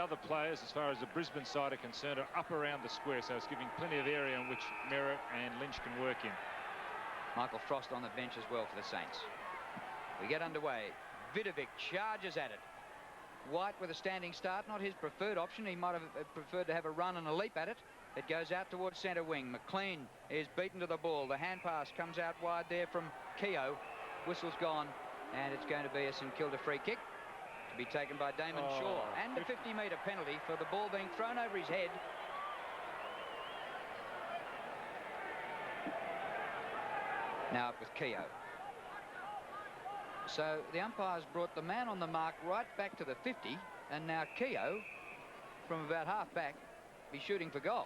other players, as far as the Brisbane side are concerned, are up around the square, so it's giving plenty of area in which Merritt and Lynch can work in. Michael Frost on the bench as well for the Saints. We get underway. Vidovic charges at it. White with a standing start, not his preferred option. He might have preferred to have a run and a leap at it. It goes out towards centre wing. McLean is beaten to the ball. The hand pass comes out wide there from Keogh. Whistle's gone, and it's going to be a St Kilda free kick to be taken by Damon Shaw. And a 50-metre penalty for the ball being thrown over his head. Now up with Keogh. So the umpires brought the man on the mark right back to the 50, and now Keogh, from about half back, be shooting for goal.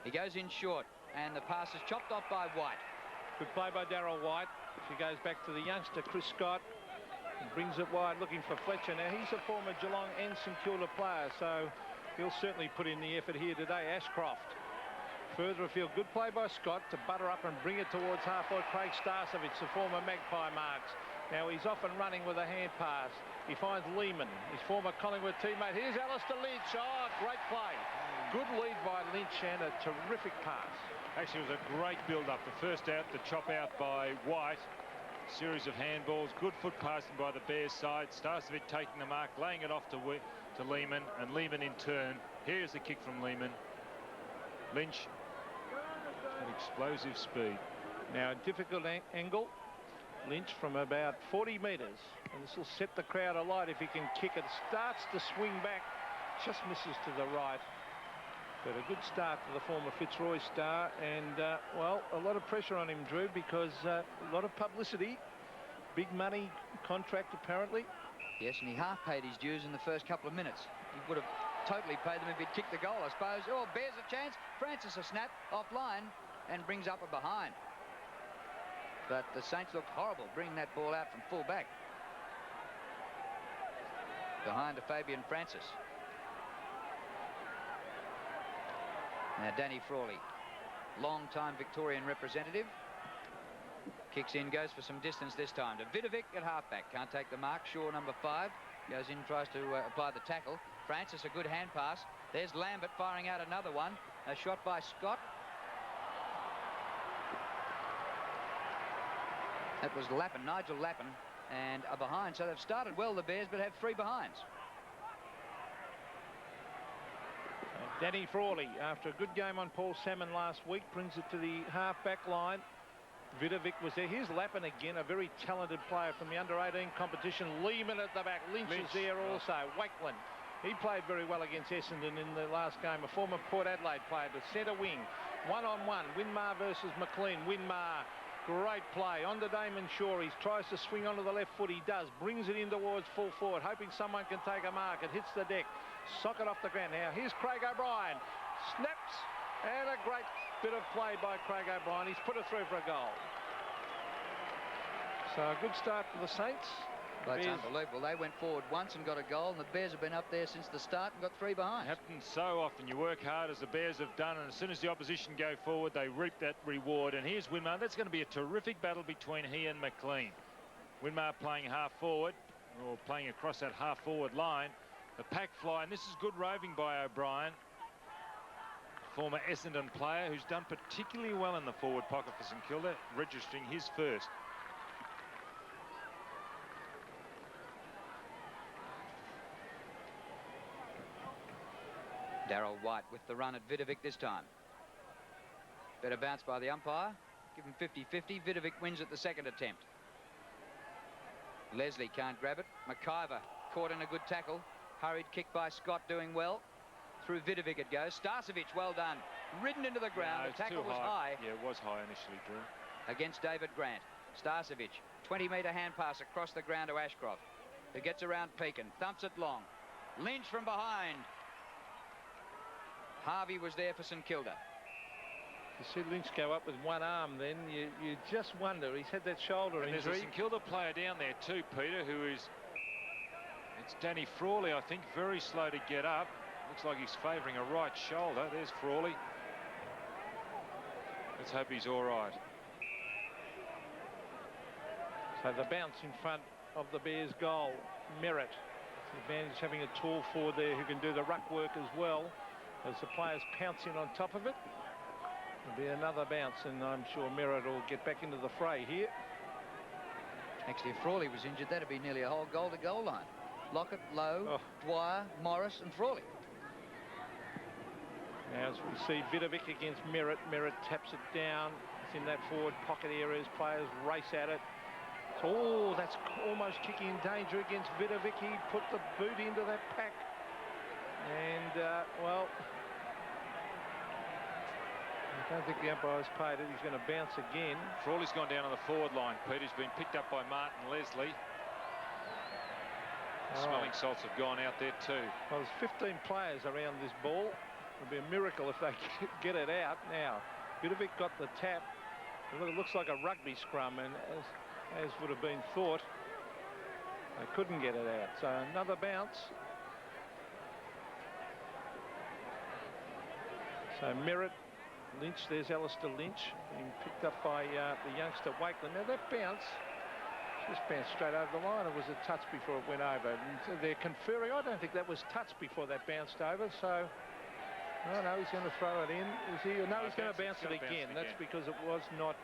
He goes in short, and the pass is chopped off by White. Good play by Darryl White. She goes back to the youngster, Chris Scott, and brings it wide, looking for Fletcher. Now, he's a former Geelong and St Kilda player, so he'll certainly put in the effort here today. Ashcroft. Further afield, good play by Scott to butter up and bring it towards half-forward. Craig Starcevich, the former Magpie marks. Now he's off and running with a hand pass. He finds Lehman, his former Collingwood teammate. Here's Alastair Lynch. Oh, great play. Good lead by Lynch and a terrific pass. Actually, it was a great build-up. The first out, the chop out by White. Series of handballs. Good foot passing by the Bears side. Starcevich taking the mark, laying it off to Lehman, and Lehman in turn. Here's the kick from Lehman. Lynch. An explosive speed. Now a difficult angle. Lynch from about 40 metres, and this will set the crowd alight if he can kick it. Starts to swing back, just misses to the right. But a good start to the former Fitzroy star, and well, a lot of pressure on him, Drew, because a lot of publicity, big money contract apparently. Yes, and he half paid his dues in the first couple of minutes. He would have totally paid them if he'd kicked the goal, I suppose. Oh, Bears a chance. Francis a snap offline and brings up a behind. But the Saints looked horrible bringing that ball out from full back. Behind to Fabian Francis. Now Danny Frawley, long-time Victorian representative. Kicks in, goes for some distance this time to Vidovic at halfback. Can't take the mark. Shaw, number 5, goes in, tries to apply the tackle. Francis, a good hand pass. There's Lambert firing out another one. A shot by Scott. That was Lappin, Nigel Lappin, and a behind. So they've started well, the Bears, but have 3 behinds. Danny Frawley, after a good game on Paul Salmon last week, brings it to the half-back line. Vidovic was there. Here's Lappin again, a very talented player from the under-18 competition. Lehman at the back. Lynch is there also. Wakeland. He played very well against Essendon in the last game. A former Port Adelaide player to centre wing. One-on-one. Winmar versus McLean. Winmar. Great play on to Damon Shaw. He tries to swing onto the left foot. He does. Brings it in towards full forward, hoping someone can take a mark. It hits the deck. Socket off the ground. Now here's Craig O'Brien. Snaps. And a great bit of play by Craig O'Brien. He's put it through for a goal. So a good start for the Saints. That's unbelievable. They went forward once and got a goal, and the Bears have been up there since the start and got 3 behind. It happens so often. You work hard, as the Bears have done, and as soon as the opposition go forward, they reap that reward. And here's Winmar. That's going to be a terrific battle between he and McLean. Winmar playing half forward, or playing across that half forward line. The pack fly, and this is good roving by O'Brien. Former Essendon player who's done particularly well in the forward pocket for St Kilda, registering his first. Darryl White with the run at Vidovic this time. Better bounce by the umpire. Give him 50-50. Vidovic wins at the second attempt. Leslie can't grab it. McIver caught in a good tackle. Hurried kick by Scott, doing well. Through Vidovic it goes. Starcevich, well done. Ridden into the ground. No, the tackle was high. Yeah, it was high initially, Drew. Against David Grant. Starcevich, 20-metre hand pass across the ground to Ashcroft, who gets around Pekin. Thumps it long. Lynch from behind. Harvey was there for St Kilda. You see Lynch go up with one arm then. You just wonder. He's had that shoulder injury. There's a St Kilda player down there too, Peter, who is... It's Danny Frawley, I think, very slow to get up. Looks like he's favouring a right shoulder. There's Frawley. Let's hope he's all right. So the bounce in front of the Bears' goal. Merritt The advantage having a tall forward there who can do the ruck work as well as the players pounce in on top of it. There'll be another bounce, and I'm sure Merritt will get back into the fray here. Actually, if Frawley was injured, that'd be nearly a whole goal-to-goal line. Lockett, Lowe, Dwyer, Morris and Frawley. Now as we see Vidovic against Merritt. Merritt taps it down. It's in that forward pocket areas. Players race at it. Oh, that's almost kicking in danger against Vidovic. He put the boot into that pack. And, well, I don't think the umpire's paid it. He's going to bounce again. Frawley's gone down on the forward line. Peter's been picked up by Martin Leslie. Smelling salts have gone out there too. Well, there's 15 players around this ball. It'll be a miracle if they get it out. Now, Vidovic got the tap. It looks like a rugby scrum, and as would have been thought, they couldn't get it out. So another bounce. So Merritt, Lynch, there's Alastair Lynch being picked up by the youngster Wakeland. Now that bounce just bounced straight over the line. It was a touch before it went over. And so they're conferring. I don't think that was touched before that bounced over. So, oh no, he's going to throw it in. Is he? No, he's going to bounce it again. That's because it was not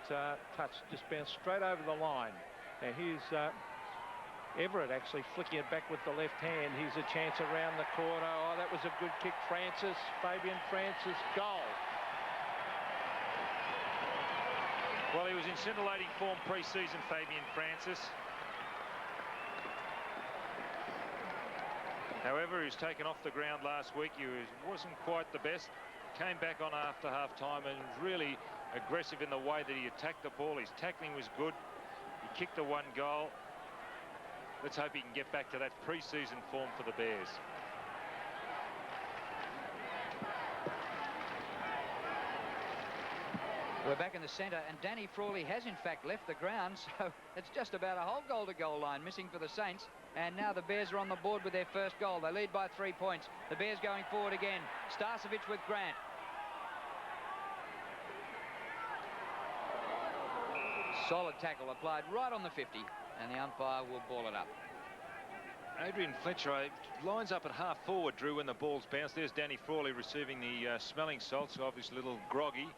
touched. Just bounced straight over the line. Now here's Everett actually flicking it back with the left hand. Here's a chance around the corner. Oh, that was a good kick. Francis, Fabian Francis, goal. Well, he was in scintillating form pre-season, Fabian Francis. However, he was taken off the ground last week. He wasn't quite the best. Came back on after half-time and really aggressive in the way that he attacked the ball. His tackling was good. He kicked the one goal. Let's hope he can get back to that pre-season form for the Bears. We're back in the centre, and Danny Frawley has in fact left the ground, so it's just about a whole goal-to-goal line missing for the Saints. And now the Bears are on the board with their first goal. They lead by 3 points. The Bears going forward again. Starcevic with Grant. Solid tackle applied right on the 50, and the umpire will ball it up. Adrian Fletcher lines up at half forward, Drew, when the ball's bounced. There's Danny Frawley receiving the smelling salts, obviously a little groggy.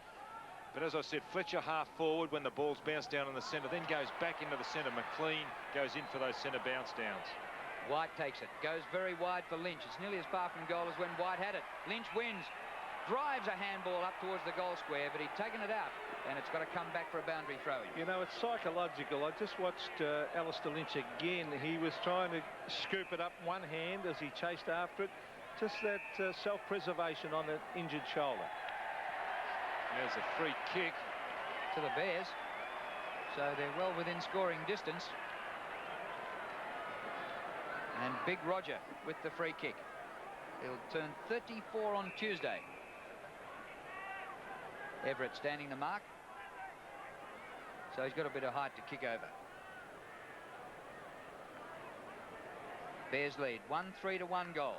But as I said, Fletcher half forward when the ball's bounced down in the centre, then goes back into the centre. McLean goes in for those centre bounce downs. White takes it, goes very wide for Lynch. It's nearly as far from goal as when White had it. Lynch wins, drives a handball up towards the goal square, but he'd taken it out, and it's got to come back for a boundary throw-in. You know, it's psychological. I just watched Alastair Lynch again. He was trying to scoop it up one hand as he chased after it. Just that self-preservation on an injured shoulder. There's a free kick to the Bears, so they're well within scoring distance. And Big Roger with the free kick. He'll turn 34 on Tuesday. Everett standing the mark, so he's got a bit of height to kick over. Bears lead 1-3 to 1 goal.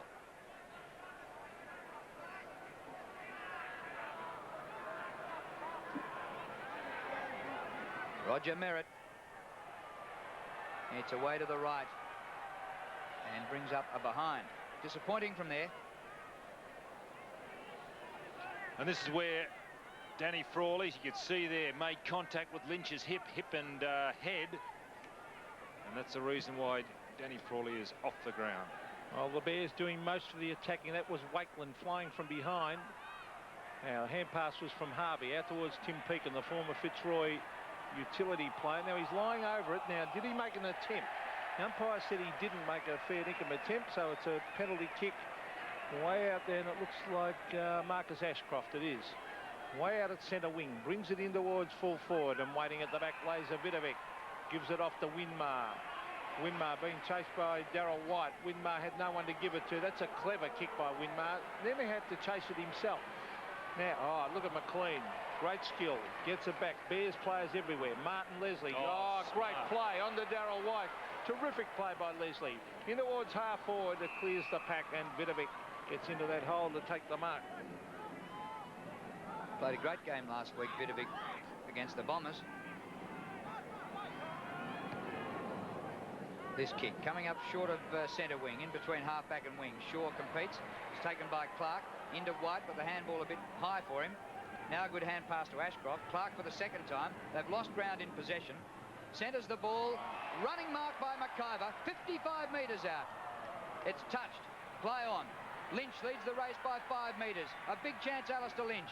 Roger Merritt. It's away to the right and brings up a behind. Disappointing from there. And this is where Danny Frawley, you could see there, made contact with Lynch's hip and head. And that's the reason why Danny Frawley is off the ground. Well, the Bears doing most of the attacking. That was Wakeland flying from behind. Now, hand pass was from Harvey out towards Tim Pekin, the former Fitzroy utility player. Now he's lying over it. Now, did he make an attempt? The umpire said he didn't make a fair dinkum attempt, so it's a penalty kick way out there, and it looks like Marcus Ashcroft it is. Way out at centre wing, brings it in towards full forward, and waiting at the back lays Vidovic. Gives it off to Winmar. Winmar being chased by Darryl White. Winmar had no one to give it to. That's a clever kick by Winmar. Then he had to chase it himself. Now, oh, look at McLean. Great skill. Gets it back. Bears players everywhere. Martin Leslie. Oh, great play on to Darryl White. Terrific play by Leslie. In towards half forward. It clears the pack, and Vidovic gets into that hole to take the mark. Played a great game last week, Vidovic, against the Bombers. this kick. Coming up short of centre wing, in between half-back and wing. Shaw competes. It's taken by Clark. Into White, but the handball a bit high for him. Now a good hand pass to Ashcroft. Clark for the second time. They've lost ground in possession. Centres the ball. Running mark by McIver. 55 metres out. It's touched. Play on. Lynch leads the race by 5 metres. A big chance, Alastair Lynch.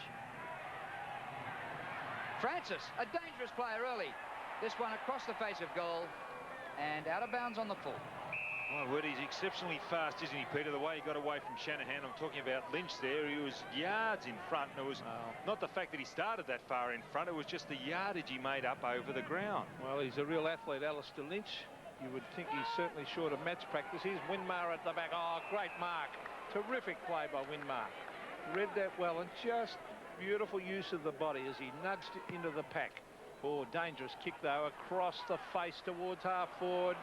Francis, a dangerous player early. This one across the face of goal and out of bounds on the full. My word, he's exceptionally fast, isn't he, Peter? The way he got away from Shanahan, I'm talking about Lynch there. He was yards in front, and it was not the fact that he started that far in front, it was just the yardage he made up over the ground. Well, he's a real athlete, Alastair Lynch. You would think he's certainly short of match practice. Here's Winmar at the back. Oh, great mark. Terrific play by Winmar. Read that well, and just beautiful use of the body as he nudged it into the pack. Oh, dangerous kick, though, across the face towards half forward.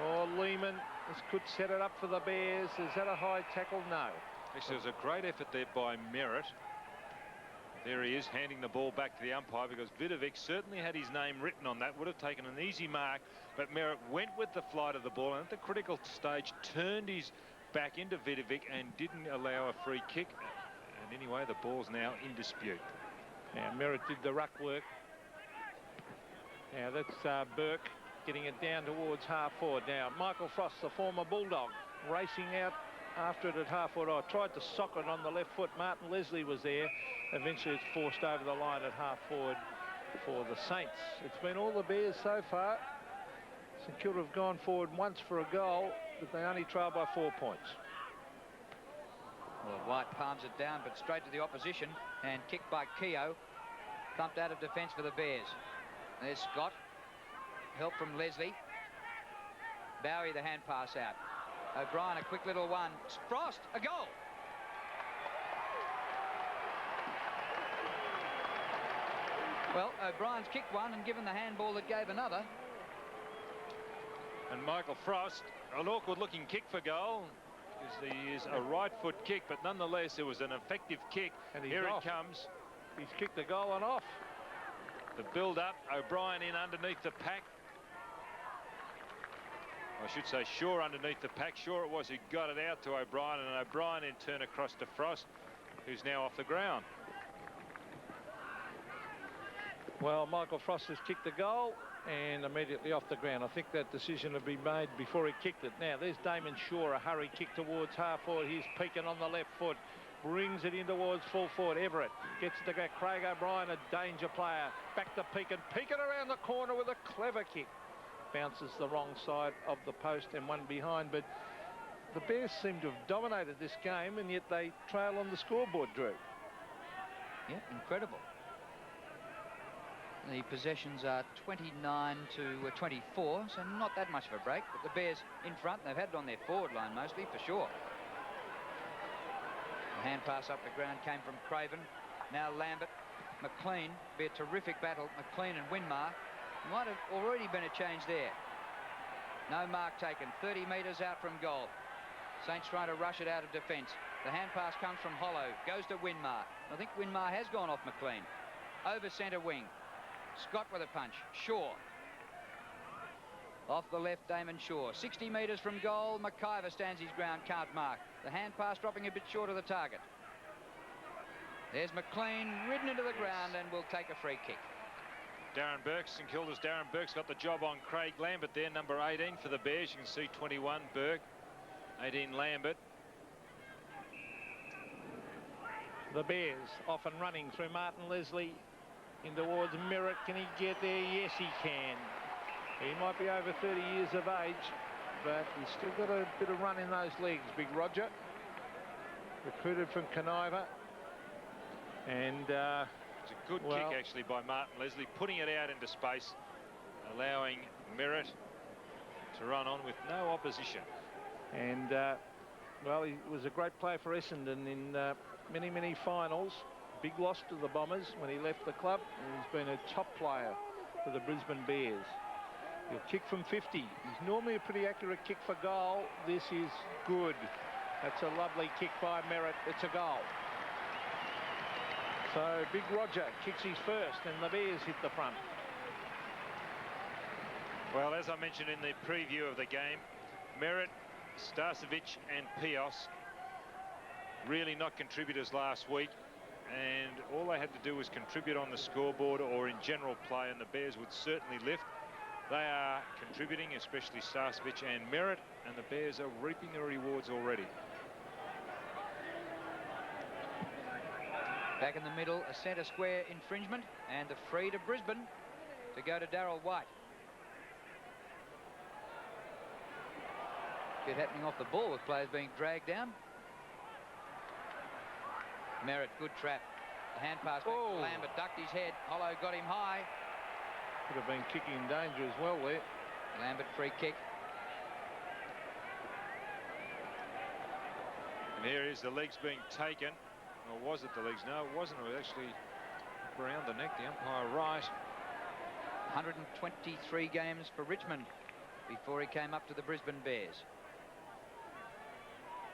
Oh, Lehman, this could set it up for the Bears. Is that a high tackle? No. Actually, there was a great effort there by Merritt. There he is, handing the ball back to the umpire, because Vidovic certainly had his name written on that. Would have taken an easy mark, but Merritt went with the flight of the ball, and at the critical stage turned his back into Vidovic and didn't allow a free kick. And anyway, the ball's now in dispute. Now, Merritt did the ruck work. Now, that's Burke getting it down towards half forward. Now, Michael Frost, the former Bulldog, racing out after it at half forward. I tried to sock it on the left foot. Martin Leslie was there. Eventually, it's forced over the line at half forward for the Saints. It's been all the Bears so far. St Kilda have gone forward once for a goal, but they only trail by 4 points. Well, White palms it down, but straight to the opposition, and kicked by Keogh. Thumped out of defence for the Bears. There's Scott. Help from Leslie. Bowie, the hand pass out. O'Brien, a quick little one. Frost, a goal. Well, O'Brien's kicked one and given the handball that gave another. And Michael Frost, an awkward looking kick for goal. He is a right foot kick, but nonetheless it was an effective kick. And here it comes. He's kicked the goal and off. The build up, O'Brien in underneath the pack. I should say Shaw underneath the pack. Shaw it was who got it out to O'Brien, and O'Brien in turn across to Frost, who's now off the ground. Well, Michael Frost has kicked the goal and immediately off the ground. I think that decision had been made before he kicked it. Now, there's Damon Shaw, a hurry kick towards half forward. He's peeking on the left foot. Brings it in towards full forward. Everett gets to go. Craig O'Brien, a danger player. Back to Peakin. Peakin around the corner with a clever kick. Bounces the wrong side of the post and one behind. But the Bears seem to have dominated this game, and yet they trail on the scoreboard, Drew. Yeah, incredible. The possessions are 29 to 24, so not that much of a break. But the Bears in front, they've had it on their forward line mostly, for sure. The hand pass up the ground came from Craven. Now Lambert. McLean, be a terrific battle. McLean and Winmar. Might have already been a change there. No mark taken. 30 metres out from goal. Saints trying to rush it out of defence. The hand pass comes from Hollow. Goes to Winmar. I think Winmar has gone off McLean. Over centre wing. Scott with a punch. Shaw. Off the left, Damon Shaw. 60 metres from goal. McIver stands his ground, can't mark. The hand pass dropping a bit short of the target. There's McLean ridden into the ground and will take a free kick. Darren Burke, St Kilda's Darren Burke's got the job on Craig Lambert there, number 18 for the Bears. You can see 21 Burke, 18 Lambert. The Bears off and running through Martin Leslie in towards Merritt. Can he get there? Yes, he can. He might be over 30 years of age, but he's still got a bit of run in those legs. Big Roger, recruited from Conniva. And it's a good kick actually by Martin Leslie, putting it out into space, allowing Merritt to run on with no opposition. And well, he was a great player for Essendon in many finals. Big loss to the Bombers when he left the club, and he's been a top player for the Brisbane Bears. He'll kick from 50. He's normally a pretty accurate kick for goal. This is good. That's a lovely kick by Merritt. It's a goal. So Big Roger kicks his first, and the Bears hit the front. Well, as I mentioned in the preview of the game, Merritt, Starcevic and Pios really not contributors last week, and all they had to do was contribute on the scoreboard or in general play, and the Bears would certainly lift. They are contributing, especially Starcevic and Merritt, and the Bears are reaping the rewards already. Back in the middle, a centre square infringement, and a free to Brisbane to go to Darryl White. Bit happening off the ball with players being dragged down. Merritt, good trap. The hand pass back to Lambert, ducked his head. Hollow got him high. Could have been kicking in danger as well there. Lambert free kick. And here is the legs being taken. Or was it the legs? No, it wasn't. It was actually around the neck, the umpire right. 123 games for Richmond before he came up to the Brisbane Bears.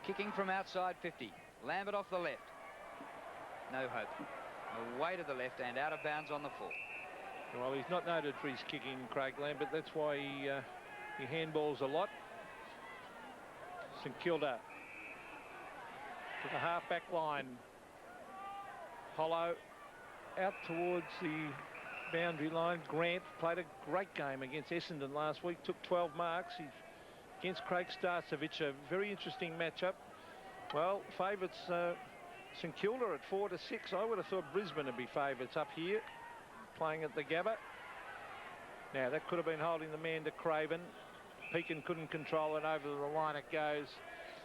Kicking from outside 50. Lambert off the left. No hope. Away to the left and out of bounds on the full. Well, he's not noted for his kicking, Craig Lambert. That's why he handballs a lot. St Kilda to the half-back line. Hollow out towards the boundary line. Grant played a great game against Essendon last week. Took 12 marks. He's against Craig Starcevic. A very interesting matchup. Well, favourites St Kilda at 4-6. I would have thought Brisbane would be favourites up here, playing at the Gabba. Now that could have been holding the man to Craven. Pekin couldn't control it. Over the line it goes.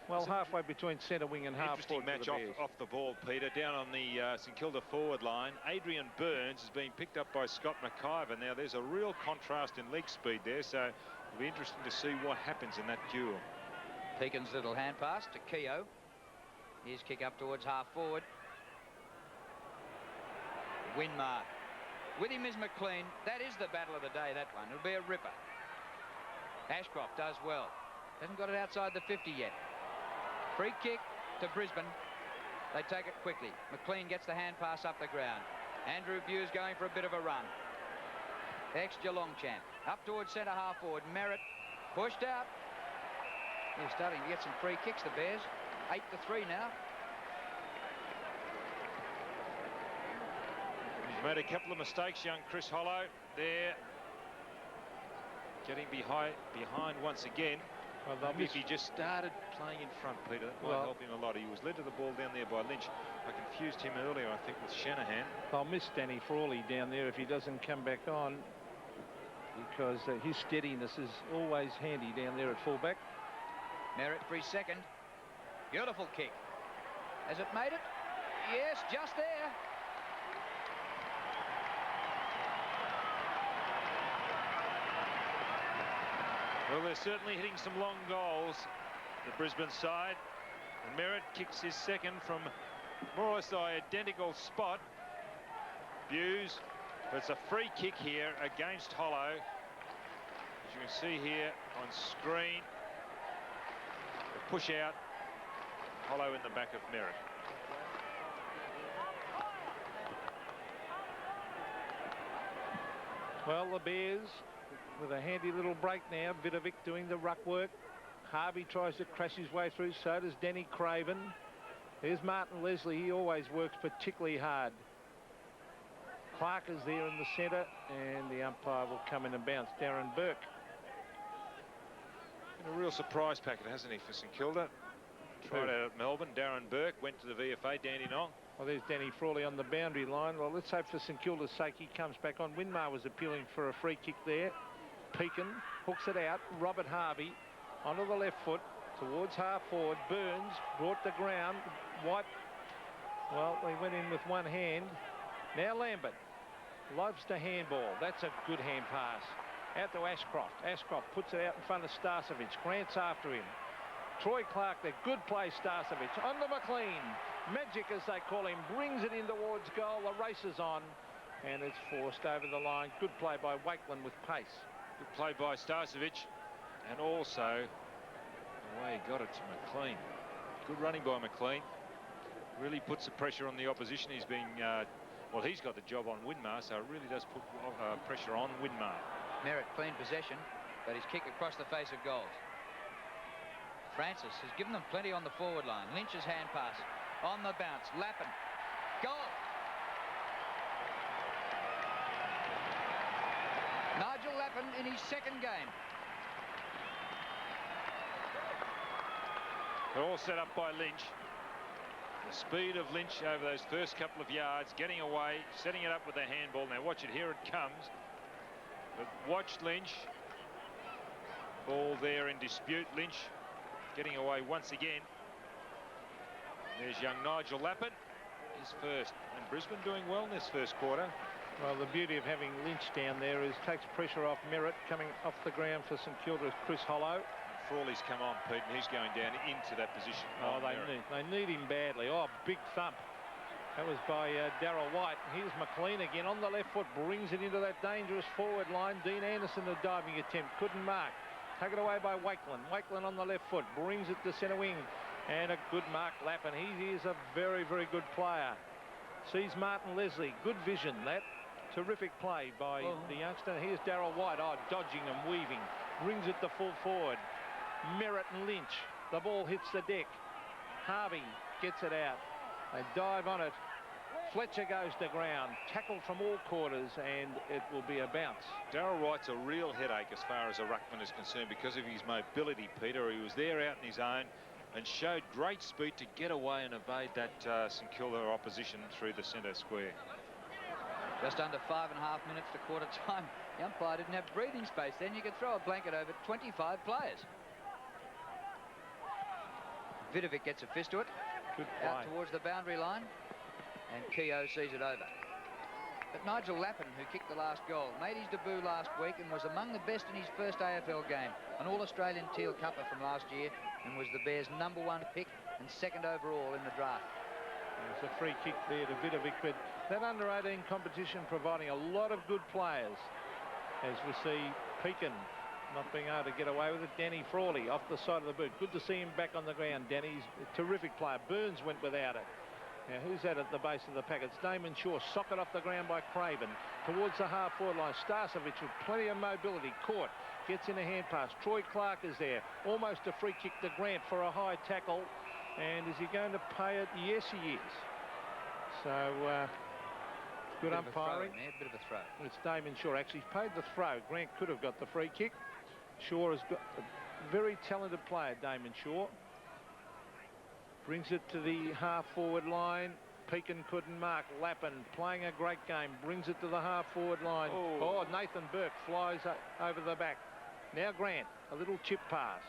Well, halfway between centre wing and half interesting match off the ball, Peter. Down on the St Kilda forward line, Adrian Burns is being picked up by Scott McIver. Now there's a real contrast in leg speed there, so it'll be interesting to see what happens in that duel. Pekin's little hand pass to Keogh. His kick up towards half forward. Winmar. With him is McLean. That is the battle of the day, that one. It'll be a ripper. Ashcroft does well. Hasn't got it outside the 50 yet. Free kick to Brisbane. They take it quickly. McLean gets the hand pass up the ground. Andrew Bewes going for a bit of a run. Ex-Geelong champ. Up towards centre half forward. Merritt pushed out. They're starting to get some free kicks, the Bears. 8-3 now. He's made a couple of mistakes, young Chris Hollow there. Getting behind once again. Well, if he just started playing in front, Peter, that might help him a lot. He was led to the ball down there by Lynch. I confused him earlier, I think, with Shanahan. I'll miss Danny Frawley down there if he doesn't come back on, because his steadiness is always handy down there at fullback. Merritt for his second. Beautiful kick. Has it made it? Yes, just there. Well, they're certainly hitting some long goals, the Brisbane side. And Merritt kicks his second from more or less the identical spot. Bewes, but it's a free kick here against Hollow. As you can see here on screen, the push out, Hollow in the back of Merritt. Well, the Bears with a handy little break now. Vidovic doing the ruck work. Harvey tries to crash his way through. So does Danny Craven. There's Martin Leslie. He always works particularly hard. Clark is there in the centre, and the umpire will come in and bounce. Darren Burke. Been a real surprise packet, hasn't he, for St Kilda? Tried out at Melbourne. Darren Burke went to the VFA. Danny Nong. Well, there's Danny Frawley on the boundary line. Well, let's hope for St Kilda's sake he comes back on. Winmar was appealing for a free kick there. Pekin hooks it out. Robert Harvey onto the left foot towards half forward. Burns brought the ground. White. Well, they went in with one hand. Now Lambert loves to handball. That's a good hand pass. Out to Ashcroft. Ashcroft puts it out in front of Starcevic. Grant's after him. Troy Clark, the good play, Starcevic. On to McLean. Magic, as they call him, brings it in towards goal. The race is on, and it's forced over the line. Good play by Wakeland with pace. Good play by Starcevic, and also the way he got it to McLean. Good running by McLean. Really puts the pressure on the opposition. He's being, well, he's got the job on Winmar, so it really does put pressure on Winmar. Merritt clean possession. but he's kicked across the face of goals. Francis has given them plenty on the forward line. Lynch's hand pass on the bounce. Lappin. Goal. Nigel Lappin in his second game. They're all set up by Lynch. The speed of Lynch over those first couple of yards, getting away, setting it up with the handball. Now watch it, here it comes. But watch Lynch. Ball there in dispute. Lynch getting away once again. There's young Nigel Lappin, his first. And Brisbane doing well in this first quarter. Well, the beauty of having Lynch down there is takes pressure off Merritt. Coming off the ground for St Kilda is Chris Hollow. Frawley's come on, Pete, and he's going down into that position. Oh, they need him badly. Oh, big thump. That was by Darryl White. Here's McLean again on the left foot, brings it into that dangerous forward line. Dean Anderson, the diving attempt, couldn't mark. Taken away by Wakeland. Wakeland on the left foot, brings it to centre wing. And a good mark, Lappin. He is a very, very good player. Sees Martin Leslie. Good vision, that. Terrific play by the youngster. Here's Darryl White. Oh, dodging and weaving. Brings it to full forward. Merritt and Lynch. The ball hits the deck. Harvey gets it out. They dive on it. Fletcher goes to ground. Tackled from all quarters, and it will be a bounce. Darryl Wright's a real headache as far as a ruckman is concerned because of his mobility, Peter. He was there out in his own and showed great speed to get away and evade that St Kilda opposition through the centre square. Just under 5.5 minutes to quarter time. The umpire didn't have breathing space. Then you could throw a blanket over 25 players. Vidovic gets a fist to it. Good Out play. towards the boundary line. And Keogh sees it over. But Nigel Lappin, who kicked the last goal, made his debut last week and was among the best in his first AFL game. An All-Australian Teal Cupper from last year and was the Bears' #1 pick and second overall in the draft. There's a free kick there to Vidovic, but that under-18 competition providing a lot of good players. As we see Pekin not being able to get away with it. Danny Frawley off the side of the boot. Good to see him back on the ground. Danny's a terrific player. Burns went without it. Now, who's at the base of the pack? It's Damon Shaw. Socket off the ground by Craven. Towards the half-forward line. Starcevic with plenty of mobility. Caught. Gets in a hand pass. Troy Clark is there. Almost a free kick to Grant for a high tackle. And is he going to pay it? Yes, he is. So, good umpiring. Bit of a throw. It's Damon Shaw. Actually, he's paid the throw. Grant could have got the free kick. Shaw has got a very talented player, Damon Shaw. Brings it to the half-forward line. Pekin couldn't mark. Lappin playing a great game. Brings it to the half-forward line. Oh, Nathan Burke flies over the back. Now Grant, a little chip pass.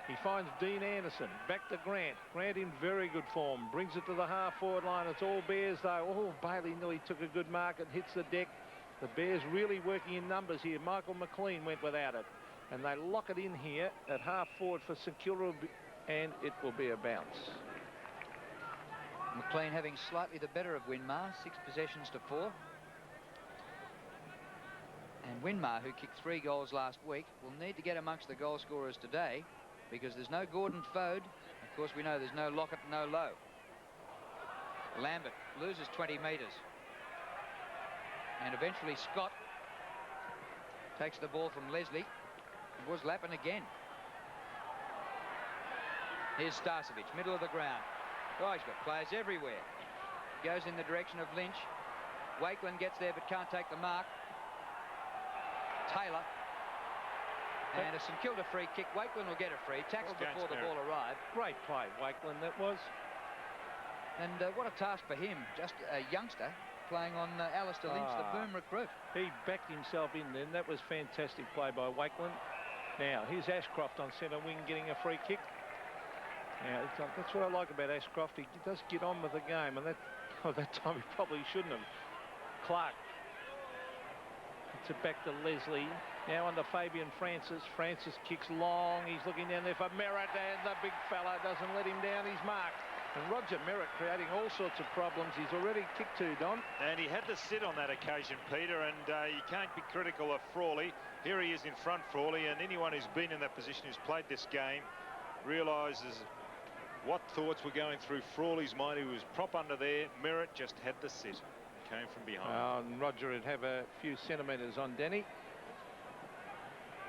He finds Dean Anderson. Back to Grant. Grant in very good form. Brings it to the half-forward line. It's all Bears, though. Oh, Bailey nearly took a good mark and hits the deck. The Bears really working in numbers here. Michael McLean went without it. And they lock it in here at half-forward for St Kilda, and it will be a bounce. McLean having slightly the better of Winmar, 6 possessions to 4. And Winmar, who kicked 3 goals last week, will need to get amongst the goal scorers today because there's no Gordon Fode. Of course, we know there's no Lockett, no Lowe. Lambert loses 20 metres. And eventually Scott takes the ball from Leslie. It was Lappin again. Here's Starcevic, middle of the ground. Oh, he's got players everywhere. Goes in the direction of Lynch. Wakeland gets there but can't take the mark. Taylor. And a St Kilda free kick. Wakeland will get a free. Tackled before the ball arrived. Great play, Wakeland, that was. And what a task for him. Just a youngster playing on Alastair Lynch, the boom recruit. He backed himself in then. That was fantastic play by Wakeland. Now, here's Ashcroft on centre wing getting a free kick. Now, that's what I like about Ashcroft. He does get on with the game, and that time he probably shouldn't have. Clark. It's it back to Leslie. Now under Fabian Francis. Francis kicks long. He's looking down there for Merritt, and the big fella doesn't let him down his mark. And Roger Merritt creating all sorts of problems. He's already kicked 2, Don. And he had to sit on that occasion, Peter, and you can't be critical of Frawley. Here he is in front, Frawley, and anyone who's been in that position, who's played this game, realises what thoughts were going through Frawley's mind. He was prop under there. Merritt just had to sit. Came from behind. And Roger would have a few centimetres on Denny.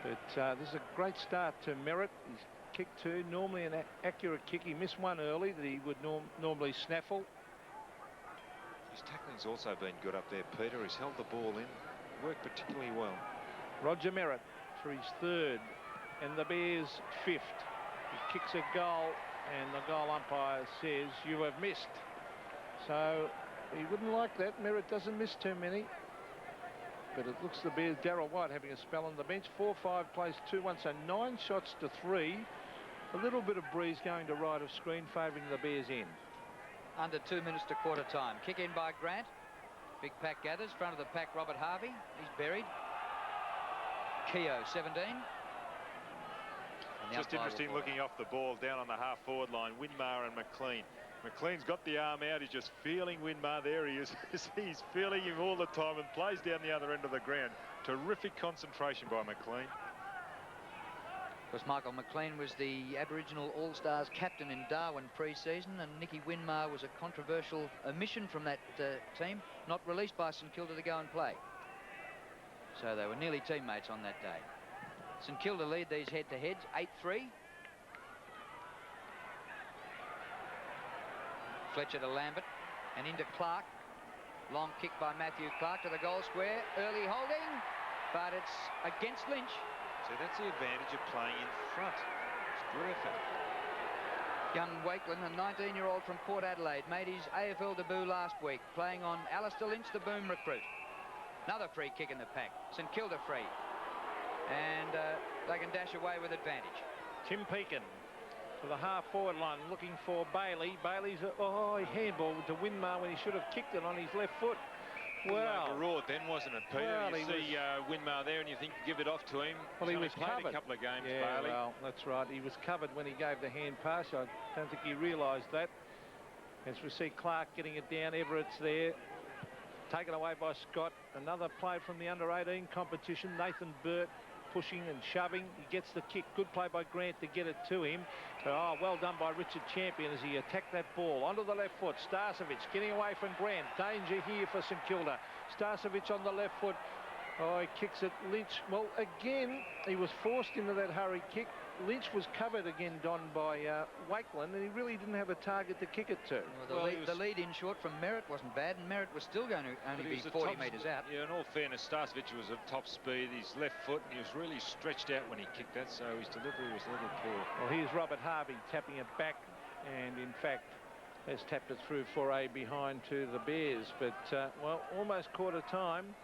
But this is a great start to Merritt. He's kicked two, normally an accurate kick. He missed one early that he would normally snaffle. His tackling's also been good up there, Peter. He's held the ball in, worked particularly well. Roger Merritt for his third, and the Bears' fifth. He kicks a goal, and the goal umpire says, "You have missed." So he wouldn't like that. Merritt doesn't miss too many. But it looks the Bears, Darryl White having a spell on the bench. 4-5 plays 2-1, so 9 shots to 3. A little bit of breeze going to right of screen, favouring the Bears in. Under 2 minutes to quarter time. Kick in by Grant. Big pack gathers. Front of the pack, Robert Harvey. He's buried. Keogh, 17. Just interesting looking off the ball down on the half-forward line. Winmar and McLean. McLean's got the arm out. He's just feeling Winmar. There he is. He's feeling him all the time and plays down the other end of the ground. Terrific concentration by McLean. Of course, Michael McLean was the Aboriginal All-Stars captain in Darwin pre-season, and Nicky Winmar was a controversial omission from that team, not released by St Kilda to go and play. So they were nearly teammates on that day. St Kilda lead these head-to-heads, 8-3. Fletcher to Lambert and into Clark. Long kick by Matthew Clark to the goal square. Early holding, but it's against Lynch. So that's the advantage of playing in front. It's terrific. Young Wakeland, a 19-year-old from Port Adelaide, made his AFL debut last week, playing on Alastair Lynch, the boom recruit. Another free kick in the pack. St Kilda free. And they can dash away with advantage. Tim Pekin to the half-forward line, looking for Bailey. Bailey's he handballed to Winmar when he should have kicked it on his left foot. Well, overawed then, wasn't it, Peter? Well, you see Winmar there and you think give it off to him. Well, he was played covered. A couple of games, yeah, Bailey. Well, that's right. He was covered when he gave the hand pass. I don't think he realised that. As we see Clark getting it down, Everett's there. Taken away by Scott. Another play from the under-18 competition. Nathan Burt pushing and shoving. He gets the kick. Good play by Grant to get it to him. Well done by Richard Champion as he attacked that ball. Onto the left foot. Starcevic getting away from Grant. Danger here for St Kilda. Starcevic on the left foot. He kicks it. Lynch, well, again, he was forced into that hurry kick. Lynch was covered again, Don, by Wakeland, and he really didn't have a target to kick it to. Well, the lead in short from Merritt wasn't bad, and Merritt was still going to only be 40 metres out. Yeah, in all fairness, Starcevic was at top speed. His left foot, and he was really stretched out when he kicked that, so his delivery was a little poor. Well, here's Robert Harvey tapping it back, and in fact has tapped it through for a behind to the Bears. But, well, almost quarter time.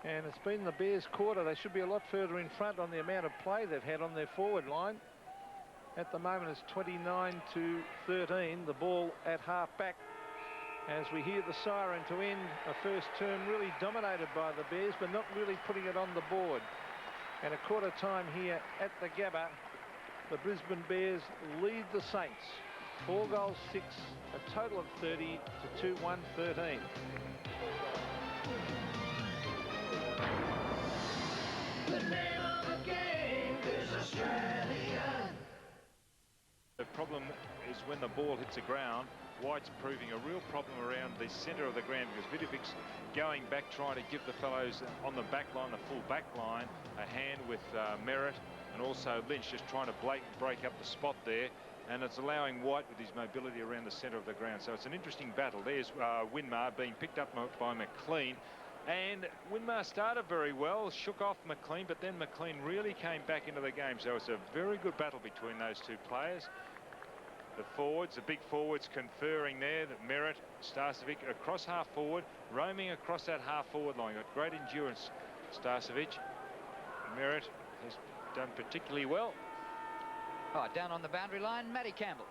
And it's been the Bears' quarter. They should be a lot further in front on the amount of play they've had on their forward line. At the moment, it's 29-13. The ball at half-back. As we hear the siren to end a first term really dominated by the Bears, but not really putting it on the board. And a quarter time here at the Gabba. The Brisbane Bears lead the Saints. 4 goals, 6, a total of 30 to 2-1, 13. The name of the game is Australian. The problem is when the ball hits the ground, White's proving a real problem around the centre of the ground because Vidovic's going back trying to give the fellows on the back line, the full back line, a hand with Merritt, and also Lynch just trying to break up the spot there, and it's allowing White with his mobility around the centre of the ground. So it's an interesting battle. There's Winmar being picked up by McLean. And Winmar started very well, shook off McLean, but then McLean really came back into the game. So it's a very good battle between those two players. The forwards, the big forwards conferring there. That Merritt, Starcevic across half forward, roaming across that half forward line. Got great endurance, Starcevic. Merritt has done particularly well. Down on the boundary line, Matty Campbell.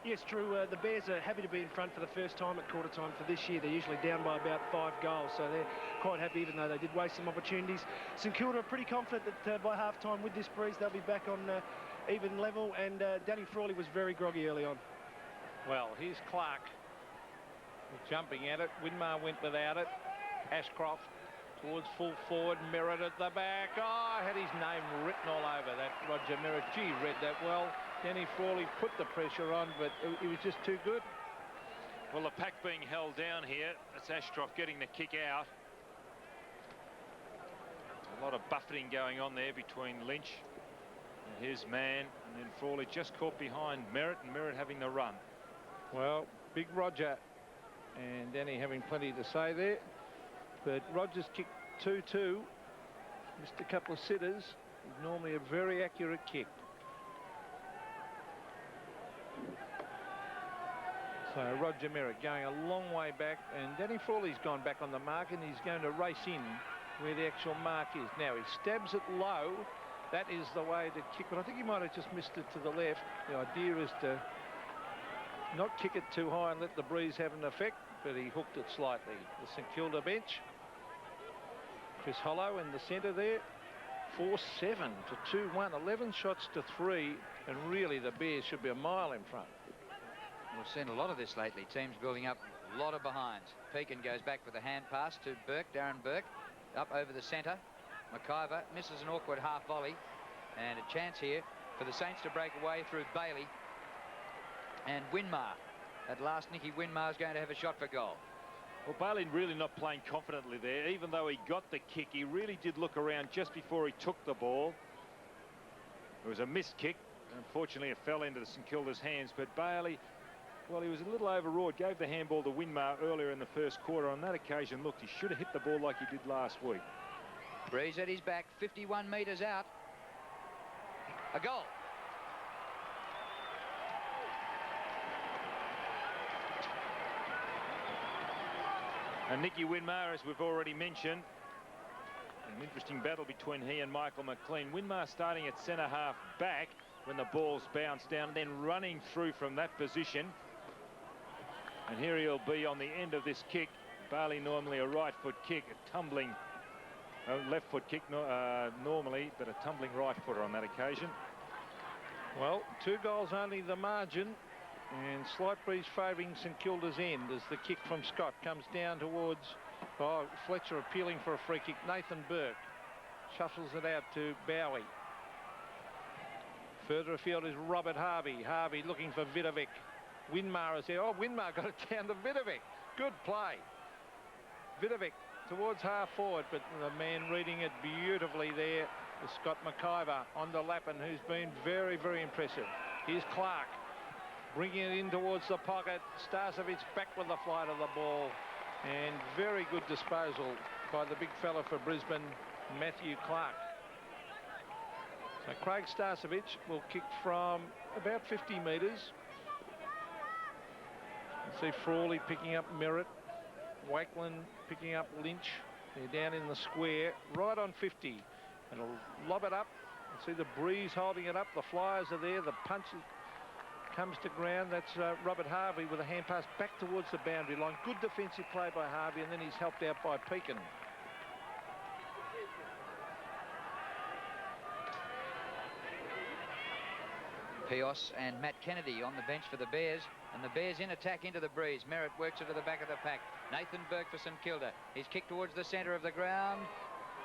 Yes, Drew, the Bears are happy to be in front for the first time at quarter time for this year. They're usually down by about 5 goals, so they're quite happy, even though they did waste some opportunities. St Kilda are pretty confident that by half-time with this breeze, they'll be back on even level, and Danny Frawley was very groggy early on. Well, here's Clark jumping at it. Winmar went without it. Ashcroft towards full forward. Merritt at the back. I had his name written all over that. Roger Merritt. Gee, read that well. Danny Frawley put the pressure on, but it was just too good. Well, the pack being held down here. That's Ashcroft getting the kick out. A lot of buffeting going on there between Lynch and his man, and then Frawley just caught behind Merritt, and Merritt having the run. Well, Big Roger and Danny having plenty to say there, but Rogers kicked 2-2, missed a couple of sitters. Normally a very accurate kick. So Roger Merritt going a long way back, and Danny Frawley's gone back on the mark, and he's going to race in where the actual mark is. Now he stabs it low. That is the way to kick, but I think he might have just missed it to the left. The idea is to not kick it too high and let the breeze have an effect, but he hooked it slightly. The St Kilda bench. Chris Hollow in the centre there. 4-7 to 2-1. 11 shots to 3, and really the Bears should be a mile in front. We've seen a lot of this lately. Teams building up a lot of behinds. Pekin goes back with a hand pass to Burke, Darren Burke, up over the centre. McIver misses an awkward half volley, and a chance here for the Saints to break away through Bailey and Winmar. At last, Nicky Winmar's going to have a shot for goal. Well, Bailey really not playing confidently there. Even though he got the kick, he really did look around just before he took the ball. It was a missed kick. Unfortunately, it fell into the St Kilda's hands, but Bailey, well, he was a little overawed, gave the handball to Winmar earlier in the first quarter. On that occasion, looked, he should have hit the ball like he did last week. Breeze at his back, 51 metres out. A goal. And Nicky Winmar, as we've already mentioned, an interesting battle between he and Michael McLean. Winmar starting at centre half back when the ball's bounced down, and then running through from that position. And here he'll be on the end of this kick. Bailey normally a right foot kick, a tumbling left foot kick normally, but a tumbling right footer on that occasion. Well, 2 goals only the margin, and slight breeze favouring St Kilda's end as the kick from Scott comes down towards Fletcher, appealing for a free kick. Nathan Burke shuffles it out to Bowie. Further afield is Robert Harvey. Harvey looking for Vidovic. Winmar is there. Oh, Winmar got it down to Vidovic. Good play. Vidovic towards half forward, but the man reading it beautifully there is Scott McIver on the Lappin, who's been very, very impressive. Here's Clark bringing it in towards the pocket. Starcevic back with the flight of the ball, and very good disposal by the big fella for Brisbane, Matthew Clark. So Craig Starcevic will kick from about 50 metres. You see Frawley picking up Merritt, Wakelin picking up Lynch. They're down in the square right on 50, and he'll lob it up. You see the breeze holding it up. The flyers are there. The punch comes to ground. That's Robert Harvey with a hand pass back towards the boundary line. Good defensive play by Harvey, and then he's helped out by Pekin. Pios and Matt Kennedy on the bench for the Bears, and the Bears in attack into the breeze. Merritt works it to the back of the pack. Nathan Burke for St Kilda. He's kicked towards the centre of the ground,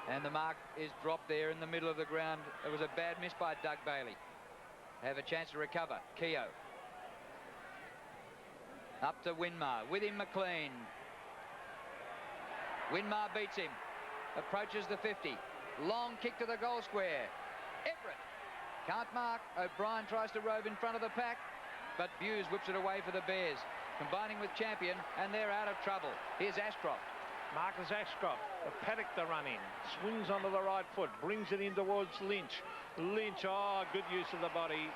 and the mark is dropped there in the middle of the ground. It was a bad miss by Doug Bailey. Have a chance to recover. Keogh up to Winmar, with him McLean. Winmar beats him, approaches the 50. Long kick to the goal square. Everett can't mark. O'Brien tries to rove in front of the pack, but Buse whips it away for the Bears, combining with Champion, and they're out of trouble. Here's Ashcroft. Marcus Ashcroft, a paddock to run in, swings onto the right foot, brings it in towards Lynch. Lynch, oh, good use of the body.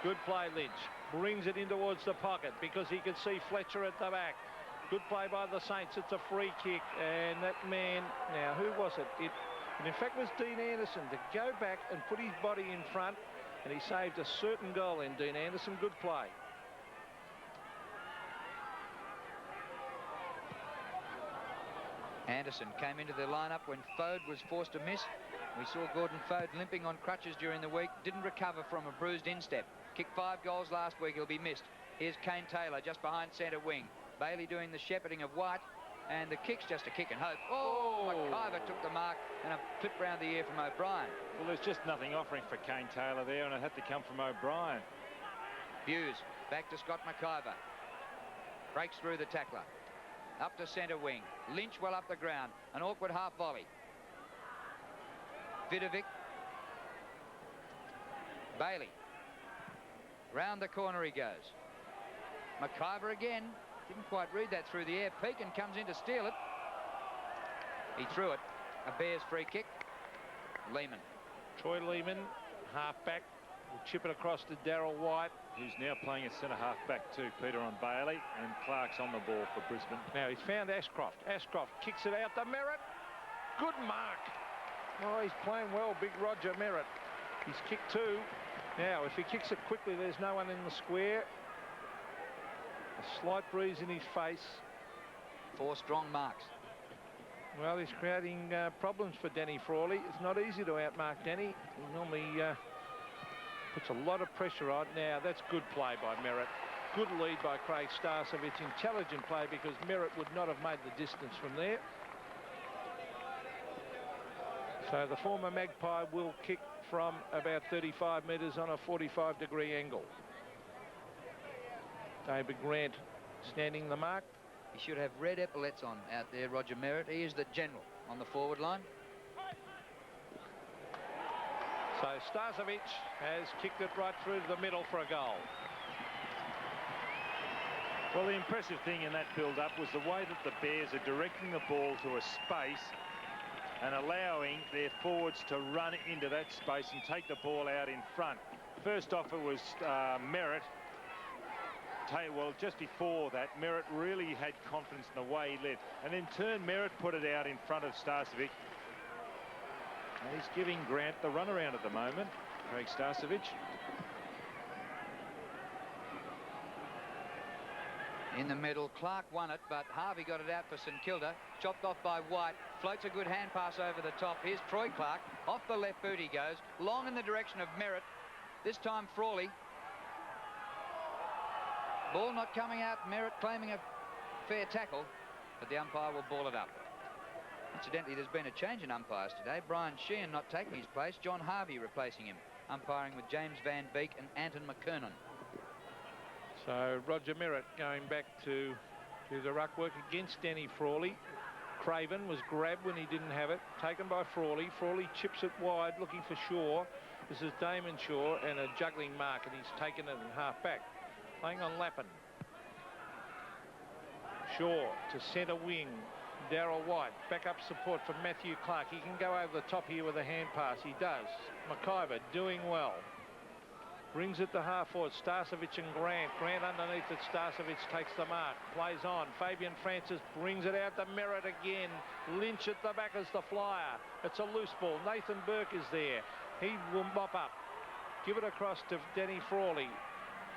Good play, Lynch. Brings it in towards the pocket because he can see Fletcher at the back. Good play by the Saints. It's a free kick, and that man, now who was it? It in fact was Dean Anderson to go back and put his body in front, and he saved a certain goal in Dean Anderson. Good play. Anderson came into the lineup when Fode was forced to miss. We saw Gordon Fode limping on crutches during the week. Didn't recover from a bruised instep. Kicked 5 goals last week. He'll be missed. Here's Kane Taylor just behind centre wing. Bailey doing the shepherding of White. And the kick's just a kick and hope. Oh, McIver took the mark, and a clip round the ear from O'Brien. Well, there's just nothing offering for Kane Taylor there, and it had to come from O'Brien. Buse back to Scott McIver. Breaks through the tackler. Up to centre wing. Lynch well up the ground. An awkward half volley. Vidovic. Bailey. Round the corner he goes. McIver again. Didn't quite read that through the air. Pekin comes in to steal it. He threw it. A Bears free kick. Lehman. Troy Lehman, half-back, will chip it across to Darryl White. Who's now playing a centre half-back too, Peter, on Bailey. And Clark's on the ball for Brisbane. Now he's found Ashcroft. Ashcroft kicks it out to Merritt. Good mark. Oh, he's playing well, big Roger Merritt. He's kicked two. Now, if he kicks it quickly, there's no one in the square. A slight breeze in his face. 4 strong marks. Well, he's creating problems for Danny Frawley. It's not easy to outmark Danny. He normally puts a lot of pressure on. Now, that's good play by Merritt. Good lead by Craig Starcevich. Intelligent play, because Merritt would not have made the distance from there. So the former Magpie will kick from about 35 metres on a 45-degree angle. David Grant standing the mark. He should have red epaulets on out there, Roger Merritt. He is the general on the forward line. So Starcevich has kicked it right through to the middle for a goal. Well, the impressive thing in that build-up was the way that the Bears are directing the ball to a space and allowing their forwards to run into that space and take the ball out in front. First off, it was Merritt. Well, just before that, Merritt really had confidence in the way he led. And in turn, Merritt put it out in front of Starcevich. And he's giving Grant the runaround at the moment, Craig Starcevich. In the middle, Clark won it, but Harvey got it out for St Kilda. Chopped off by White. Floats a good hand pass over the top. Here's Troy Clark. Off the left boot he goes. Long in the direction of Merritt. This time Frawley. Ball not coming out. Merritt claiming a fair tackle, but the umpire will ball it up. Incidentally, there's been a change in umpires today. Brian Sheehan not taking his place. John Harvey replacing him. Umpiring with James Van Beek and Anton McKernan. So Roger Merritt going back to do the ruck work against Danny Frawley. Craven was grabbed when he didn't have it. Taken by Frawley. Frawley chips it wide, looking for Shaw. This is Damon Shaw, and a juggling mark, and he's taken it in half back. Playing on Lappin. Shaw to centre wing. Darryl White. Backup support from Matthew Clark. He can go over the top here with a hand pass. He does. McIver doing well. Brings it to half forward. Starcevich and Grant. Grant underneath it. Starcevich takes the mark. Plays on. Fabian Francis brings it out to Merritt again. Lynch at the back as the flyer. It's a loose ball. Nathan Burke is there. He will mop up. Give it across to Danny Frawley.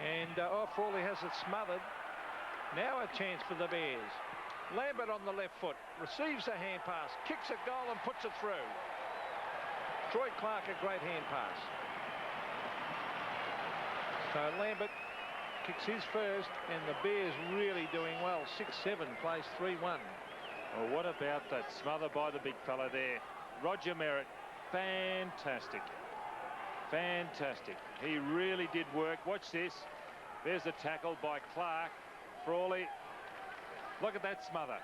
And Frawley has it smothered. Now a chance for the Bears. Lambert on the left foot. Receives a hand pass. Kicks a goal and puts it through. Troy Clark, a great hand pass. So Lambert kicks his first, and the Bears really doing well. 6-7, plays 3-1. Well, what about that smother by the big fella there? Roger Merritt, fantastic. Fantastic. He really did work. Watch this. There's a tackle by Clark. Frawley. Look at that smother.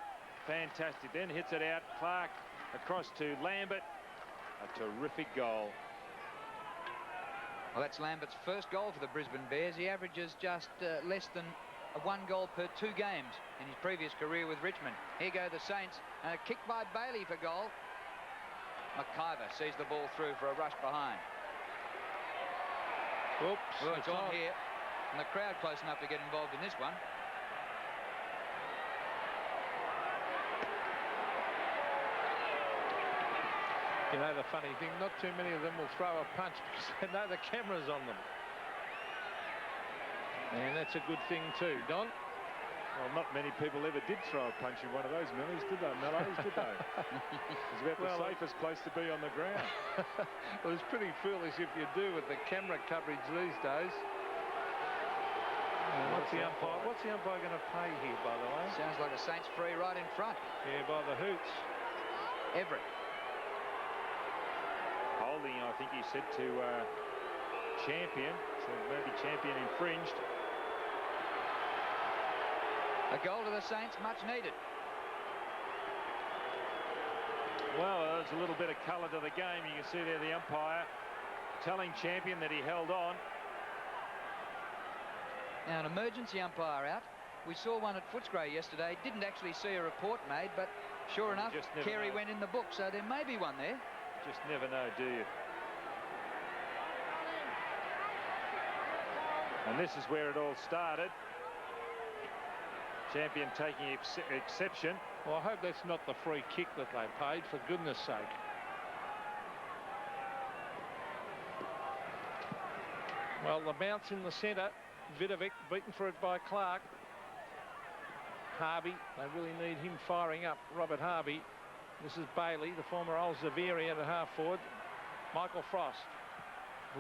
Fantastic. Then hits it out. Clark across to Lambert. A terrific goal. Well, that's Lambert's first goal for the Brisbane Bears. He averages just less than 1 goal per 2 games in his previous career with Richmond. Here go the Saints. And a kick by Bailey for goal. McIver sees the ball through for a rush behind. Oops. Well, it's on here. And the crowd close enough to get involved in this one. You know, the funny thing, not too many of them will throw a punch because they know the camera's on them. And that's a good thing too, Don. Well, not many people ever did throw a punch in one of those Mellows, did they? Did they? It's about the safest place to be on the ground. Well, it's pretty foolish if you do with the camera coverage these days. What's the umpire going to pay here, by the way? Sounds like a Saints free right in front. Yeah, by the hoots. Everett. Holding, I think he said to Champion. So maybe Champion infringed. A goal to the Saints, much needed. Well, adds a little bit of colour to the game. You can see there the umpire telling Champion that he held on. Now, an emergency umpire out. We saw one at Footscray yesterday. Didn't actually see a report made, but sure enough, Carey went in the book, so there may be one there. Just never know, do you? And this is where it all started. Champion taking exception. Well, I hope that's not the free kick that they paid, for goodness sake. Well, the bounce in the centre. Vidovic beaten for it by Clark. Harvey, they really need him firing up. Robert Harvey. This is Bailey, the former Elzevirian at half forward. Michael Frost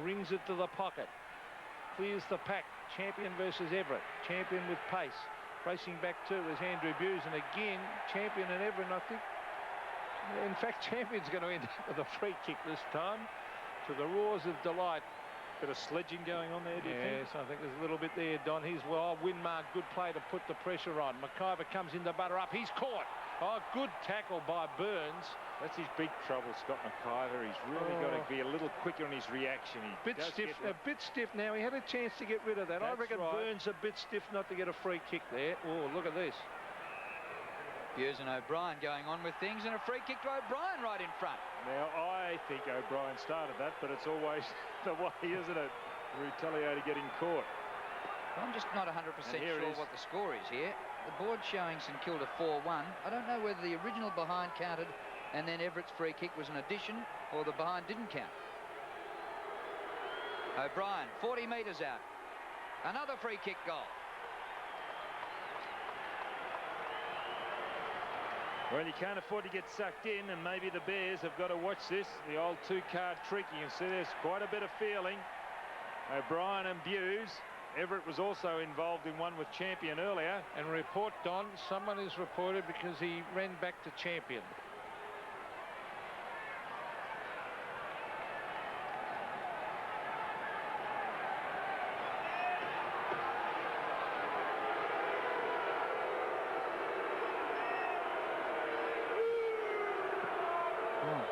brings it to the pocket. Clears the pack. Champion versus Everett. Champion with pace. Racing back too is Andrew Buse, and again Champion and Everett. I think, in fact, Champion's going to end up with a free kick this time, to the roars of delight. Bit of sledging going on there, do you think? Yes, I think there's a little bit there, Don. He's Winmar, good play to put the pressure on. McIver comes in to butter up. He's caught. Oh, good tackle by Burns. That's his big trouble, Scott McIver. He's really got to be a little quicker in his reaction. A bit stiff now. He had a chance to get rid of that. I reckon Burns a bit stiff not to get a free kick there. Oh, look at this. Buse and O'Brien going on with things, and a free kick to O'Brien right in front. Now, I think O'Brien started that, but it's always the way, isn't it? Retaliator getting caught. I'm just not 100% sure what the score is here. The board's showing St Kilda 4-1. I don't know whether the original behind counted and then Everett's free kick was an addition, or the behind didn't count. O'Brien, 40 metres out. Another free kick goal. Well, you can't afford to get sucked in, and maybe the Bears have got to watch this. The old two-card trick. You can see there's quite a bit of feeling. O'Brien and Buse. Everett was also involved in one with Champion earlier. And report, Don, someone is reported because he ran back to Champion.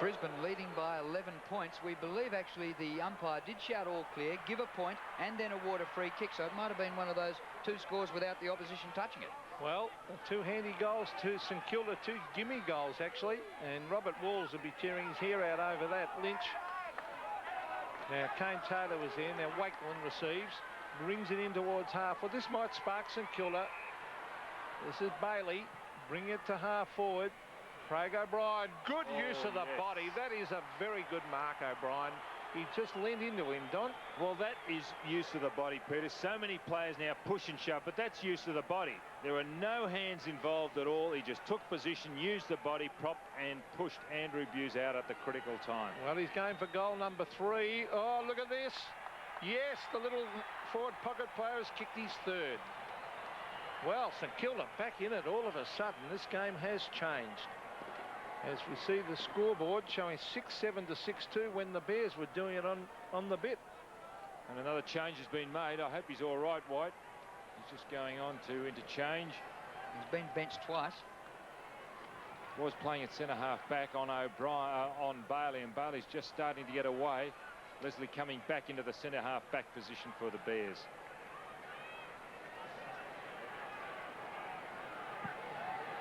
Brisbane leading by 11 points. We believe actually the umpire did shout all clear, give a point, and then award a free kick. So it might have been one of those two scores without the opposition touching it. Well, two handy goals to St Kilda, two gimme goals actually. And Robert Walls will be tearing his hair out over that. Lynch. Now Kane Taylor was there. Now Wakeland receives, brings it in towards half. Well, this might spark St Kilda. This is Bailey. Bring it to half forward. Craig O'Brien, good use of the body. That is a very good mark, O'Brien. He just leaned into him, Don. Well, that is use of the body, Peter. So many players now push and shove, but that's use of the body. There were no hands involved at all. He just took position, used the body, propped and pushed Andrew Buse out at the critical time. Well, he's going for goal number 3. Oh, look at this. Yes, the little forward pocket player has kicked his third. Well, St Kilda back in it all of a sudden. This game has changed. As we see the scoreboard showing 6-7 to 6-2 when the Bears were doing it on the bit. And another change has been made. I hope he's all right, White. He's just going on to interchange. He's been benched twice. Was playing at centre half back on O'Brien, on Bailey, and Bailey's just starting to get away. Leslie coming back into the centre half back position for the Bears.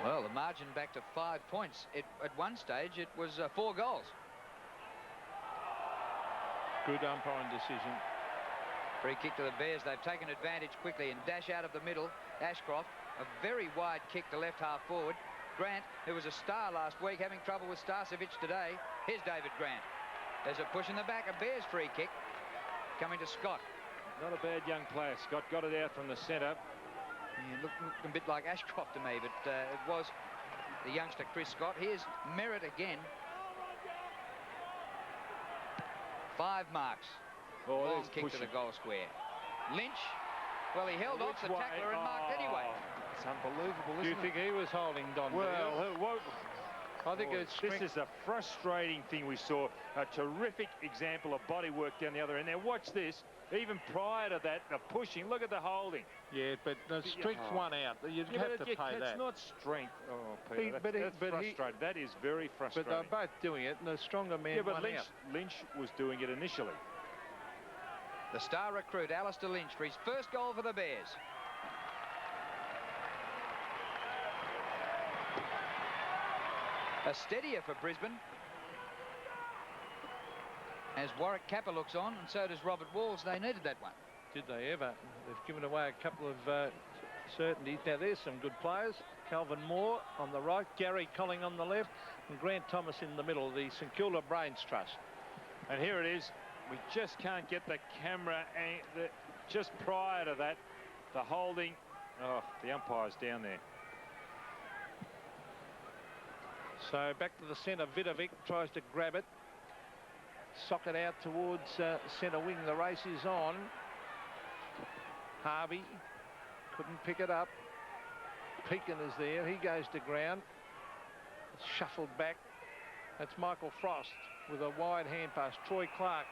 Well, the margin back to 5 points. At one stage, it was 4 goals. Good umpiring decision. Free kick to the Bears. They've taken advantage quickly and dash out of the middle. Ashcroft, a very wide kick to left half forward. Grant, who was a star last week, having trouble with Starcevic today. Here's David Grant. There's a push in the back. A Bears free kick coming to Scott. Not a bad young player. Scott got it out from the centre. Yeah, looked a bit like Ashcroft to me, but it was the youngster Chris Scott. Here's Merritt again. 5 marks. Long kick to the goal square. Lynch, well, he held off the tackler and marked anyway. It's unbelievable, isn't it? Do you think he was holding Don? Well, I think it's This is a frustrating thing we saw. A terrific example of body work down the other end. Now watch this. Even prior to that, the pushing. Look at the holding. Yeah, but the strength won out. You'd have to pay that. It's not strength. Oh, Peter, that's frustrating. That is very frustrating. But they're both doing it, and the stronger man won out. Lynch was doing it initially. The star recruit, Alastair Lynch, for his first goal for the Bears. A steadier for Brisbane. As Warwick Kappa looks on, and so does Robert Walls. They needed that one. Did they ever? They've given away a couple of certainties. Now, there's some good players. Calvin Moore on the right, Gary Colling on the left, and Grant Thomas in the middle, the St Kilda Brains Trust. And here it is. We just can't get the camera. Just prior to that, the holding. Oh, the umpire's down there. So back to the centre. Vidovic tries to grab it. Sock it out towards centre wing. The race is on. Harvey couldn't pick it up. Pekin is there. He goes to ground. It's shuffled back. That's Michael Frost with a wide hand pass. Troy Clark.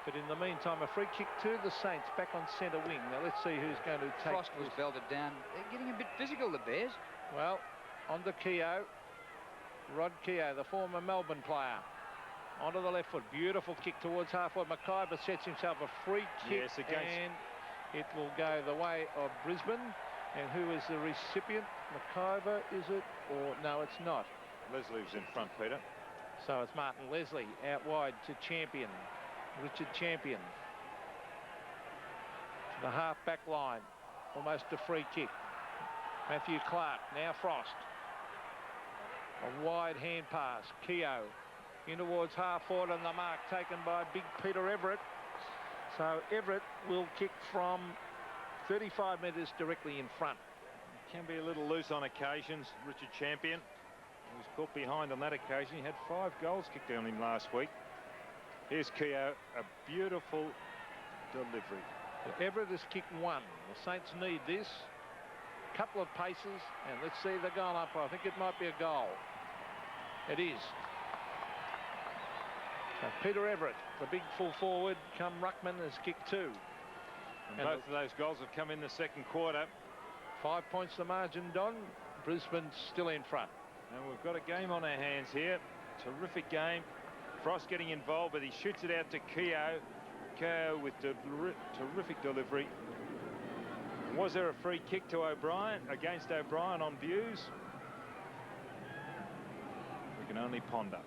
But in the meantime, a free kick to the Saints back on centre wing. Now let's see who's going to take. Frost was belted down. They're getting a bit physical, the Bears. Well, on to Keogh. Rod Keogh, the former Melbourne player. Onto the left foot. Beautiful kick towards half-forward. McIver sets himself a free kick. Yes, against. And it will go the way of Brisbane. And who is the recipient? McIver, is it? Or no, it's not. Leslie was in front, Peter. So it's Martin Leslie out wide to Champion. Richard Champion. To the half-back line. Almost a free kick. Matthew Clark. Now Frost. A wide hand pass. Keogh in towards half-forward, and the mark taken by big Peter Everett. So Everett will kick from 35 metres directly in front. Can be a little loose on occasions. Richard Champion was caught behind on that occasion. He had 5 goals kicked on him last week. Here's Keogh, a beautiful delivery. Everett has kicked 1. The Saints need this. Couple of paces, and let's see the goal up. I think it might be a goal. It is. So Peter Everett, the big full forward, come ruckman, has kicked 2. And both of those goals have come in the second quarter. 5 points the margin, Don. Brisbane still in front. And we've got a game on our hands here. Terrific game. Frost getting involved, but he shoots it out to Keogh. Keogh with terrific delivery. Was there a free kick to O'Brien, against O'Brien on views? We can only ponder.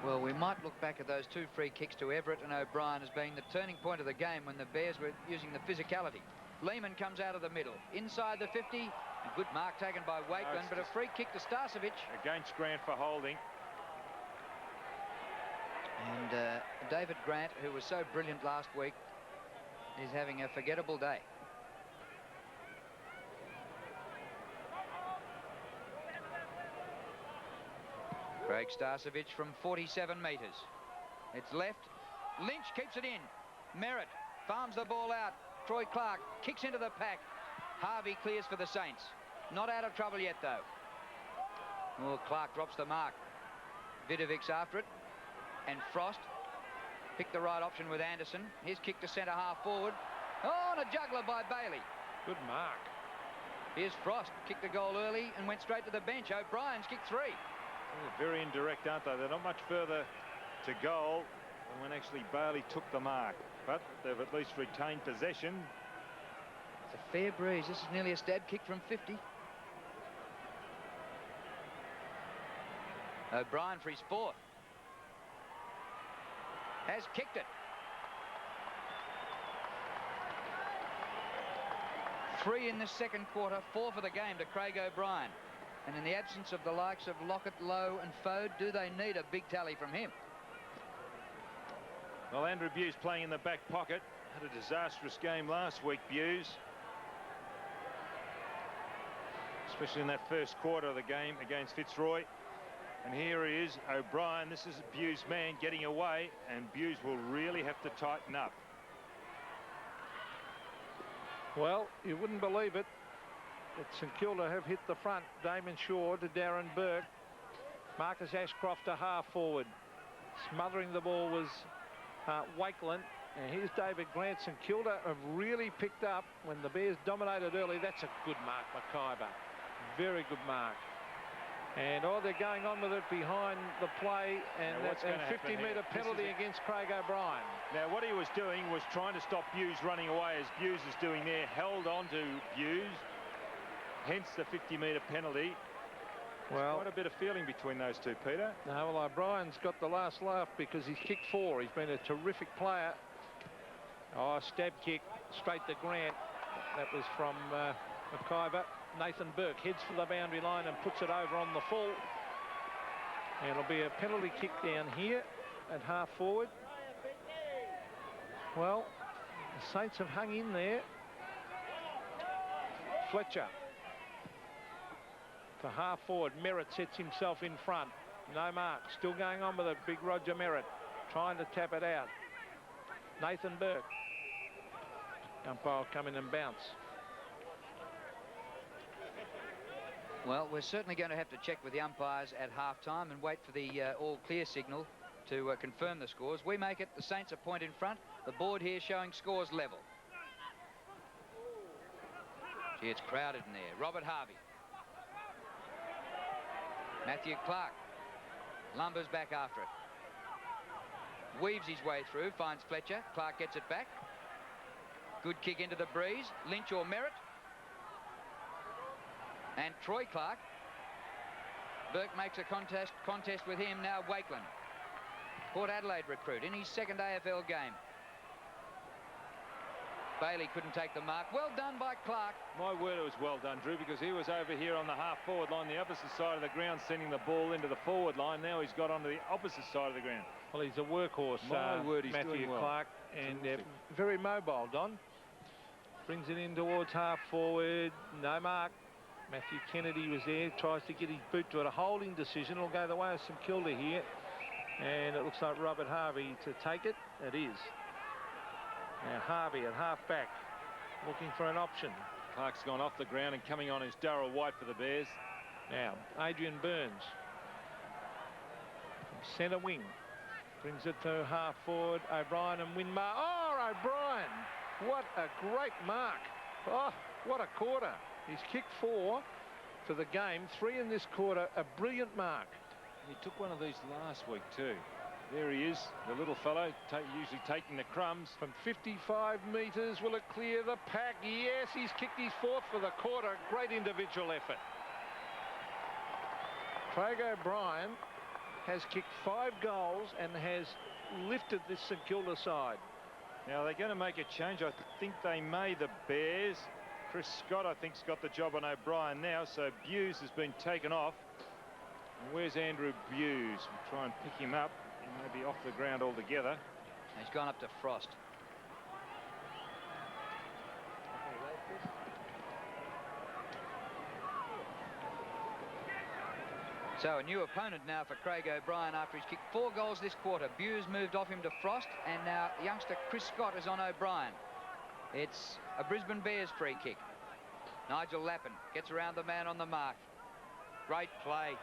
Well, we might look back at those 2 free kicks to Everett and O'Brien as being the turning point of the game when the Bears were using the physicality. Lehman comes out of the middle. Inside the 50, a good mark taken by Wakeman, but a free kick to Starcevic. Against Grant for holding. And David Grant, who was so brilliant last week, is having a forgettable day. Craig Starcevic from 47 metres. It's left. Lynch keeps it in. Merritt farms the ball out. Troy Clark kicks into the pack. Harvey clears for the Saints. Not out of trouble yet, though. Oh, Clark drops the mark. Vidovic's after it. And Frost picked the right option with Anderson. His kick to centre half forward. Oh, and a juggler by Bailey. Good mark. Here's Frost. Kicked the goal early and went straight to the bench. O'Brien's kicked 3. Very indirect, aren't they? They're not much further to goal than when actually Bailey took the mark. But they've at least retained possession. It's a fair breeze. This is nearly a stab kick from 50. O'Brien for his 4th. Has kicked it. 3 in the second quarter, 4 for the game to Craig O'Brien. And in the absence of the likes of Lockett, Lowe and Fode, do they need a big tally from him? Well, Andrew Buse playing in the back pocket. Had a disastrous game last week, Buse. Especially in that first quarter of the game against Fitzroy. And here he is, O'Brien. This is Buse' man getting away, and Buse will really have to tighten up. Well, you wouldn't believe it. But St Kilda have hit the front. Damon Shaw to Darren Burke. Marcus Ashcroft to half forward. Smothering the ball was Wakeland. And here's David Grant. St Kilda have really picked up when the Bears dominated early. That's a good mark, McIver. Very good mark. And they're going on with it behind the play, and that's a 50-metre penalty against Craig O'Brien. Now, what he was doing was trying to stop Buse running away, as Buse is doing there. Held on to Buse, hence the 50-metre penalty. Well, quite a bit of feeling between those two, Peter. No, well, O'Brien's got the last laugh because he's kicked 4. He's been a terrific player. Stab kick straight to Grant. That was from McIver. Nathan Burke heads for the boundary line and puts it over on the full. And it'll be a penalty kick down here at half forward. Well, the Saints have hung in there. Fletcher for half forward. Merritt sets himself in front. No mark. Still going on with it. Big Roger Merritt trying to tap it out. Nathan Burke. Umpire will come in and bounce. Well, we're certainly going to have to check with the umpires at half-time and wait for the all-clear signal to confirm the scores. We make it the Saints a point in front. The board here showing scores level. Gee, it's crowded in there. Robert Harvey. Matthew Clark lumbers back after it. Weaves his way through, finds Fletcher. Clark gets it back. Good kick into the breeze. Lynch or Merritt. And Troy Clark. Burke makes a contest with him. Now Wakeland, Port Adelaide recruit, in his second AFL game. Bailey couldn't take the mark. Well done by Clark. My word, it was well done, Drew, because he was over here on the half-forward line, the opposite side of the ground, sending the ball into the forward line. Now he's got onto the opposite side of the ground. Well, he's a workhorse, My word, he's Matthew doing well. Clark, and very mobile, Don. Brings it in towards half-forward. No mark. Matthew Kennedy was there, tries to get his boot to it. A holding decision. It'll go the way of St Kilda here. And it looks like Robert Harvey to take it. It is. Now Harvey at half-back, looking for an option. Clark's gone off the ground, and coming on is Darryl White for the Bears. Now, Adrian Burns. Centre wing. Brings it to half-forward. O'Brien and Winmar. Oh, O'Brien! What a great mark. Oh, what a quarter. He's kicked 4 for the game, 3 in this quarter. A brilliant mark. He took one of these last week too. There he is, the little fellow, usually taking the crumbs. From 55 metres, will it clear the pack? Yes, he's kicked his 4th for the quarter. Great individual effort. Craig O'Brien has kicked 5 goals and has lifted this St Kilda side. Now they're going to make a change. I think they may, the Bears. Chris Scott, I think, has got the job on O'Brien now, so Buse has been taken off. And where's Andrew Buse? We'll try and pick him up. He may be off the ground altogether. He's gone up to Frost. So a new opponent now for Craig O'Brien after he's kicked 4 goals this quarter. Buse moved off him to Frost, and now youngster Chris Scott is on O'Brien. It's a Brisbane Bears free kick. Nigel Lappin gets around the man on the mark. Great play.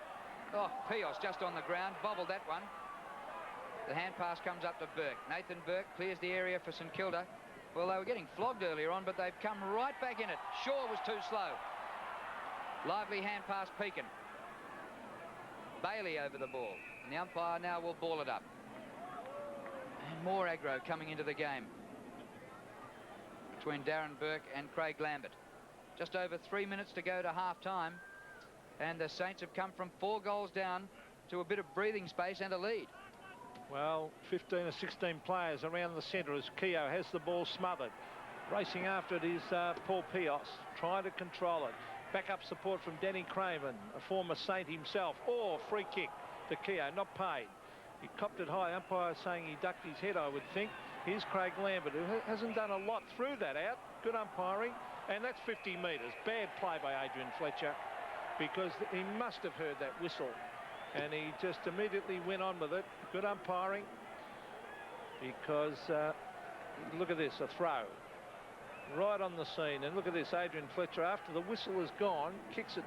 Oh, Pios just on the ground, bobbled that one. The hand pass comes up to Burke. Nathan Burke clears the area for St Kilda. Well, they were getting flogged earlier on, but they've come right back in it. Shaw was too slow. Lively hand pass, Pekin. Bailey over the ball. And the umpire now will ball it up. And more aggro coming into the game between Darren Burke and Craig Lambert. Just over 3 minutes to go to half-time. And the Saints have come from 4 goals down to a bit of breathing space and a lead. Well, 15 or 16 players around the centre as Keogh has the ball smothered. Racing after it is Paul Pios, trying to control it. Backup support from Danny Craven, a former Saint himself. Oh, free kick to Keogh, not paid. He copped it high. Umpire saying he ducked his head, I would think. Here's Craig Lambert, who hasn't done a lot through that out. Good umpiring. And that's 50 metres. Bad play by Adrian Fletcher, because he must have heard that whistle. And he just immediately went on with it. Good umpiring, because look at this, a throw. right on the scene. And look at this, Adrian Fletcher, after the whistle is gone, kicks it.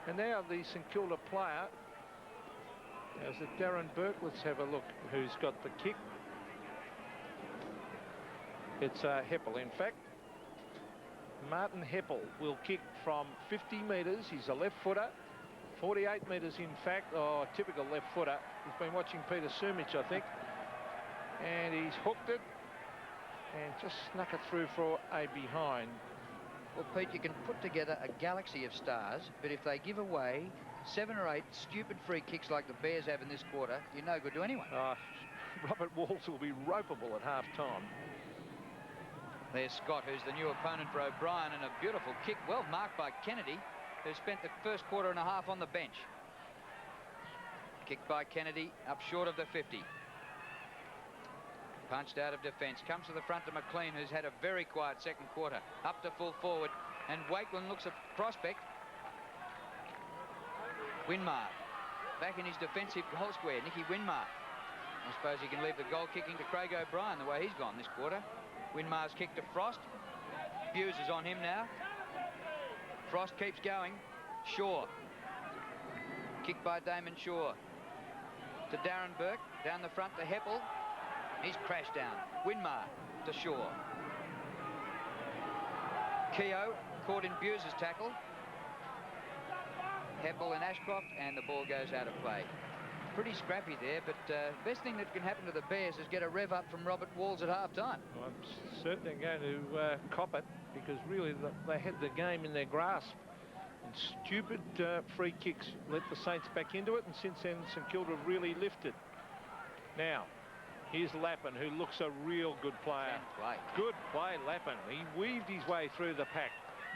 And now the St Kilda player, as it Darren Burke, let's have a look who's got the kick. It's Heppel, in fact. Martin Heppel will kick from 50 metres. He's a left footer. 48 metres, in fact. Oh, typical left footer. He's been watching Peter Sumich, I think. And he's hooked it and just snuck it through for a behind. Well, Pete, you can put together a galaxy of stars, but if they give away 7 or 8 stupid free kicks like the Bears have in this quarter, you're no good to anyone. Robert Walls will be ropeable at half-time. There's Scott, who's the new opponent for O'Brien, and a beautiful kick, well marked by Kennedy, who spent the first quarter and a half on the bench. Kicked by Kennedy, up short of the 50. Punched out of defence, comes to the front to McLean, who's had a very quiet second quarter. Up to full forward, and Wakeland looks a prospect. Winmar, back in his defensive goal square, Nicky Winmar. I suppose he can leave the goal kicking to Craig O'Brien, the way he's gone this quarter. Winmar's kick to Frost. Hughes is on him now. Frost keeps going. Shaw. Kick by Damon Shaw. To Darren Burke. Down the front to Heppel. He's crashed down. Winmar to Shaw. Keogh caught in Bewes' tackle. Heppel and Ashcroft, and the ball goes out of play. Pretty scrappy there, but best thing that can happen to the Bears is get a rev up from Robert Walls at half-time. Well, I'm certainly going to cop it, because really they had the game in their grasp. And stupid free kicks let the Saints back into it, and since then St Kilda have really lifted. Now, here's Lappin, who looks a real good player. Good play, Lappin. He weaved his way through the pack.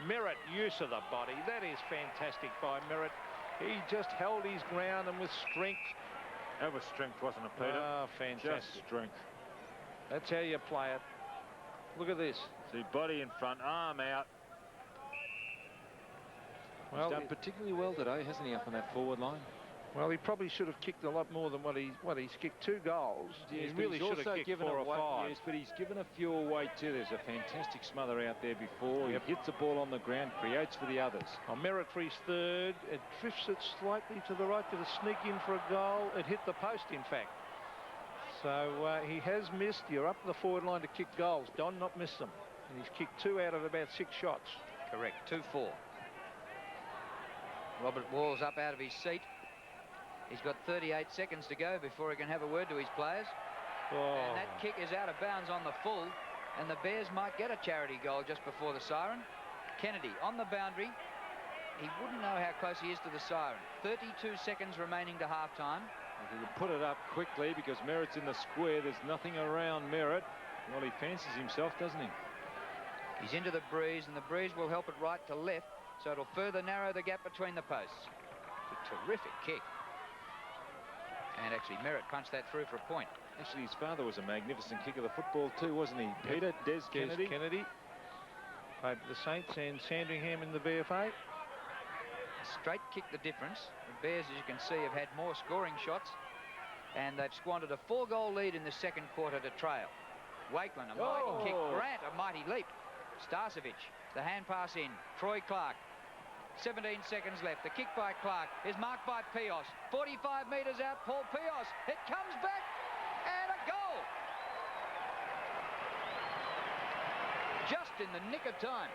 Merritt, use of the body. That is fantastic by Merritt. He just held his ground, and with strength. That was strength, wasn't it, Peter? Oh, fantastic. Just strength. That's how you play it. Look at this. See, body in front, arm out. Well, he's done particularly well today, hasn't he, up on that forward line? Well, he probably should have kicked a lot more than what he's kicked. 2 goals. Yes, he really should have kicked 4 or 5. Yes, but he's given a few away too. There's a fantastic smother out there before. He hits the ball on the ground, creates for the others. On Merritt for his third. It drifts it slightly to the right. Did a sneak in for a goal. It hit the post, in fact. So he has missed. You're up the forward line to kick goals. Don not missed them. And he's kicked 2 out of about 6 shots. Correct, 2-4. Robert Walls up out of his seat. He's got 38 seconds to go before he can have a word to his players. Oh. And that kick is out of bounds on the full, and the Bears might get a charity goal just before the siren. Kennedy on the boundary. He wouldn't know how close he is to the siren. 32 seconds remaining to half-time. If he can put it up quickly, because Merritt's in the square, there's nothing around Merritt. Well, he fancies himself, doesn't he? He's into the breeze, and the breeze will help it right to left, so it'll further narrow the gap between the posts. It's a terrific kick. And actually, Merritt punched that through for a point. Actually, his father was a magnificent kicker of the football too, wasn't he? Peter, Des Kennedy. Played for the Saints and Sandringham in the VFA. A straight kick the difference. The Bears, as you can see, have had more scoring shots, and they've squandered a 4-goal lead in the second quarter to trail. Wakeland, a mighty kick. Grant, a mighty leap. Starcevic, the hand pass in. Troy Clark. 17 seconds left. The kick by Clark is marked by Pios. 45 metres out, Paul Pios. It comes back, and a goal. Just in the nick of time.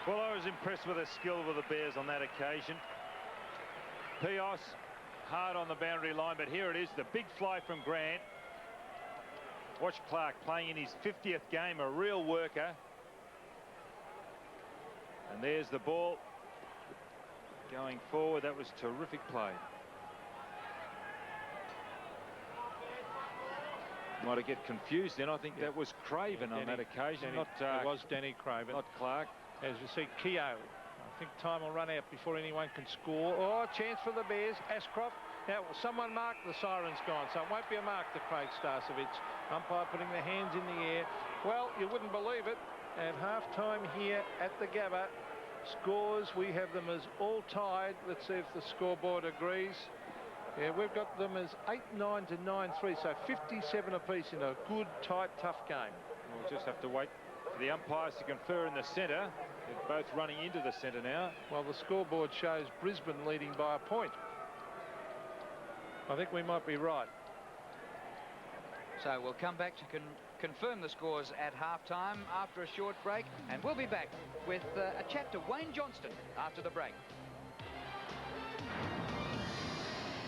Well, I was impressed with the skill of the Bears on that occasion. Pios, hard on the boundary line, but here it is, the big fly from Grant. Watch Clark playing in his 50th game, a real worker. And there's the ball going forward. That was terrific play. Might have get confused then. I think that was Craven on that occasion. It was Danny Craven. Not Clark. As you see, Keogh. I think time will run out before anyone can score. Oh, chance for the Bears. Ashcroft. Now, someone marked. The siren's gone, so it won't be a mark to Craig Starcevic. Umpire putting their hands in the air. Well, you wouldn't believe it. At half-time here at the Gabba, scores, we have them as all tied. Let's see if the scoreboard agrees. Yeah, we've got them as 8-9 to 9-3, so 57 apiece in a good, tight, tough game. We'll just have to wait for the umpires to confer in the centre. They're both running into the centre now. Well, the scoreboard shows Brisbane leading by a point. I think we might be right. So we'll come back to confirm the scores at half-time after a short break, and we'll be back with a chat to Wayne Johnston after the break.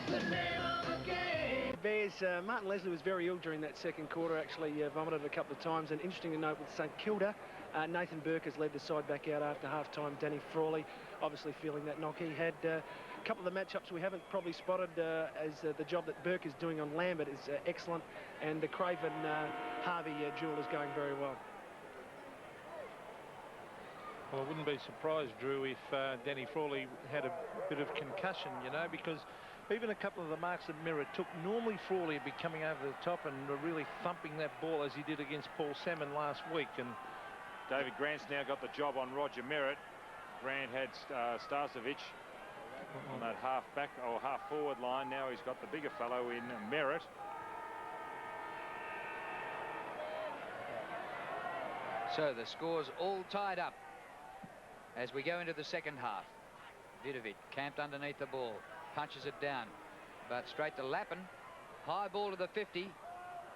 The name of the game. Bears, Martin Leslie was very ill during that second quarter, actually vomited a couple of times. And interesting to note with St Kilda, Nathan Burke has led the side back out after half-time. Danny Frawley obviously feeling that knock. He had a couple of the matchups we haven't probably spotted as the job that Burke is doing on Lambert is excellent. And the Craven-Harvey duel is going very well. Well, I wouldn't be surprised, Drew, if Danny Frawley had a bit of concussion, you know, because even a couple of the marks that Merritt took, normally Frawley would be coming over the top and really thumping that ball as he did against Paul Salmon last week. And David Grant's now got the job on Roger Merritt. Grant had Starcevic on that half-back or half-forward line. Now he's got the bigger fellow in Merritt. So the score's all tied up as we go into the second half. Vidovic camped underneath the ball, punches it down, but straight to Lappin. High ball to the 50.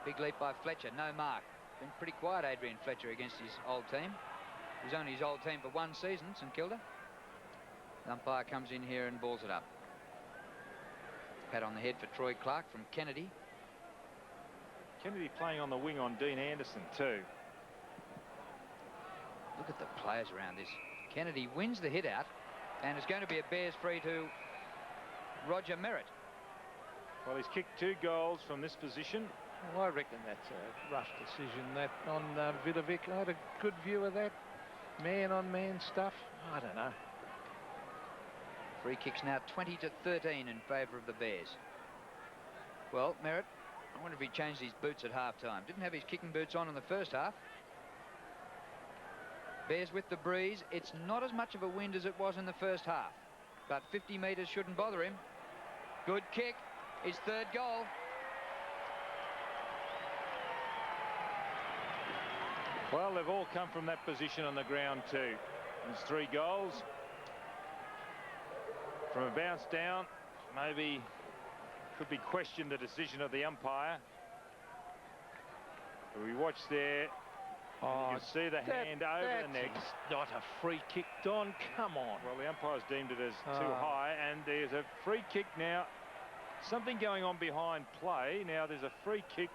Big leap by Fletcher, no mark. Been pretty quiet, Adrian Fletcher, against his old team. He was only his old team for one season, St Kilda. The umpire comes in here and balls it up. Pat on the head for Troy Clark from Kennedy. Kennedy playing on the wing on Dean Anderson too. Look at the players around this. Kennedy wins the hit out, and it's going to be a Bears free to Roger Merritt. Well, he's kicked 2 goals from this position. well, I reckon that's a rough decision, that on Vidovic. I had a good view of that man-on-man stuff. I don't know. Free kicks now 20-13 in favour of the Bears. Well, Merritt, I wonder if he changed his boots at half-time. Didn't have his kicking boots on in the first half. Bears with the breeze. It's not as much of a wind as it was in the first half, but 50 metres shouldn't bother him. Good kick. His third goal. Well, they've all come from that position on the ground too. There's 3 goals. From a bounce down, maybe could be questioned the decision of the umpire. But we watch there. You can see the hand over the neck. Not a free kick, Don. Come on. Well, the umpire's deemed it as too high, and there's a free kick now. Something going on behind play. Now there's a free kick.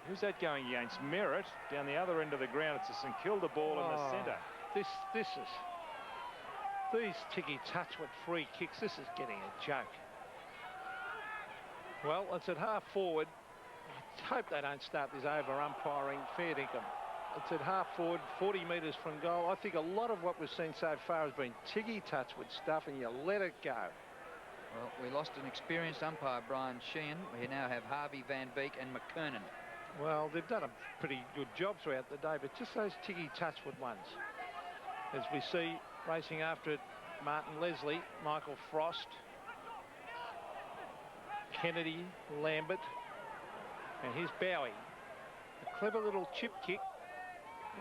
Who's that going against? Merritt down the other end of the ground. It's a St Kilda ball in the centre. This is these ticky-touch with free kicks. This is getting a joke. Well, it's at half forward. I hope they don't start this over umpiring fair dinkum. It's at half forward, 40 metres from goal. I think a lot of what we've seen so far has been ticky-touch with stuff, and you let it go. Well, we lost an experienced umpire, Brian Sheehan. We now have Harvey, Van Beek and McKernan. Well, they've done a pretty good job throughout the day, but just those ticky-touch with ones. As we see racing after it, Martin Leslie, Michael Frost, Kennedy, Lambert, and here's Bowie. A clever little chip kick,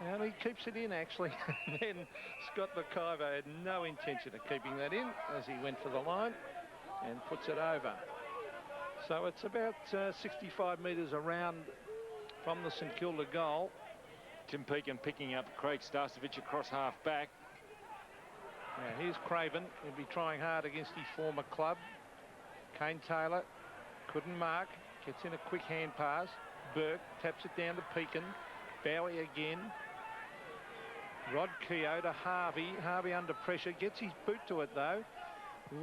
and he keeps it in actually. And then Scott McIver had no intention of keeping that in as he went for the line and puts it over. So it's about 65 metres around from the St Kilda goal. Tim Pekin picking up Craig Starcevic across half back. Now here's Craven. He'll be trying hard against his former club. Kane Taylor couldn't mark. Gets in a quick hand pass. Burke taps it down to Pekin. Bowie again. Rod Keogh to Harvey. Harvey under pressure. Gets his boot to it though.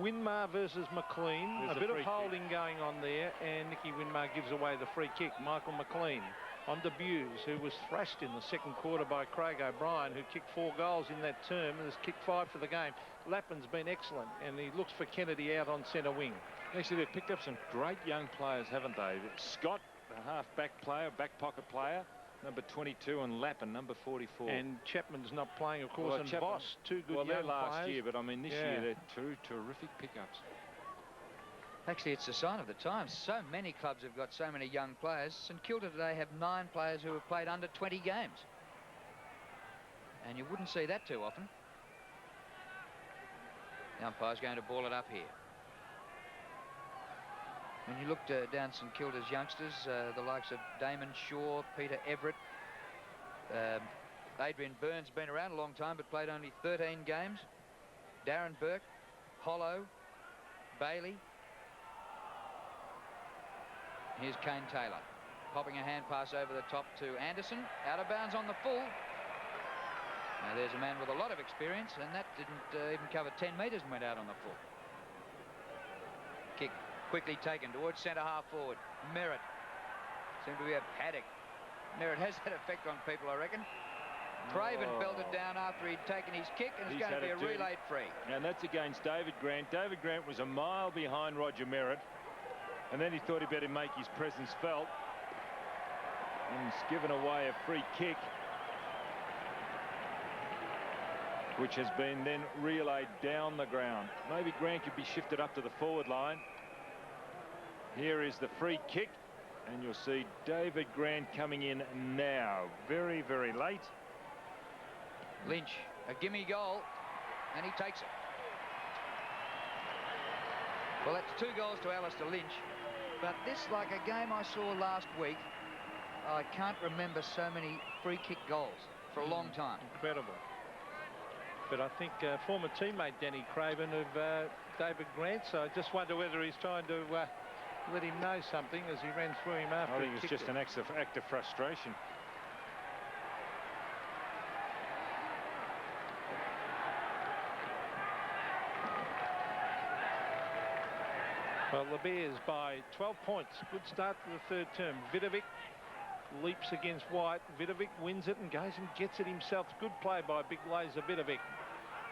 Winmar versus McLean. There's a bit of free holding going on there, and Nicky Winmar gives away the free kick. Michael McLean on to Buse, who was thrashed in the second quarter by Craig O'Brien, who kicked 4 goals in that term and has kicked 5 for the game. Lappin's been excellent, and he looks for Kennedy out on centre wing. Actually, they've picked up some great young players, haven't they? Scott, the half-back player, back pocket player, number 22, and Lappin, number 44. And Chapman's not playing, of course, and Chapman, Boss, 2 good well, young they're last players. year, but I mean this year they're 2 terrific pickups. Actually, it's a sign of the times. So many clubs have got so many young players. St Kilda today have 9 players who have played under 20 games. And you wouldn't see that too often. The umpire's going to ball it up here. When you look down St Kilda's youngsters, the likes of Damon Shaw, Peter Everett, Adrian Burns, been around a long time but played only 13 games. Darren Burke, Hollow, Bailey. Here's Kane Taylor, popping a hand pass over the top to Anderson, out of bounds on the full. Now there's a man with a lot of experience, and that didn't even cover 10 metres and went out on the full. Kick quickly taken towards centre half forward. Merritt. Seemed to be a paddock. Merritt has that effect on people, I reckon. Craven belted down after he'd taken his kick, and it's going to be a relayed free. And that's against David Grant. David Grant was a mile behind Roger Merritt, and then he thought he'd better make his presence felt, and he's given away a free kick, which has been then relayed down the ground. Maybe Grant could be shifted up to the forward line. Here is the free kick, and you'll see David Grant coming in now. Very, very late. Lynch, a gimme goal, and he takes it. Well, that's 2 goals to Alastair Lynch, but this, like a game I saw last week, I can't remember so many free kick goals for a long time. Incredible. But I think former teammate Danny Craven of David Grant, so I just wonder whether he's trying to let him know something as he ran through him after. I think it's just an act of frustration. Well, the Bears by 12 points. Good start to the third term. Vidovic leaps against White. Vidovic wins it and goes and gets it himself. Good play by Big Laser Vidovic.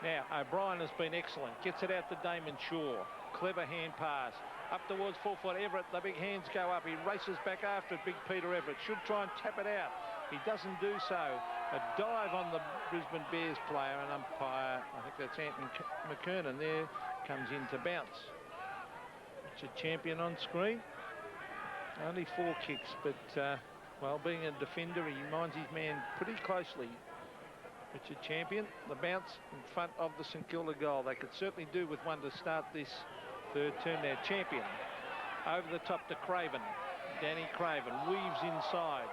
Now, O'Brien has been excellent. Gets it out to Damon Shaw. Clever hand pass. Up towards 4 foot Everett. The big hands go up. He races back after Big Peter Everett. Should try and tap it out. He doesn't do so. A dive on the Brisbane Bears player and umpire. I think that's Anthony McKernan there. Comes in to bounce. Richard Champion on screen. Only 4 kicks, but well, being a defender, he minds his man pretty closely. Richard Champion, the bounce in front of the St Kilda goal. They could certainly do with one to start this third term there. Champion over the top to Craven. Danny Craven weaves inside,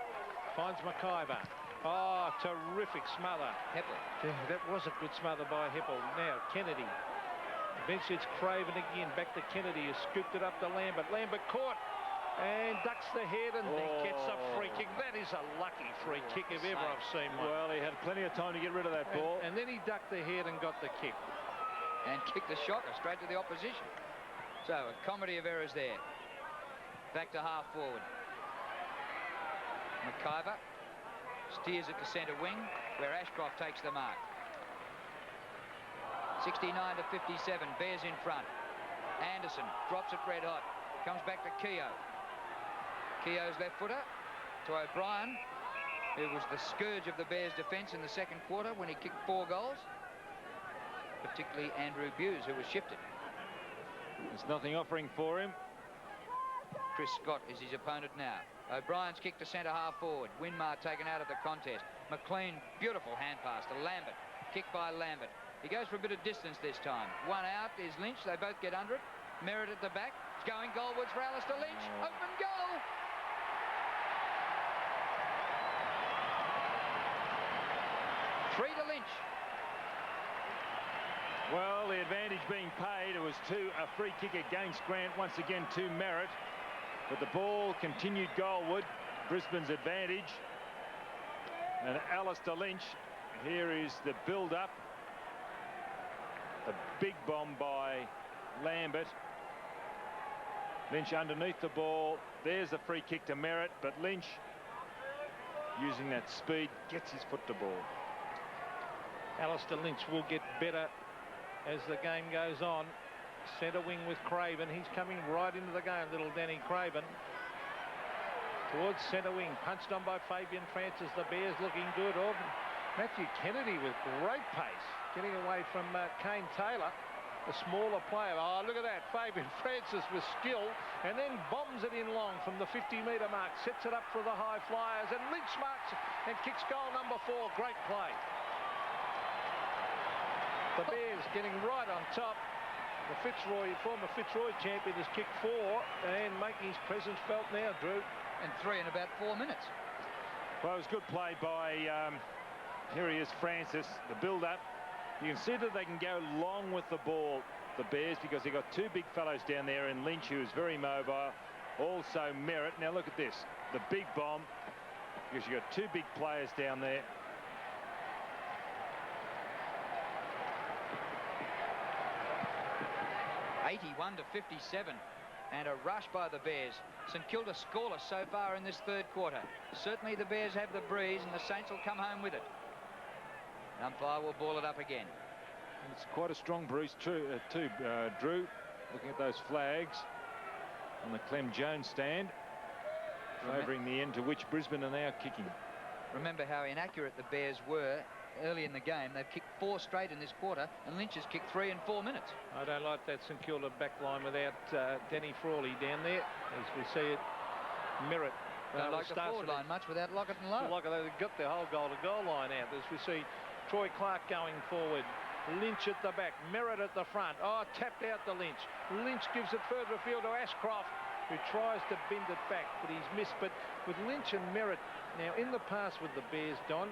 finds McIver. Oh, terrific smother. Heppel. Yeah, that was a good smother by Heppel. Now Kennedy. Eventually it's Craven again. Back to Kennedy, who scooped it up to Lambert. Lambert caught and ducks the head and then gets a free kick. That is a lucky free kick if ever I've seen one. Well, he had plenty of time to get rid of that ball. And then he ducked the head and got the kick. And kicked the shocker straight to the opposition. So a comedy of errors there. Back to half forward. McIver steers it to centre wing, where Ashcroft takes the mark. 69 to 57, Bears in front. Anderson drops it red hot. Comes back to Keogh. Keogh's left footer to O'Brien, who was the scourge of the Bears defence in the second quarter when he kicked 4 goals. Particularly Andrew Buse, who was shifted. There's nothing offering for him. Chris Scott is his opponent now. O'Brien's kick to centre half forward. Winmar taken out of the contest. McLean, beautiful hand pass to Lambert. Kick by Lambert. He goes for a bit of distance this time. One out is Lynch. They both get under it. Merritt at the back. It's going goalwards for Alastair Lynch. Open goal. Three to Lynch. Well, the advantage being paid. It was a free kick against Grant. Once again to Merritt. But the ball continued goalward. Brisbane's advantage. And Alastair Lynch. Here is the build-up. The big bomb by Lambert. Lynch underneath the ball. There's the free kick to Merritt, but Lynch, using that speed, gets his foot to ball. Alastair Lynch will get better as the game goes on. Centre wing with Craven. He's coming right into the game, little Danny Craven. Towards centre wing, punched on by Fabian Francis. The Bears looking good. Matthew Kennedy with great pace, getting away from Kane Taylor. a smaller player. Oh, look at that. Fabian Francis with skill, and then bombs it in long from the 50-metre mark, sets it up for the high flyers, and Lynch marks and kicks goal number 4. Great play. The Bears getting right on top. The former Fitzroy champion has kicked 4 and making his presence felt now, Drew. And 3 in about 4 minutes. Well, it was good play by, here he is, Francis, the build-up. You can see that they can go long with the ball, the Bears, because they've got 2 big fellows down there in Lynch, who is very mobile. Also Merritt. Now look at this, the big bomb, because you've got 2 big players down there. (81-57), and a rush by the Bears. St Kilda scoreless so far in this 3rd quarter. Certainly the Bears have the breeze, and the Saints will come home with it. Umpire will ball it up again. It's quite a strong breeze too, Drew. Looking at those flags on the Clem Jones stand, favouring the end to which Brisbane are now kicking. Remember how inaccurate the Bears were early in the game. They've kicked 4 straight in this quarter, and Lynch has kicked 3 in 4 minutes. I don't like that St Kilda back line without Danny Frawley down there. As we see it, Merritt. Don't like the forward line much without Lockett and Lowe. Lockett, they've got the whole goal-to-goal line out. As we see Troy Clark going forward. Lynch at the back, Merritt at the front. Oh, tapped out to Lynch. Lynch gives it further afield to Ashcroft, who tries to bend it back, but he's missed. But with Lynch and Merritt, now in the past with the Bears, Don,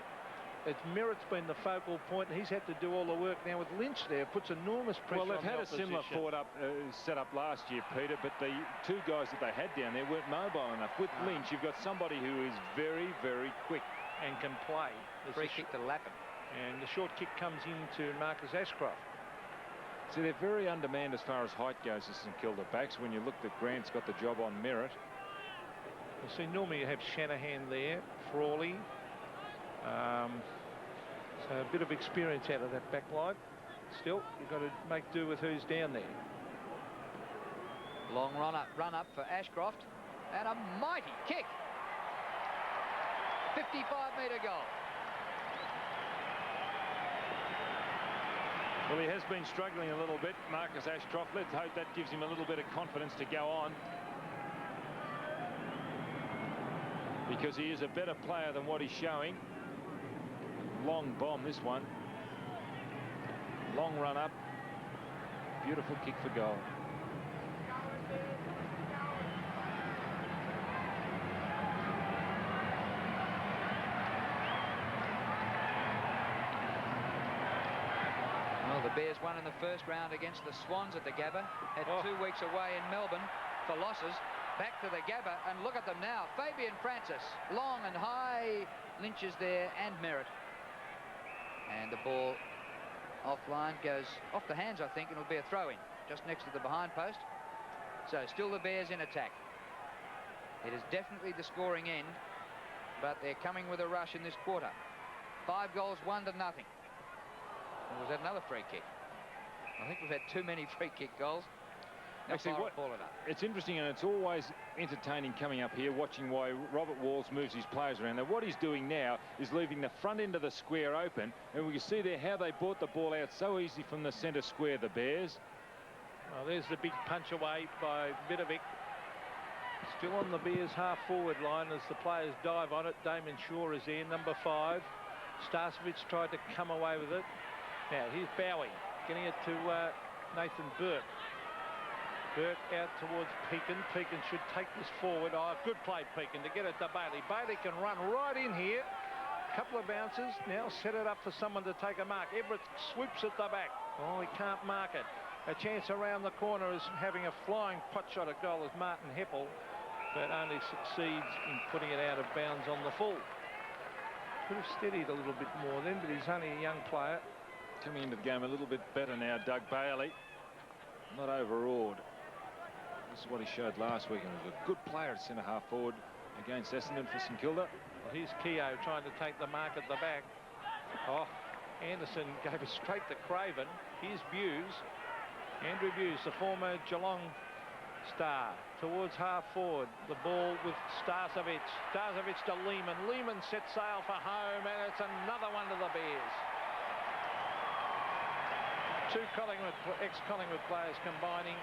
it's Merritt's been the focal point, and he's had to do all the work. Now with Lynch there, puts enormous pressure on the opposition. Well, they've had a similar forward set up last year, Peter, but the 2 guys that they had down there weren't mobile enough. With Lynch, you've got somebody who is very, very quick and can play. Free kick to Lappin. And the short kick comes into Marcus Ashcroft. So they're very undermanned as far as height goes, the St Kilda backs. When you look that Grant's got the job on Merritt. You see, normally you have Shanahan there, Frawley. So a bit of experience out of that back line. Still, you've got to make do with who's down there. Long run up for Ashcroft, and a mighty kick. 55-metre goal. Well, he has been struggling a little bit, Marcus Ashcroft. Let's hope that gives him a little bit of confidence to go on, because he is a better player than what he's showing. Long bomb, this one. Long run up. Beautiful kick for goal. Well, the Bears won in the 1st round against the Swans at the Gabba. Had 2 weeks away in Melbourne for losses. Back to the Gabba, and look at them now. Fabian Francis, long and high. Lynch is there, and Merritt. And the ball offline, goes off the hands, I think, and it'll be a throw-in just next to the behind post. So still the Bears in attack. It is definitely the scoring end, but they're coming with a rush in this quarter. 5 goals, 1-0. And was that another free kick? I think we've had too many free kick goals. Actually, it's interesting, and it's always entertaining coming up here, watching why Robert Walls moves his players around. Now, what he's doing now is leaving the front end of the square open, and we can see there how they brought the ball out so easy from the centre square, the Bears. Well, there's the big punch away by Vidovic. Still on the Bears half-forward line as the players dive on it. Damon Shaw is there, number 5. Starcevic tried to come away with it. Now, here's Bowie, getting it to Nathan Burke. Burke out towards Pekin. Pekin should take this forward. Oh, good play, Pekin, to get it to Bailey. Bailey can run right in here. Couple of bounces. Now set it up for someone to take a mark. Everett swoops at the back. Oh, he can't mark it. A chance around the corner is having a flying pot shot at goal is Martin Heppel, but only succeeds in putting it out of bounds on the full. Could have steadied a little bit more then, but he's only a young player. Coming into the game a little bit better now, Doug Bailey. Not overawed. This is what he showed last week, and was a good player at centre-half forward against Essendon for St Kilda. Well, here's Keogh trying to take the mark at the back. Oh, Anderson gave it straight to Craven. Here's Buse. Andrew Buse, the former Geelong star, towards half-forward. The ball with Starcevic. Starcevic to Lehman. Lehman sets sail for home, and it's another one to the Bears. Two ex-Collingwood players combining.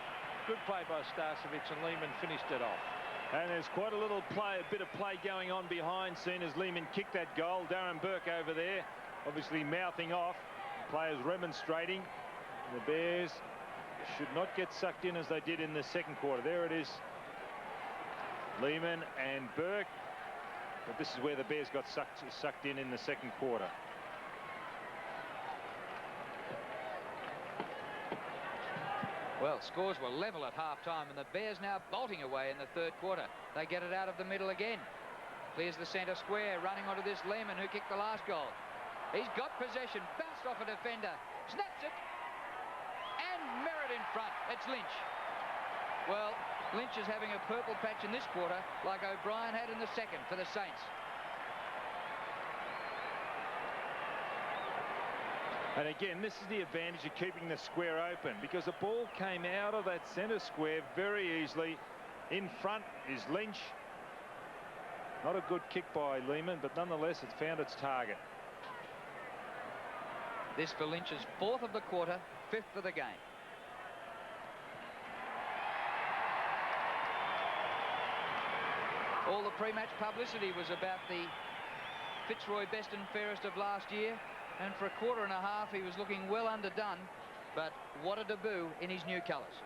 Good play by Starcevic, and Lehman finished it off. And there's quite a little play, a bit of play going on behind scene as Lehman kicked that goal. Darren Burke over there, obviously mouthing off. Players remonstrating. The Bears should not get sucked in as they did in the second quarter. There it is. Lehman and Burke. But this is where the Bears got sucked in the second quarter. Well, scores were level at half-time, and the Bears now bolting away in the third quarter. They get it out of the middle again. Clears the centre square, running onto this Lehman, who kicked the last goal. He's got possession, bounced off a defender, snaps it, and Merritt in front. It's Lynch. Well, Lynch is having a purple patch in this quarter, like O'Brien had in the second for the Saints. And again, this is the advantage of keeping the square open, because the ball came out of that centre square very easily. In front is Lynch. Not a good kick by Lehman, but nonetheless it's found its target. This for Lynch's fourth of the quarter, fifth of the game. All the pre-match publicity was about the Fitzroy best and fairest of last year, and for a quarter and a half he was looking well underdone, but what a debut in his new colours.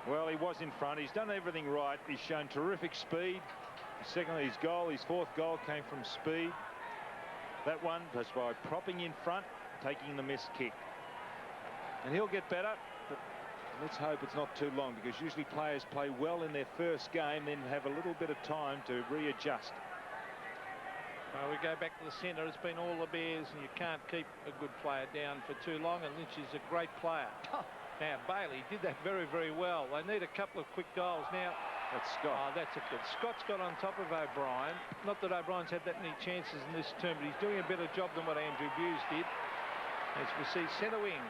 Well, he was in front. He's done everything right. He's shown terrific speed. Secondly, his fourth goal came from speed. That one was by propping in front, taking the missed kick. And he'll get better, but let's hope it's not too long, because usually players play well in their first game, then have a little bit of time to readjust. We go back to the centre. It's been all the Bears, and you can't keep a good player down for too long, and Lynch is a great player. Now, Bailey did that very, very well. They need a couple of quick goals. Now, that's Scott. Oh, that's a good. Scott's got on top of O'Brien. Not that O'Brien's had that many chances in this term, but he's doing a better job than what Andrew Hughes did. As we see, centre wing,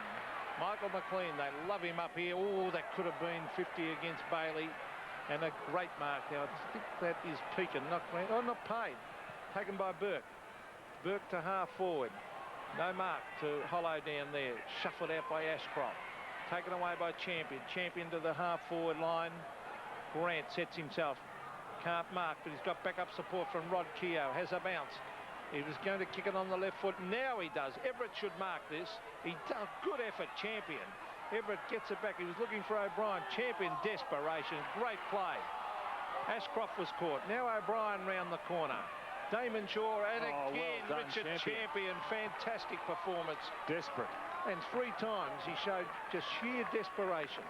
Michael McLean. They love him up here. Oh, that could have been 50 against Bailey. And a great mark. Now, I think that is Pekin, not paid. Taken by Burke. Burke to half forward. No mark to Hollow down there. Shuffled out by Ashcroft. Taken away by Champion. Champion to the half forward line. Grant sets himself. Can't mark, but he's got backup support from Rod Keogh. Has a bounce. He was going to kick it on the left foot. Now he does. Everett should mark this. He does. Good effort, Champion. Everett gets it back. He was looking for O'Brien. Champion, desperation. Great play. Ashcroft was caught. Now O'Brien round the corner. Damon Shaw, and again, well done, Richard Champion. Fantastic performance. Desperate. And 3 times he showed just sheer desperation.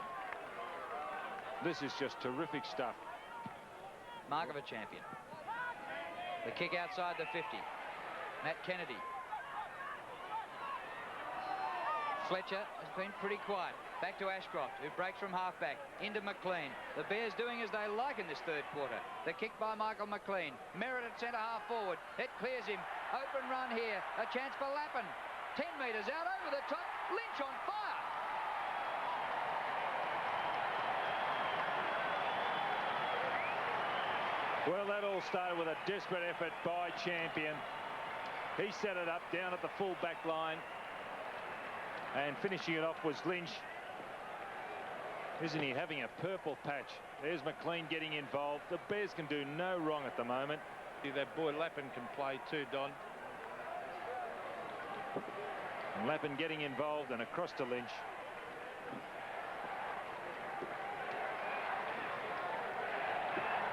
This is just terrific stuff. Mark of a champion. The kick outside the 50. Matt Kennedy. Fletcher has been pretty quiet. Back to Ashcroft, who breaks from halfback into McLean. The Bears doing as they like in this third quarter. The kick by Michael McLean. Merritt at centre half forward. It clears him. Open run here. A chance for Lappin. 10 metres out over the top. Lynch on fire. Well, that all started with a desperate effort by Champion. He set it up down at the full back line. And finishing it off was Lynch. Isn't he having a purple patch? There's McLean getting involved. The Bears can do no wrong at the moment. That boy Lappin can play too, Don. And Lappin getting involved and across to Lynch.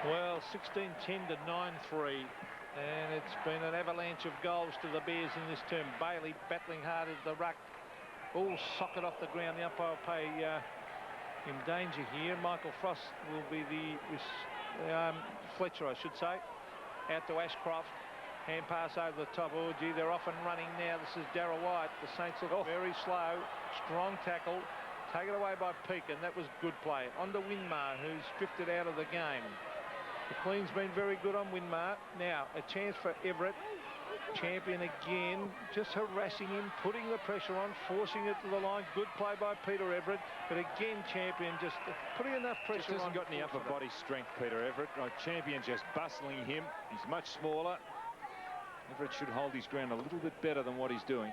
Well, 16-10 to 9-3. And it's been an avalanche of goals to the Bears in this term. Bailey battling hard at the ruck. All socket off the ground. The umpire will pay in danger here. Michael Frost will be the Fletcher, I should say. Out to Ashcroft. Hand pass over the top. Oh, gee, they're off and running now. This is Darryl White. The Saints look very slow. Strong tackle. Taken away by Pekin. That was good play. On to Winmar, who's drifted out of the game. McLean's been very good on Winmar. Now, a chance for Everett. Champion again, just harassing him, putting the pressure on, forcing it to the line. Good play by Peter Everett, but again Champion just putting enough pressure on. Just hasn't got any upper body strength, Peter Everett. Champion just bustling him. He's much smaller. Everett should hold his ground a little bit better than what he's doing.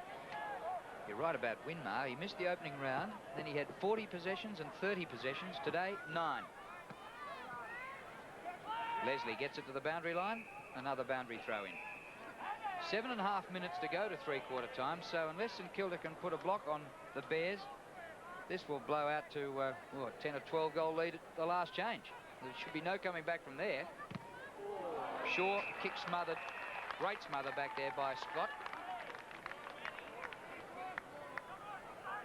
You're right about Winmar. He missed the opening round. Then he had 40 possessions and 30 possessions. Today, 9. Leslie gets it to the boundary line. Another boundary throw in. 7.5 minutes to go to three-quarter time. So unless St Kilda can put a block on the Bears, this will blow out to what, 10 or 12 goal lead at the last change. There should be no coming back from there. Shaw kick smothered. Great smother back there by Scott.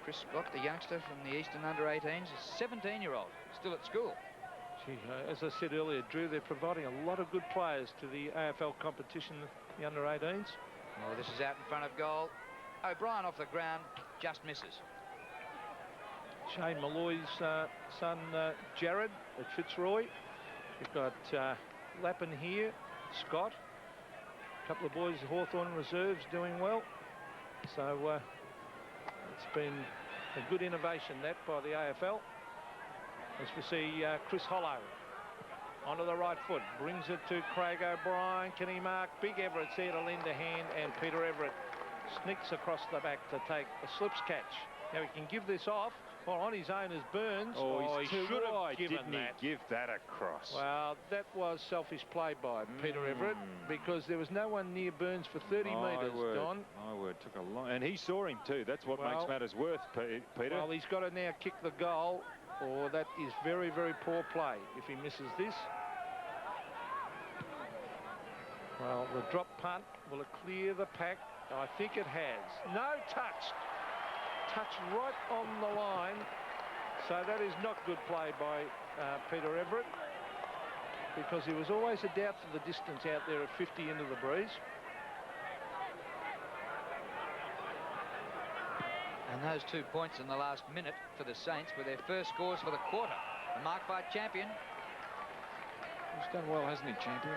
Chris Scott, the youngster from the Eastern under-18s, a 17-year-old, still at school. Gee, as I said earlier, Drew, they're providing a lot of good players to the AFL competition, the under-18s. Oh, this is out in front of goal. O'Brien off the ground, just misses. Shane Malloy's son, Jared, at Fitzroy. You've got Lappin here, Scott. A couple of boys, Hawthorn reserves, doing well. So it's been a good innovation, that, by the AFL. As we see Chris Hollow onto the right foot, brings it to Craig O'Brien. Can he mark? Big Everett's there to lend a hand, and Peter Everett sneaks across the back to take a slips catch. Now he can give this off. Well, on his own as Burns. Oh, he should have given didn't that. he give that across? Well, that was selfish play by Peter Everett, because there was no one near Burns for 30 metres, Don. My word, took a long... And he saw him too. That's what makes matters worth, Peter. Well, he's got to now kick the goal, or that is very, very poor play if he misses this. Well, the drop punt, will it clear the pack? I think it has. No, touched. Touched right on the line. So that is not good play by Peter Everett, because he was always a doubt for the distance out there at 50 into the breeze. And those 2 points in the last minute for the Saints were their first scores for the quarter. The mark by champion. He's done well, hasn't he, champion?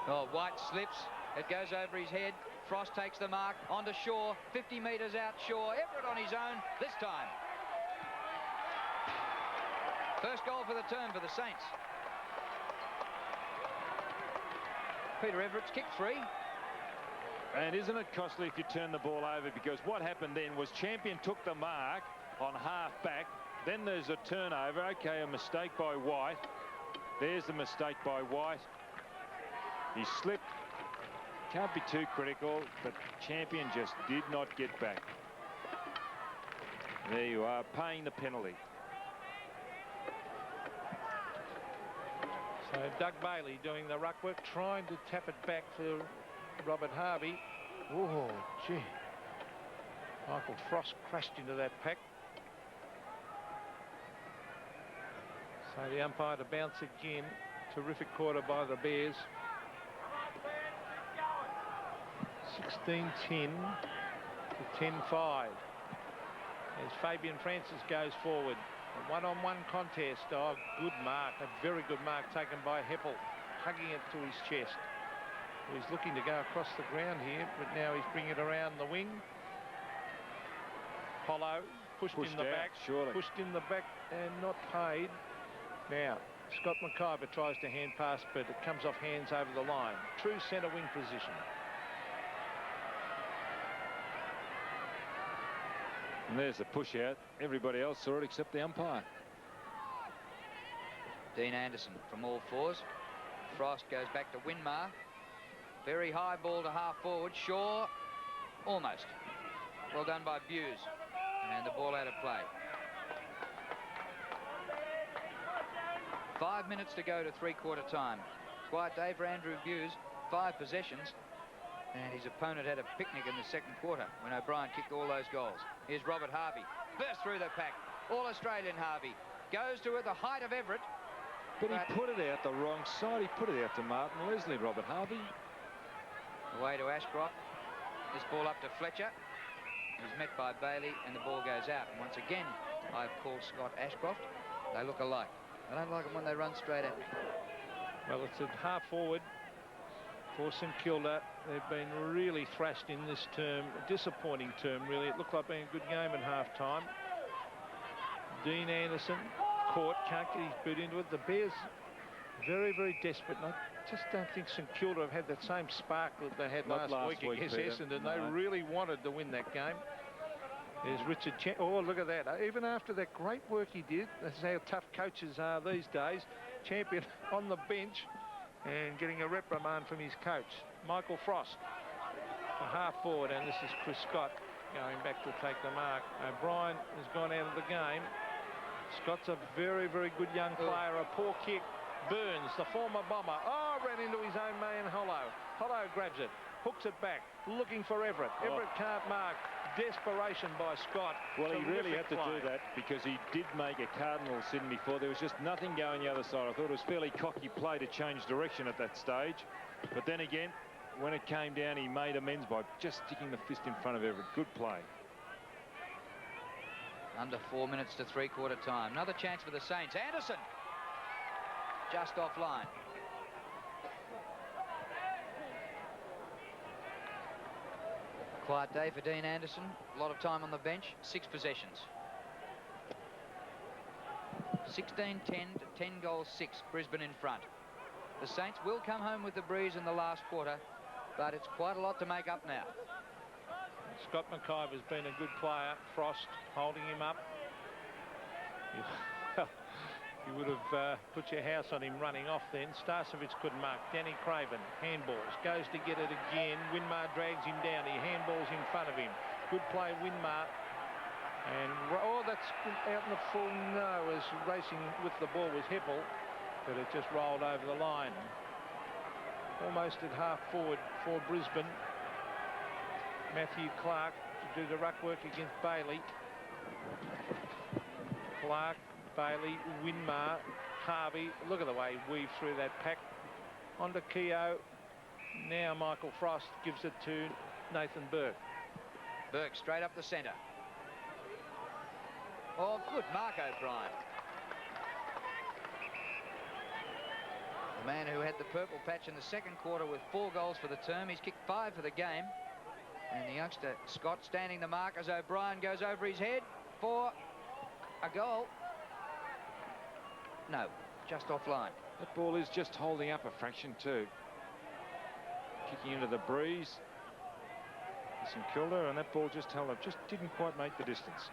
Oh, White slips. It goes over his head. Frost takes the mark onto Shaw. 50 metres out Shaw. Everett on his own this time. First goal for the term for the Saints. Peter Everett's kicked free. And isn't it costly if you turn the ball over? Because what happened then was Champion took the mark on half back. Then there's a turnover. Okay, a mistake by White. There's the mistake by White. He slipped. Can't be too critical, but Champion just did not get back. There you are, paying the penalty. So Doug Bailey doing the ruck work, trying to tap it back for Robert Harvey. Oh, gee. Michael Frost crashed into that pack. So the umpire to bounce again. Terrific quarter by the Bears. 16-10 to 10-5. As Fabian Francis goes forward. A one-on-one contest. Oh, good mark. A very good mark taken by Heppel, hugging it to his chest. He's looking to go across the ground here, but now he's bringing it around the wing. Hollow pushed in the back. Surely. Pushed in the back and not paid. Now, Scott McIver tries to hand pass, but it comes off hands over the line. True centre wing position. And there's the push out. Everybody else saw it except the umpire. Dean Anderson from all fours. Frost goes back to Winmar. Very high ball to half forward. Shaw, almost. Well done by Buse. And the ball out of play. 5 minutes to go to three-quarter time. Quiet day for Andrew Buse. 5 possessions. And his opponent had a picnic in the second quarter when O'Brien kicked all those goals. Here's Robert Harvey. Burst through the pack. All-Australian Harvey. Goes to the height of Everett. But he put it out the wrong side. He put it out to Martin Leslie, Robert Harvey. Away to Ashcroft. This ball up to Fletcher. He's met by Bailey and the ball goes out. And once again, I've called Scott Ashcroft. They look alike. I don't like them when they run straight at me. Well, it's at half forward for St Kilda. They've been really thrashed in this term. A disappointing term, really. It looked like being a good game at half-time. Dean Anderson caught, can't get his boot into it. The Bears very, very desperate. just don't think St Kilda have had that same spark that they had Not last week against Peter. Essendon. No. They really wanted to win that game. There's Richard. Oh, look at that. Even after that great work he did, that's how tough coaches are these days. Champion on the bench and getting a reprimand from his coach. Michael Frost, a half forward, and this is Chris Scott going back to take the mark. O'Brien has gone out of the game. Scott's a very, very good young player. A poor kick. Burns, the former bomber. Oh, ran into his own man, Hollow. Hollow grabs it, hooks it back, looking for Everett. Everett can't mark. Desperation by Scott. Well, he really had to play. do that because he did make a cardinal sin before. There was just nothing going the other side. I thought it was fairly cocky play to change direction at that stage. But then again, when it came down, he made amends by just sticking the fist in front of Everett. Good play. Under 4 minutes to three-quarter time. Another chance for the Saints. Anderson just offline. Quiet day for Dean Anderson. A lot of time on the bench. 6 possessions. 16-10 to 10 goals 6. Brisbane in front. The Saints will come home with the breeze in the last quarter, but it's quite a lot to make up now. Scott McIver's been a good player. Frost holding him up. You would have put your house on him running off then. Starcevic couldn't mark. Danny Craven, handballs, goes to get it again. Winmar drags him down. He handballs in front of him. Good play, Winmar. And, oh, that's out in the full no as racing with the ball was Heppel, but it just rolled over the line. Almost at half forward for Brisbane. Matthew Clark to do the ruck work against Bailey. Clark, Bailey, Winmar, Harvey. Look at the way he weaves through that pack. On to Keogh. Now Michael Frost gives it to Nathan Burke. Burke straight up the centre. Oh, good mark, O'Brien. The man who had the purple patch in the second quarter with 4 goals for the term. He's kicked 5 for the game. And the youngster Scott standing the mark as O'Brien goes over his head for a goal. No, just offline. That ball is just holding up a fraction too. Kicking into the breeze. St Kilda, and that ball just held up. Just didn't quite make the distance.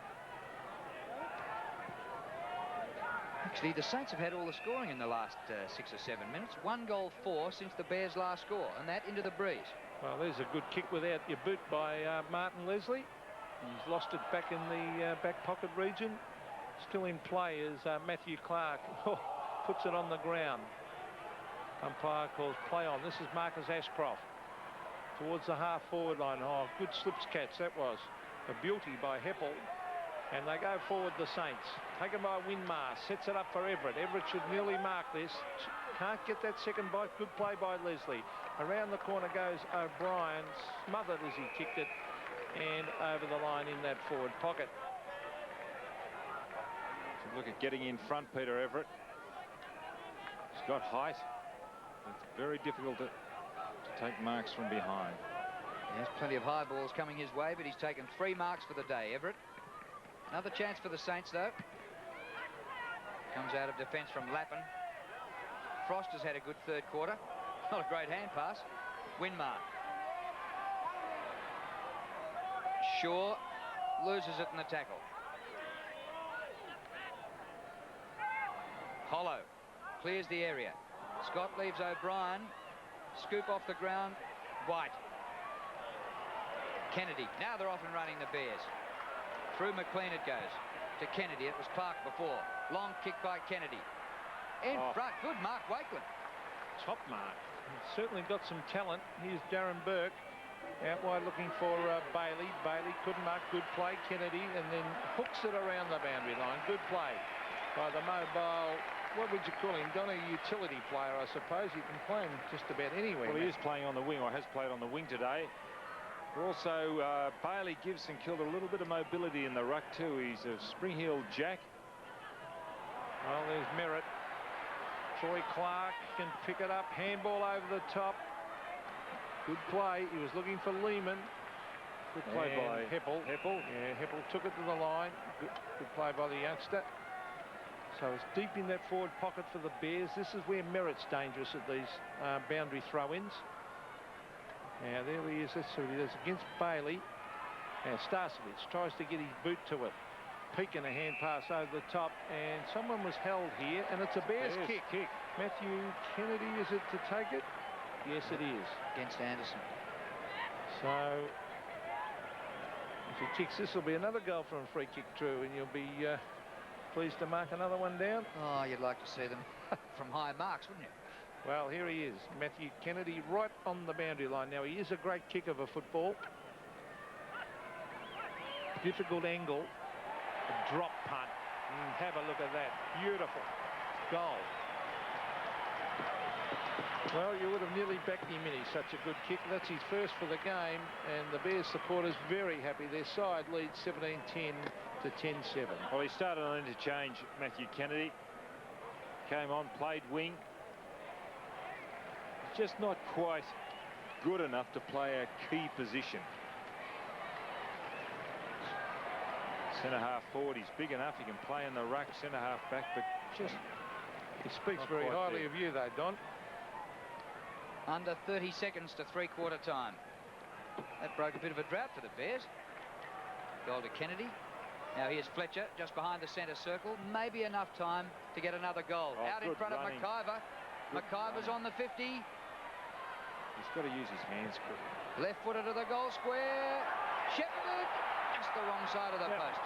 Actually, the Saints have had all the scoring in the last 6 or 7 minutes. 1 goal 4 since the Bears' last score, and that into the breeze. Well, there's a good kick without your boot by Martin Leslie. He's lost it back in the back pocket region. Still in play is Matthew Clark. Puts it on the ground. Umpire calls play on. This is Marcus Ashcroft towards the half forward line. Oh, good slips catch that was. A beauty by Heppel. And they go forward, the Saints. Taken by Winmar. Sets it up for Everett. Everett should nearly mark this. Can't get that second bite. Good play by Leslie. Around the corner goes O'Brien. Smothered as he kicked it. And over the line in that forward pocket. So look at getting in front, Peter Everett. He's got height. It's very difficult to take marks from behind. There's plenty of high balls coming his way, but he's taken 3 marks for the day, Everett. Another chance for the Saints, though. Comes out of defence from Lappin. Frost has had a good third quarter. Not a great hand pass. Winmar. Shaw loses it in the tackle. Hollow clears the area. Scott leaves O'Brien. Scoop off the ground. White. Kennedy. Now they're off and running, the Bears. Through McLean it goes. To Kennedy. It was Park before. Long kick by Kennedy. In front. Good mark, Wakeland. Top mark. He's certainly got some talent. Here's Darren Burke. Out wide looking for Bailey. Bailey couldn't mark. Good play. Kennedy. And then hooks it around the boundary line. Good play by the mobile. What would you call him? Not a utility player, I suppose. You can play him just about anywhere. Well, he is playing on the wing, or has played on the wing today. Also, Bailey gives St Kilda a little bit of mobility in the ruck too. He's a spring-heeled jack. Well, there's Merritt. Troy Clark can pick it up. Handball over the top. Good play. He was looking for Lehman. Good play by Heppel. Yeah, Heppel took it to the line. Good play by the youngster. So it's deep in that forward pocket for the Bears. This is where Merritt's dangerous at these boundary throw-ins. Now there he is. That's what he does against Bailey. Now Starcevich tries to get his boot to it. Peeking a hand pass over the top, and someone was held here, and it's a Bears kick. Matthew Kennedy, is it to take it? Yes, it is. Against Anderson. So if he kicks, this will be another goal from a free kick, Drew, and you'll be pleased to mark another one down. Oh, you'd like to see them from high marks, wouldn't you? Well, here he is, Matthew Kennedy, right on the boundary line. Now, he is a great kick of a football. Difficult angle. A drop punt. Have a look at that. Beautiful. Goal. Well, you would have nearly backed him in. He's such a good kick. That's his first for the game, and the Bears supporters very happy. Their side leads 17-10 to 10-7. Well, he started on interchange, Matthew Kennedy. Came on, played wing. Just not quite good enough to play a key position. Centre half forward, he's big enough. He can play in the ruck, centre half back, but just he speaks very highly of you, though, Don. Under 30 seconds to three-quarter time. That broke a bit of a drought for the Bears. Goal to Kennedy. Now here's Fletcher just behind the centre circle. Maybe enough time to get another goal. Out in front running. of McIver. McIver's on the 50. He's got to use his hands quickly. Left-footed to the goal square. Shepherded. Just the wrong side of the post.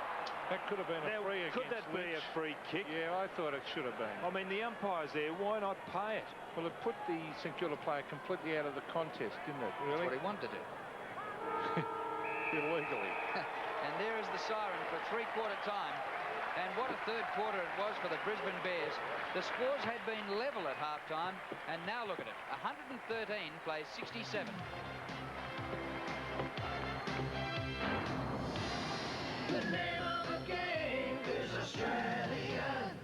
That could have been a free against Could that be a free kick? Yeah, I thought it should have been. I mean, the umpire's there. Why not pay it? Well, it put the St Kilda player completely out of the contest, didn't it? Really? That's what he wanted to do. Illegally. And there is the siren for three-quarter time. And what a third quarter it was for the Brisbane Bears. The scores had been level at halftime, and now look at it. 113 plays 67. The name of the game is Australian.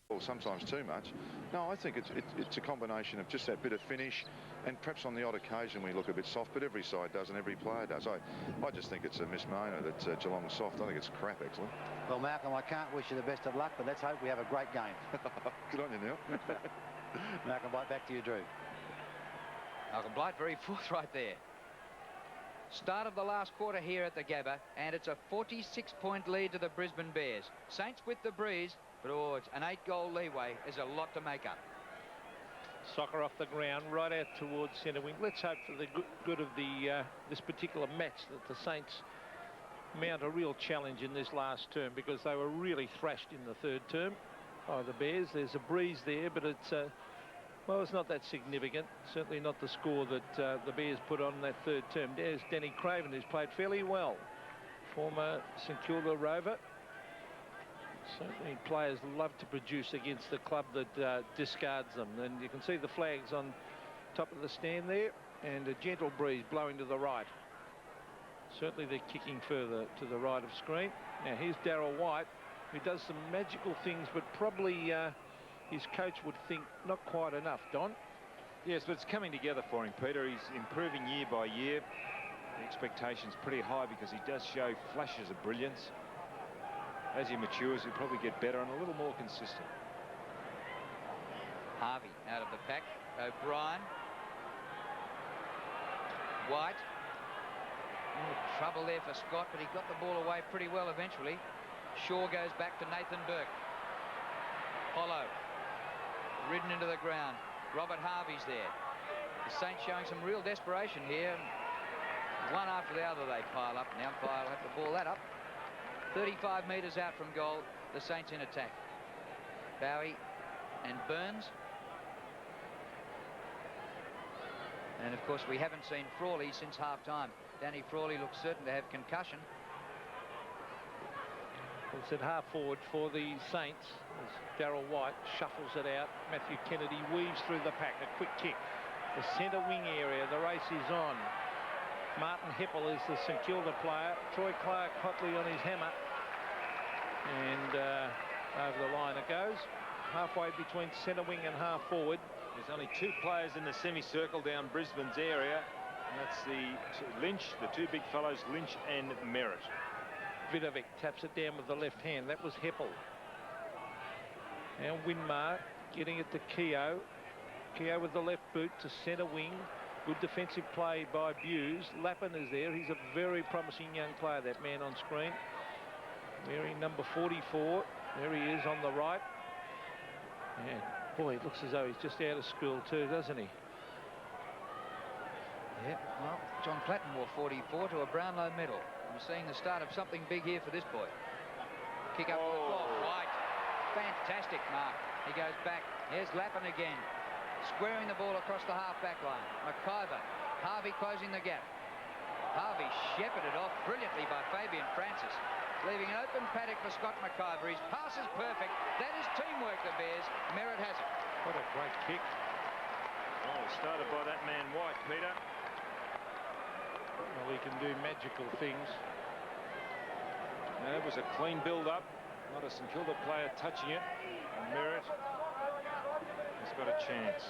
Well, sometimes too much. No, I think it's a combination of just that bit of finish, and perhaps on the odd occasion we look a bit soft, but every side does and every player does. I just think it's a misnomer that Geelong's soft. I think it's crap, actually. Well, Malcolm, I can't wish you the best of luck, but let's hope we have a great game. Good on you, Neil. Malcolm, right back to you, Drew. Malcolm Blight very forthright there. Start of the last quarter here at the Gabba, and it's a 46-point lead to the Brisbane Bears. Saints with the breeze, but it's an 8-goal leeway is a lot to make up. Soccer off the ground, right out towards centre wing. Let's hope for the good of this particular match that the Saints mount a real challenge in this last term, because they were really thrashed in the third term by the Bears. There's a breeze there, but it's well, it's not that significant. Certainly not the score that the Bears put on that third term. There's Danny Craven, who's played fairly well. Former St Kilda Rover. Certainly players love to produce against the club that discards them. And you can see the flags on top of the stand there, and a gentle breeze blowing to the right. Certainly they're kicking further to the right of screen. Now here's Darryl White, who does some magical things, but probably his coach would think not quite enough, Don. Yes, but it's coming together for him, Peter. He's improving year by year. The expectation's pretty high because he does show flashes of brilliance. As he matures, he'll probably get better and a little more consistent. Harvey out of the pack. O'Brien. White. Trouble there for Scott, but he got the ball away pretty well eventually. Shaw goes back to Nathan Burke. Hollow. Ridden into the ground. Robert Harvey's there. The Saints showing some real desperation here. One after the other they pile up, and the umpire will have to ball that up. 35 metres out from goal, the Saints in attack. Bowie and Burns. And of course we haven't seen Frawley since half-time. Danny Frawley looks certain to have concussion. It's at half forward for the Saints as Darryl White shuffles it out. Matthew Kennedy weaves through the pack. A quick kick. The centre wing area. The race is on. Martin Heppel is the St Kilda player. Troy Clark hotly on his hammer. And over the line it goes. Halfway between centre wing and half forward. There's only two players in the semicircle down Brisbane's area. And that's the Lynch, the two big fellows, Lynch and Merritt. Vidovic taps it down with the left hand. That was Heppel. Now Winmar getting it to Keogh. Keogh with the left boot to centre wing. Good defensive play by Buse. Lappin is there. He's a very promising young player, that man on screen. Wearing number 44. There he is on the right. And boy, it looks as though he's just out of school too, doesn't he? Yeah, well, John Platten wore 44 to a Brownlow medal. We're seeing the start of something big here for this boy. Kick up to the floor. White. Fantastic mark. He goes back. Here's Lappin again. Squaring the ball across the half-back line. McIver. Harvey closing the gap. Harvey shepherded off brilliantly by Fabian Francis, leaving an open paddock for Scott McIver. His pass is perfect. That is teamwork, the Bears. Merritt has it. What a great kick. Oh, started by that man White, Peter. Well, he can do magical things. And it was a clean build-up. Not a St Kilda player touching it. And Merritt has got a chance.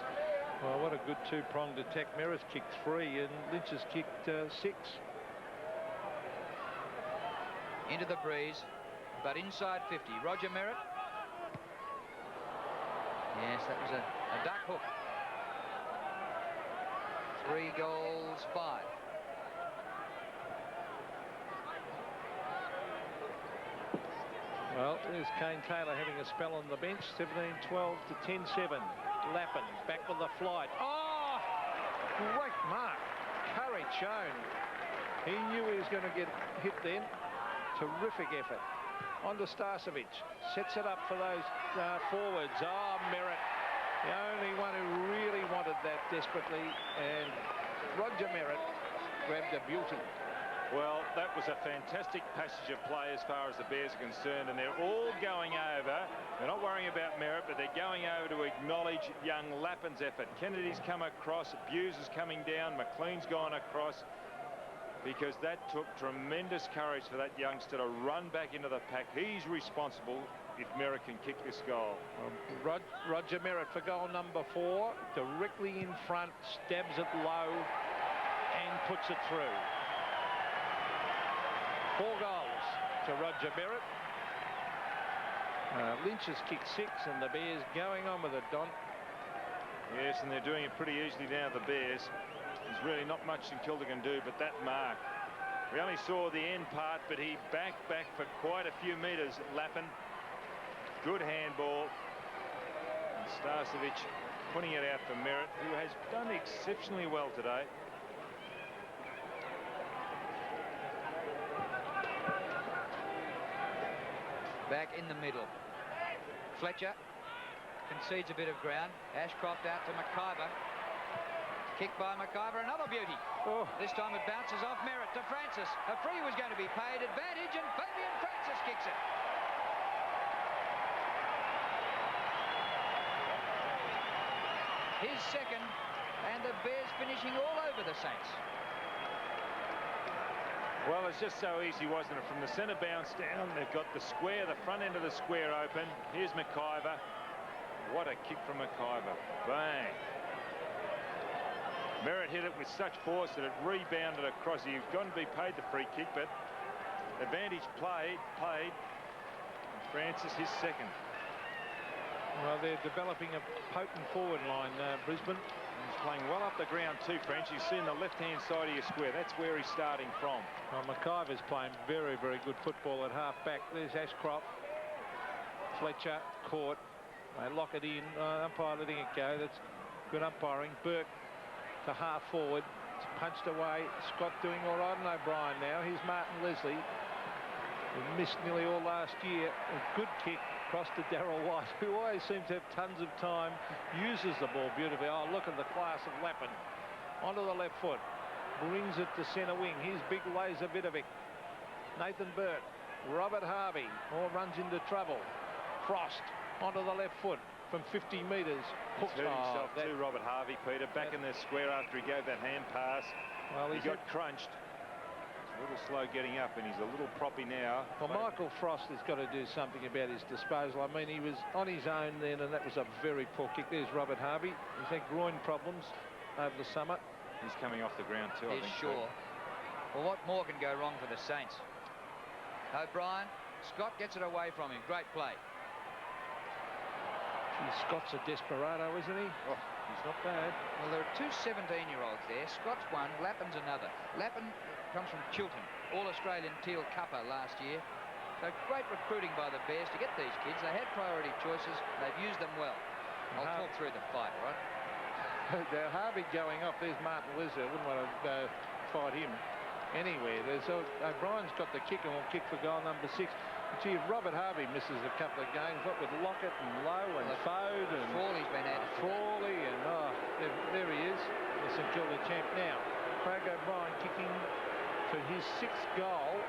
Well, what a good two-pronged attack. Merritt's kicked 3 and Lynch has kicked 6. Into the breeze, but inside 50. Roger Merritt. Yes, that was a duck hook. 3 goals, 5. Well, there's Kane Taylor having a spell on the bench. 17-12 to 10-7. Lappin back with the flight. Oh, great mark. Courage shown. He knew he was going to get hit then. Terrific effort. On to Starcevic. Sets it up for those forwards. Oh, Merritt. The only one who really wanted that desperately. And Roger Merritt grabbed a beauty. Well, that was a fantastic passage of play as far as the Bears are concerned, and they're all going over. They're not worrying about Merritt, but they're going over to acknowledge young Lappin's effort. Kennedy's come across, Buse is coming down, McLean's gone across, because that took tremendous courage for that youngster to run back into the pack. He's responsible if Merritt can kick this goal. Roger Merritt for goal number 4, directly in front, stabs it low and puts it through. 4 goals to Roger Merritt. Lynch has kicked 6 and the Bears going on with it, Don. Yes, and they're doing it pretty easily now, the Bears. There's really not much St Kilda can do, but that mark. We only saw the end part, but he backed back for quite a few metres, Lappin. Good handball. And Starcevic putting it out for Merritt, who has done exceptionally well today. Back in the middle. Fletcher concedes a bit of ground. Ashcroft out to McIver. Kick by McIver, another beauty. Oh. This time it bounces off Merritt to Francis. A free was going to be paid. Advantage, and Fabian Francis kicks it. His second, and the Bears finishing all over the Saints. Well, it's just so easy, wasn't it? From the centre bounce down, they've got the square, the front end of the square open. Here's McIver. What a kick from McIver. Bang. Merritt hit it with such force that it rebounded across. He's going to be paid the free kick, but advantage played. And Francis, his second. Well, they're developing a potent forward line, Brisbane. He's playing well up the ground too, French. You see on the left-hand side of your square. That's where he's starting from. Well, McIver's playing very, very good football at half-back. There's Ashcroft. Fletcher caught. They lock it in. Umpire letting it go. That's good umpiring. Burke to half-forward. It's punched away. Scott doing all right on O'Brien now. Here's Martin Leslie, who missed nearly all last year. A good kick across to Darryl White, who always seems to have tons of time, uses the ball beautifully. Oh, look at the class of Lappin. Onto the left foot, brings it to centre wing. Here's big laser Vidovic. Nathan Burt, Robert Harvey, all runs into trouble. Frost onto the left foot from 50 metres. He's hurt himself too, Robert Harvey, Peter, back in the square after he gave that hand pass. Well, he got crunched. A little slow getting up, and he's a little proppy now. Well, Michael Frost has got to do something about his disposal. I mean, he was on his own then, and that was a very poor kick. There's Robert Harvey. He's had groin problems over the summer. He's coming off the ground too, I think. Sure. Well, what more can go wrong for the Saints? O'Brien. Scott gets it away from him. Great play. Gee, Scott's a desperado, isn't he? Oh, he's not bad. Well, there are two 17-year-olds there. Scott's one, Lappin's another. Lappin comes from Chiltern, All-Australian Teal Cupper last year. So great recruiting by the Bears to get these kids. They had priority choices. They've used them well. I'll talk through the fight, all right? Now, Harvey going off. There's Martin Lizzer. Wouldn't want to fight him anywhere. O'Brien's got the kick and will kick for goal number 6. Gee, if Robert Harvey misses a couple of games, what with Lockett and Lowe and Fode and Frawley's been added. Frawley and there he is, the St Kilda champ now. Craig O'Brien kicking for his 6th goal,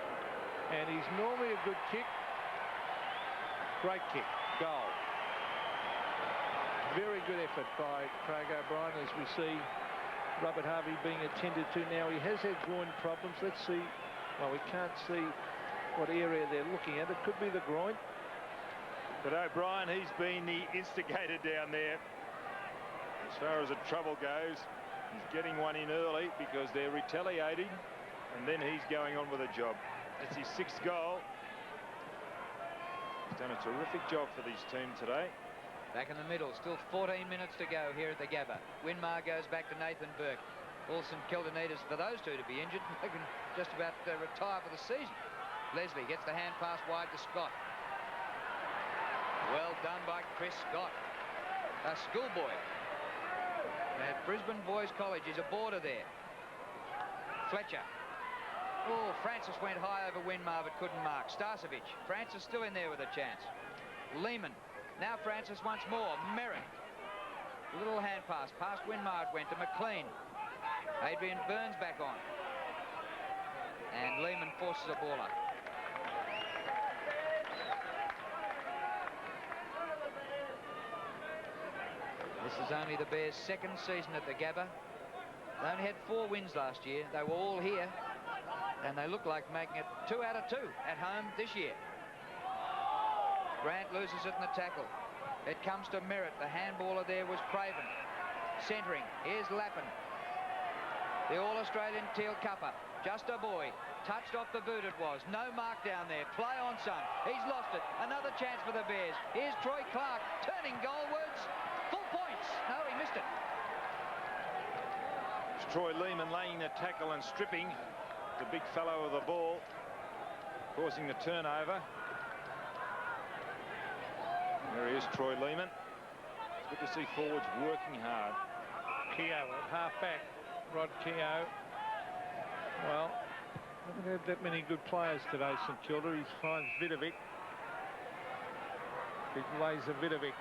and he's normally a good kick. Great kick, goal. Very good effort by Craig O'Brien, as we see Robert Harvey being attended to now. He has had groin problems. Let's see. Well, we can't see what area they're looking at. It could be the groin. But O'Brien, he's been the instigator down there. As far as the trouble goes, he's getting one in early because they're retaliating, and then he's going on with a job. That's his 6th goal. He's done a terrific job for this team today. Back in the middle, still 14 minutes to go here at the Gabba. Winmar goes back to Nathan Burke. All St Kilda need is for those two to be injured. They can just about retire for the season. Leslie gets the hand pass wide to Scott. Well done by Chris Scott, a schoolboy at Brisbane Boys College. He's a boarder there. Fletcher. Oh, Francis went high over Winmar but couldn't mark. Starcevic. Francis still in there with a chance. Lehman. Now Francis once more. Merritt. Little hand pass. Past Winmar it went to McLean. Adrian Burns back on. And Lehman forces a ball up. This is only the Bears' 2nd season at the Gabba. They only had 4 wins last year. They were all here. And they look like making it 2 out of 2 at home this year. Grant loses it in the tackle. It comes to Merritt. The handballer there was Craven. Centering. Here's Lappin. The All-Australian Teal Cupper. Just a boy. Touched off the boot it was. No mark down there. Play on, son. He's lost it. Another chance for the Bears. Here's Troy Clark turning goalwards. Full points. No, he missed it. It's Troy Lehman laying the tackle and stripping the big fellow of the ball, causing the turnover. There he is, Troy Lehman. It's good to see forwards working hard. Keogh at half-back. Rod Keogh. Well, haven't had that many good players today, St Kilda. He finds Vidovic. Big laser Vidovic.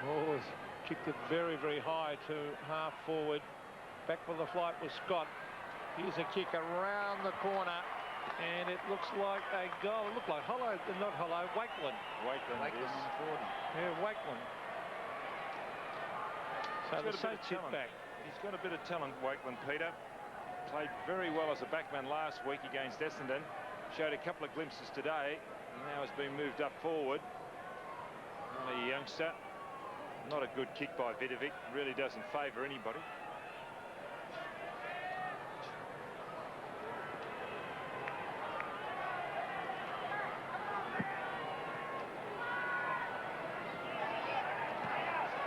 Oh, kicked it very, very high to half forward. Back for the flight was Scott. Here's a kick around the corner, and it looks like a goal. It looked like Hollow, not Hollow, Wakeland. Wakeland Yeah, Wakeland. So the Saints hit back. He's got a bit of talent, Wakeland, Peter. Played very well as a backman last week against Essendon. Showed a couple of glimpses today. Now has been moved up forward. Only a youngster. Not a good kick by Vidovic. Really doesn't favour anybody.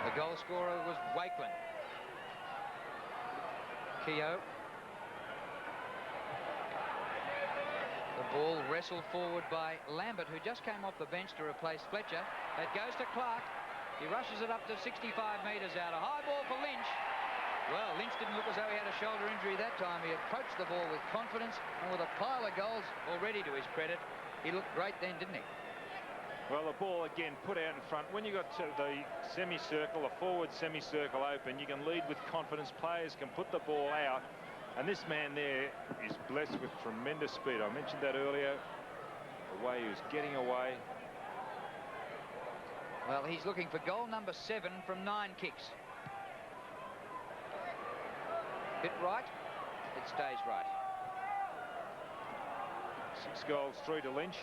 The goal scorer was Wakeland. Keogh. The ball wrestled forward by Lambert, who just came off the bench to replace Fletcher. It goes to Clark. He rushes it up to 65 metres out. A high ball for Lynch. Well, Lynch didn't look as though he had a shoulder injury that time. He approached the ball with confidence, and with a pile of goals already to his credit, he looked great then, didn't he? Well, the ball again put out in front. When you got to the semicircle, a forward semicircle open, you can lead with confidence. Players can put the ball out, and this man there is blessed with tremendous speed. I mentioned that earlier. The way he was getting away. Well, he's looking for goal number 7 from 9 kicks. Hit right, it stays right. 6 goals, 3 to Lynch.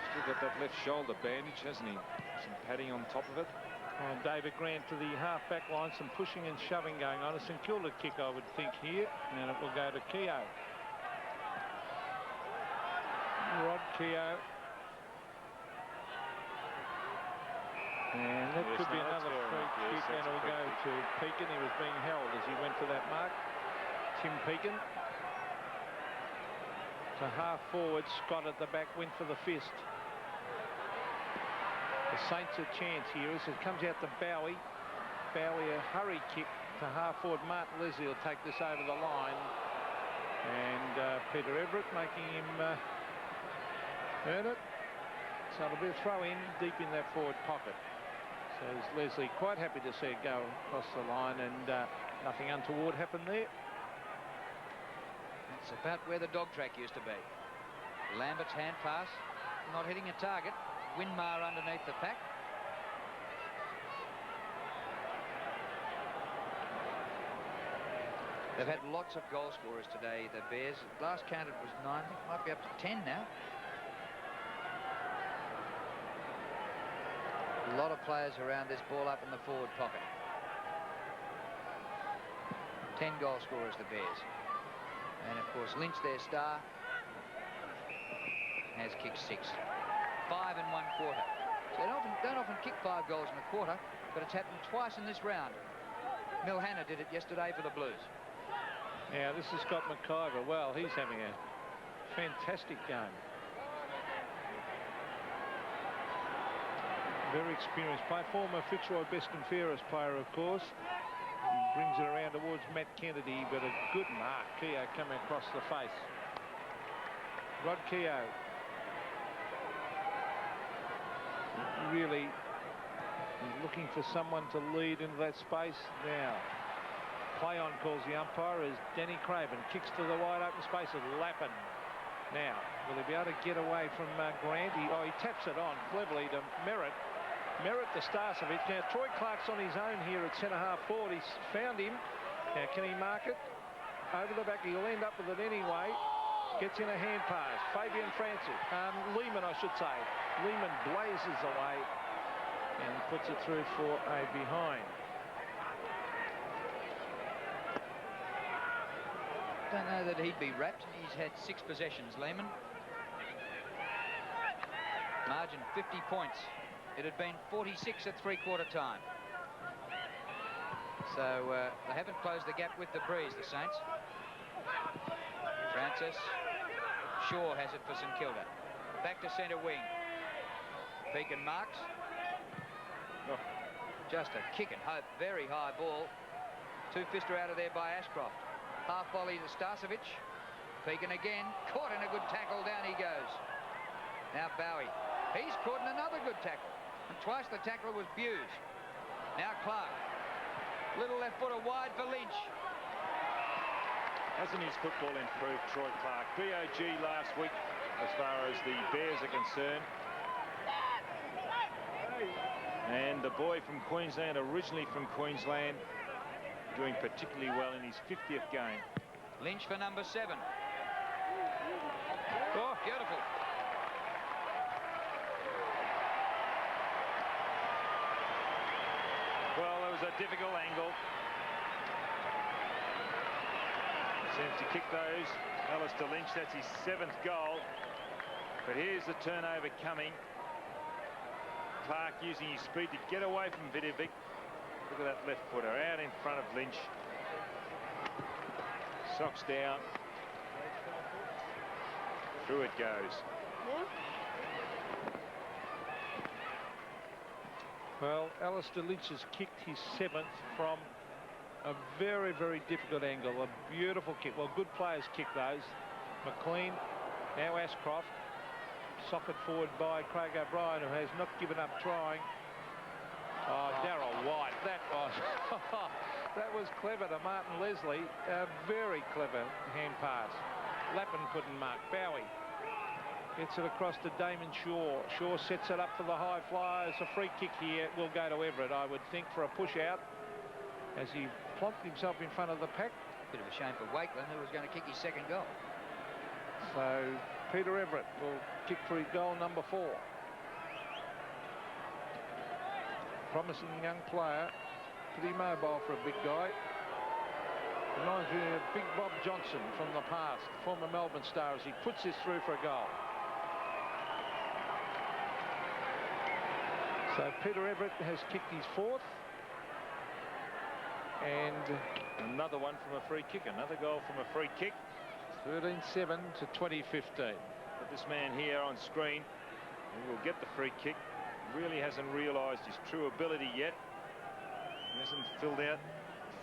Still got that left shoulder bandage, hasn't he? Some padding on top of it. And David Grant to the half-back line. Some pushing and shoving going on. A St Kilda kick, I would think, here. And it will go to Keogh. Rod Keogh. And that could be another free kick, and it will go to Pekin. He was being held as he went for that mark. Tim Pekin. To half forward. Scott at the back went for the fist. The Saints a chance here as it comes out to Bowie. Bowie a hurry kick to half forward. Martin Leslie will take this over the line. And Peter Everett making him earn it. So it'll be a throw in deep in that forward pocket. So is Leslie quite happy to see it go across the line, and nothing untoward happened there. That's about where the dog track used to be. Lambert's hand pass, not hitting a target. Winmar underneath the pack. They've had lots of goal scorers today, the Bears. Last counted was 9. I think it might be up to 10 now. A lot of players around this ball up in the forward pocket. 10 goal scorers, the Bears. And of course, Lynch, their star, has kicked 6. 5 in 1 quarter. So they don't often kick 5 goals in a quarter, but it's happened twice in this round. Milhana did it yesterday for the Blues. Yeah, this is Scott McIver. Well, he's having a fantastic game. Very experienced player. Former Fitzroy Best and Fairest player, of course. He brings it around towards Matt Kennedy, but a good mark. Keogh coming across the face. Rod Keogh. Really looking for someone to lead into that space now. Play on, calls the umpire, as Danny Craven kicks to the wide open space of Lappin. Now, will he be able to get away from Grant? He taps it on cleverly to Merritt. Merritt to Starcevic. Now, Troy Clark's on his own here at centre-half forward. He's found him. Now, can he mark it? Over the back, he'll end up with it anyway. Gets in a hand pass. Fabian Francis. Lehman, I should say. Lehman blazes away and puts it through for a behind. Don't know that he'd be wrapped. He's had 6 possessions, Lehman. Margin 50 points. It had been 46 at 3/4 time. So they haven't closed the gap with the breeze, the Saints. Francis. Shaw has it for St Kilda. Back to centre wing. Pekin marks. Oh, just a kick and hope. Very high ball. 2-fister out of there by Ashcroft. Half volley to Starcevic. Pekin again. Caught in a good tackle. Down he goes. Now Bowie. He's caught in another good tackle. And twice the tackler was Buse. Now Clark. Little left footer wide for Lynch. Hasn't his football improved, Troy Clark? BOG last week, as far as the Bears are concerned. And the boy from Queensland, originally from Queensland, doing particularly well in his 50th game. Lynch for number 7. Oh, beautiful. Well, it was a difficult angle. Seems to kick those. Alastair Lynch, that's his 7th goal. But here's the turnover coming. Clark using his speed to get away from Vidovic. Look at that left footer out in front of Lynch. Socks down. Through it goes. Well, Alastair Lynch has kicked his 7th from a very, very difficult angle. A beautiful kick. Well, good players kick those. McLean, now Ashcroft. Socket forward by Craig O'Brien, who has not given up trying. Oh, Darryl White. That was clever to Martin Leslie. A very clever hand pass. Lappin couldn't mark. Bowie gets it across to Damon Shaw. Shaw sets it up for the high flyer. It's a free kick here. It will go to Everett, I would think, for a push out as he plonked himself in front of the pack. Bit of a shame for Wakeland, who was going to kick his 2nd goal. So Peter Everett will kick for his goal number 4. promising young player. Pretty mobile for a big guy. Reminds me of Big Bob Johnson from the past, former Melbourne star, as he puts this through for a goal. So Peter Everett has kicked his 4th. And another one from a free kick, another goal from a free kick. 13-7 to 2015. But this man here on screen, who will get the free kick, really hasn't realised his true ability yet. He hasn't filled out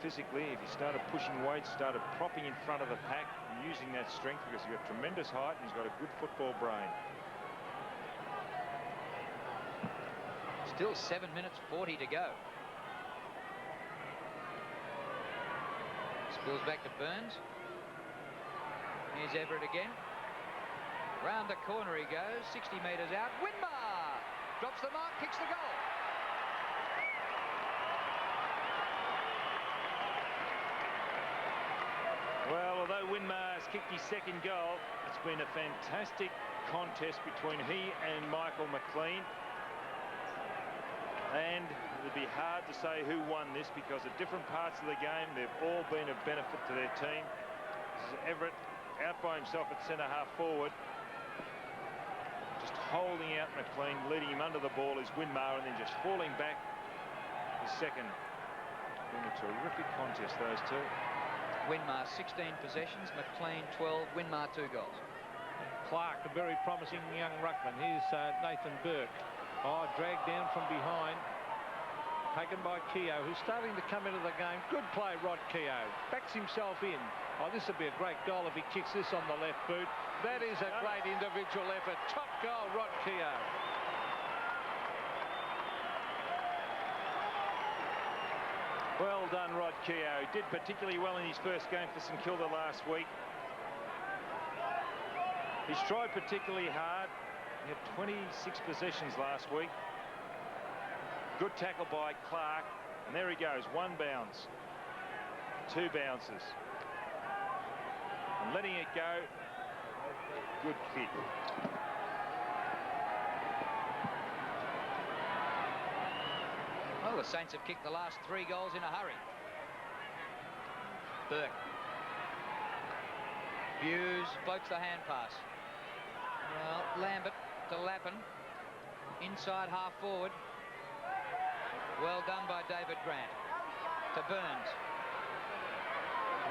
physically. If he started pushing weight, started propping in front of the pack, using that strength, because he's got tremendous height and he's got a good football brain. Still 7 minutes 40 to go. Spills back to Burns. Here's Everett again. Round the corner he goes, 60 metres out. Winmar drops the mark, kicks the goal. Well, although Winmar has kicked his 2nd goal, it's been a fantastic contest between he and Michael McLean. And it would be hard to say who won this, because at different parts of the game they've all been of benefit to their team. This is Everett out by himself at centre-half forward, just holding out McLean, leading him under the ball is Winmar, and then just falling back his 2nd. Been a terrific contest, those two. Winmar 16 possessions, McLean 12, Winmar 2 goals. Clark, a very promising young ruckman. Here's Nathan Burke. Oh, dragged down from behind. Taken by Keogh, who's starting to come into the game. Good play, Rod Keogh. Backs himself in. Oh, this would be a great goal if he kicks this on the left boot. That is a great individual effort. Top goal, Rod Keogh. Well done, Rod Keogh. Did particularly well in his first game for St Kilda last week. He's tried particularly hard. He had 26 possessions last week. Good tackle by Clark. And there he goes. 1 bounce. 2 bounces. And letting it go. Good kick. Well, the Saints have kicked the last 3 goals in a hurry. Burke. Hughes floats the hand pass. Well, Lambert to Lappin. Inside half forward. Well done by David Grant. To Burns.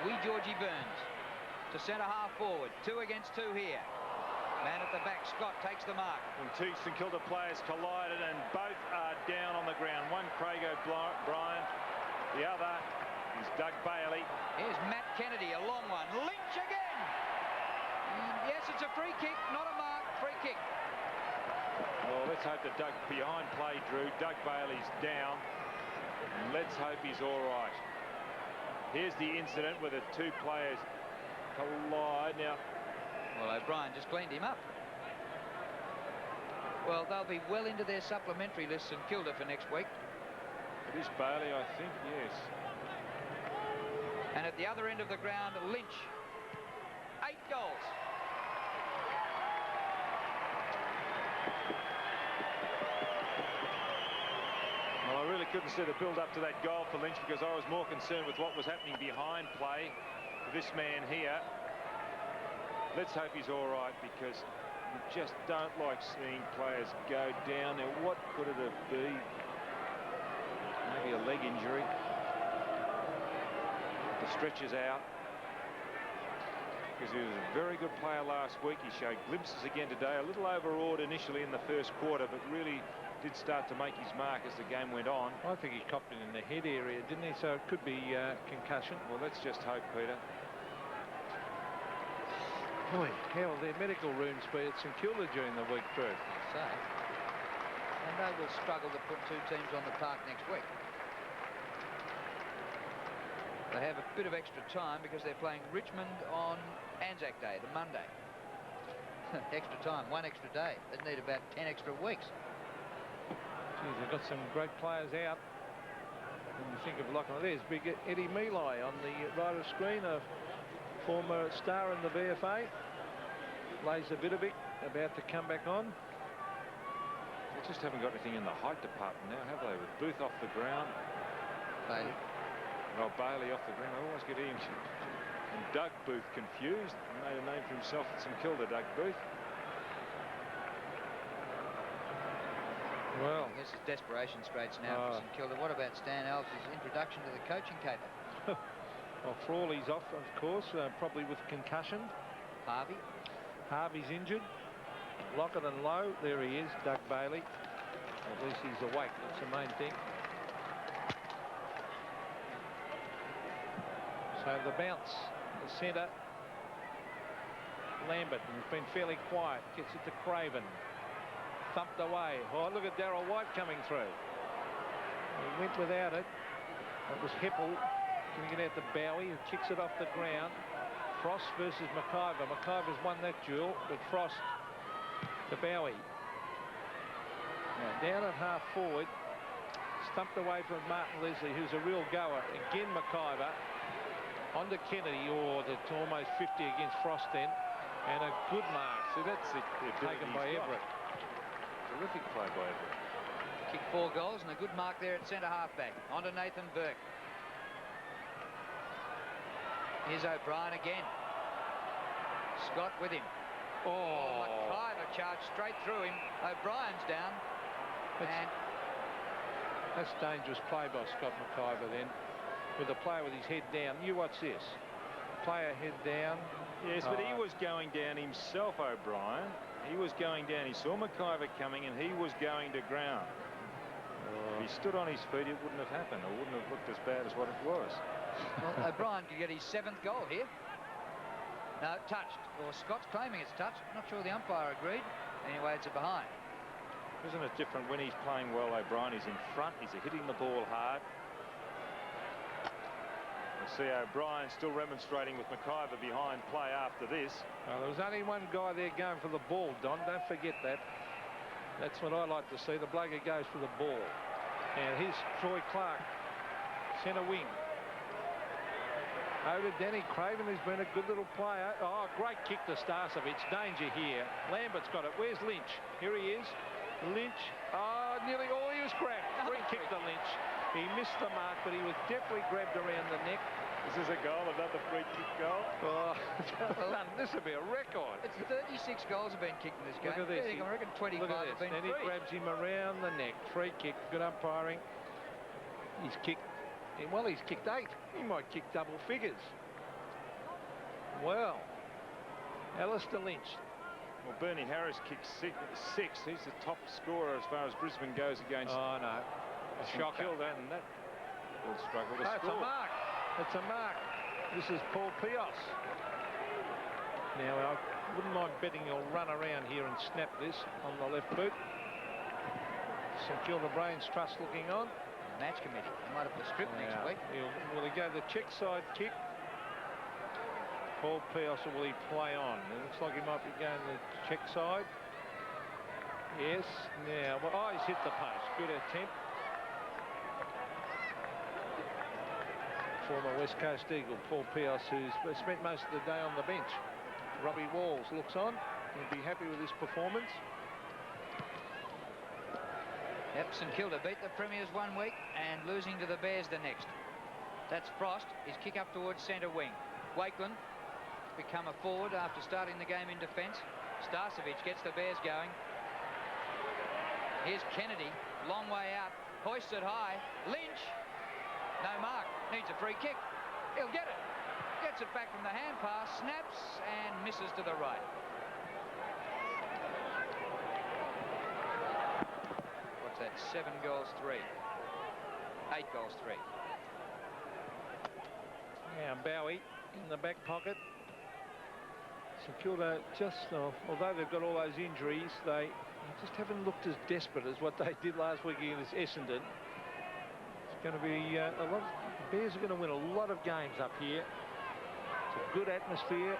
Wee Georgie Burns. To centre half forward. 2 against 2 here. Man at the back, Scott takes the mark. And 2 St Kilda players collided, and both are down on the ground. One Craig O'Brien, the other is Doug Bailey. Here's Matt Kennedy, a long one. Lynch again. Yes, it's a free kick, not a mark. Free kick. Well, let's hope that Doug behind play, Drew. Doug Bailey's down. Let's hope he's all right. Here's the incident where the 2 players collide. Now, well, O'Brien just cleaned him up. Well, they'll be well into their supplementary list, St Kilda, for next week. it is Bailey, I think, yes. And at the other end of the ground, Lynch. 8 goals. Well, I really couldn't see the build-up to that goal for Lynch, because I was more concerned with what was happening behind play for this man here. Let's hope he's all right, because you just don't like seeing players go down there. What could it have been? Maybe a leg injury. The stretcher's out, because he was a very good player last week. He showed glimpses again today. A little overawed initially in the first quarter, but really did start to make his mark as the game went on. I think he copped it in the head area, didn't he? So it could be concussion. Well, let's just hope, Peter. Boy, how will their medical rooms be at St Kilda during the week, Drew? So, and they will struggle to put 2 teams on the park next week. They have a bit of extra time because they're playing Richmond on Anzac Day, the Monday. Extra time, 1 extra day. They need about 10 extra weeks. Geez, they've got some great players out. When you think of Lachlan, there's big Eddie Mealy on the right of screen, a former star in the VFA. Laser Vidovic about to come back on. Just haven't got anything in the height department now, have they? With Booth off the ground. Bailey. Oh, Bailey off the ground. I always get him and Doug Booth confused. He made a name for himself at St Kilda, Doug Booth. Well, This is desperation straits now for St Kilda. What about Stan Alves' introduction to the coaching caper? well, Frawley's off, of course, probably with concussion. Harvey. Harvey's injured. Lockett and Lowe. There he is, Doug Bailey. At least he's awake. That's the main thing. So the bounce, the centre. Lambert, who's been fairly quiet, gets it to Craven. Thumped away. Oh, look at Darryl White coming through. He went without it. It was Heppel giving it out to Bowie, who kicks it off the ground. Frost versus McIver. McIver's won that duel, but Frost to Bowie. Now down at half forward, stumped away from Martin Leslie, who's a real goer. Again McIver onto Kennedy, or that's almost 50 against Frost then, and a good mark. So that's it. Taken by Everett. Terrific play by Everett. Kicked 4 goals and a good mark there at centre halfback. On to Nathan Burke. Here's O'Brien again. Scott with him. Oh, McIver charged straight through him. O'Brien's down. And that's dangerous play by Scott McIver then, with the player with his head down. You watch this. Player head down. Yes, but he was going down himself, O'Brien. He was going down. He saw McIver coming and he was going to ground. If he stood on his feet, it wouldn't have happened. It wouldn't have looked as bad as what it was. well, O'Brien could get his 7th goal here. No, touched. Well, Scott's claiming it's touched. Not sure the umpire agreed. Anyway, it's a behind. Isn't it different when he's playing well? O'Brien is in front. He's hitting the ball hard. You see O'Brien still remonstrating with McIver behind play after this. Well, there was only one guy there going for the ball, Don. Don't forget that. That's what I like to see, the bloke who goes for the ball. And here's Troy Clark, centre wing. Over to Danny Craven, who's been a good little player. Oh, great kick to Starcevic. Danger here. Lambert's got it. Where's Lynch? Here he is. Lynch. Oh, nearly. Oh, he was grabbed. Free kick to Lynch. He missed the mark, but he was definitely grabbed around the neck. This is a goal, another free kick goal. Oh, this would be a record. It's 36 goals have been kicked in this game. Look at this. I reckon 25 Look at have this. been Then he free. grabs him around the neck. Free kick. Good umpiring. He's kicked. Well, he's kicked 8. He might kick double figures. Well, Alastair Lynch. Well, Bernie Harris kicked 6. He's the top scorer as far as Brisbane goes against. Oh no, a shocker. And that will struggle to It's score. a mark. It's a mark. This is Paul Pios. Now I wouldn't mind betting he'll run around here and snap this on the left boot. St Kilda Brains Trust looking on. Match committee. They might have to strip next week. Will he go the check side kick? Paul Pios, or will he play on? It looks like he might be going the check side. Yes. Now, well, oh, he's hit the post. Good attempt. Former West Coast Eagle, Paul Pios, who's spent most of the day on the bench. Robbie Walls looks on. He'll be happy with his performance. Yep, St Kilda beat the Premiers one week and losing to the Bears the next. That's Frost. His kick up towards centre wing. Wakeland become a forward after starting the game in defence. Starcevic gets the Bears going. Here's Kennedy, long way out, hoists it high. Lynch, no mark, needs a free kick. He'll get it. Gets it back from the hand pass, snaps and misses to the right. What's that? 7 goals, 3. 8 goals, 3. Now Bowie in the back pocket. St Kilda just, although they've got all those injuries, they just haven't looked as desperate as what they did last week against Essendon. It's going to be a lot. The Bears are going to win a lot of games up here. It's a good atmosphere.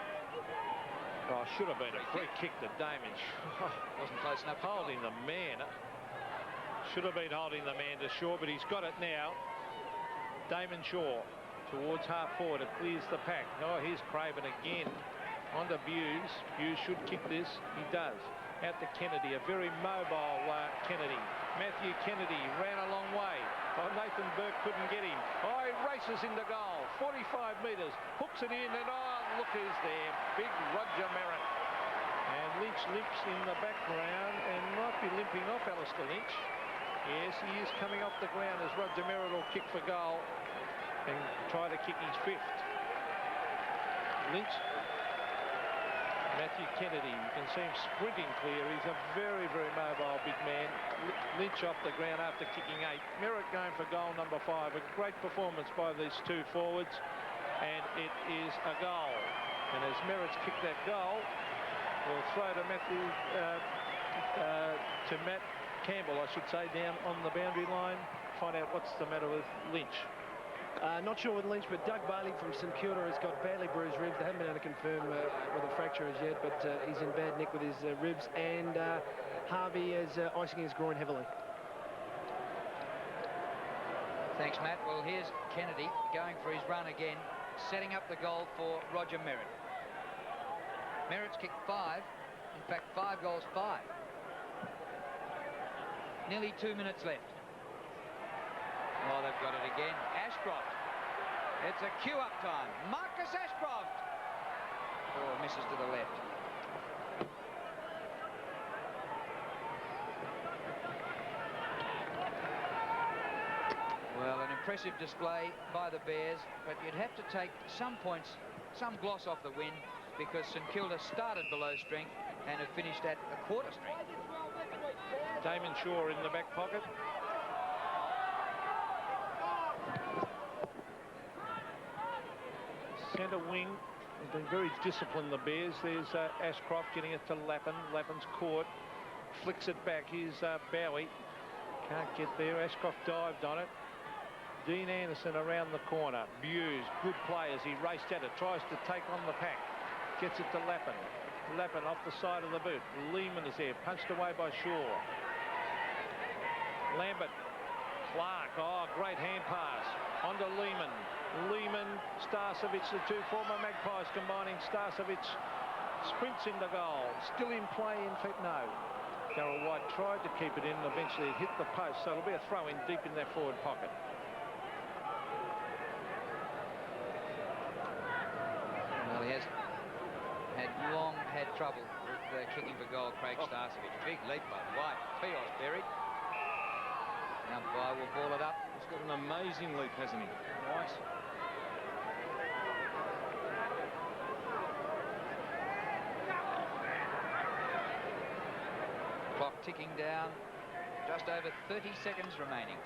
Oh, should have been a free kick to Damon. Wasn't close enough. Holding the man. Should have been holding the man to Shaw, but he's got it now. Damon Shaw towards half forward. It clears the pack. Oh, here's Craven again. On to Buse. Buse should kick this. He does. out to Kennedy, a very mobile Kennedy. Matthew Kennedy ran a long way. Oh, Nathan Burke couldn't get him. Oh, he races into goal, 45 metres, hooks it in, and oh, look who's there, big Roger Merritt. And Lynch limps in the background and might be limping off Alastair Lynch. Yes, he is coming off the ground as Roger Merritt will kick for goal and try to kick his 5th. Lynch. Matthew Kennedy, you can see him sprinting clear. He's a very, very mobile big man. Lynch off the ground after kicking 8. Merritt going for goal number 5. A great performance by these two forwards, and it is a goal. And as Merritt's kicked that goal, we'll throw to Matt Campbell, I should say, down on the boundary line. Find out what's the matter with Lynch. Not sure with Lynch, but Doug Bailey from St Kilda has got badly bruised ribs. They haven't been able to confirm what the fracture is yet, but he's in bad nick with his ribs, and Harvey is icing his groin heavily. Thanks, Matt. Well, here's Kennedy going for his run again, setting up the goal for Roger Merritt. Merritt's kicked 5. In fact, 5 goals, 5. Nearly 2 minutes left. Oh, they've got it again. Ashcroft. It's a queue-up time. Marcus Ashcroft. Oh, misses to the left. Well, an impressive display by the Bears, but you'd have to take some points, some gloss off the win, because St Kilda started below strength and have finished at a quarter strength. Damon Shaw in the back pocket. Centre wing has been very disciplined, the Bears. There's Ashcroft getting it to Lappin. Lappin's caught, flicks it back. Here's Bowie. Can't get there. Ashcroft dived on it. Dean Anderson around the corner. Buse, good play as he raced at it. Tries to take on the pack. Gets it to Lappin. Lappin off the side of the boot. Lehman is there, punched away by Shaw. Lambert. Clark. Oh, great hand pass. On to Lehman. Lehman, Starcevic, the two former Magpies combining. Starcevic sprints into goal. Still in play, in fact, no. Darryl White tried to keep it in, and eventually it hit the post, so it'll be a throw in deep in that forward pocket. Well, he has long had trouble with kicking for goal, Craig Starcevic. Big leap by White. Pios buried. The umpire will ball it up. He's got an amazing leap, hasn't he? White. Clock ticking down. Just over 30 seconds remaining.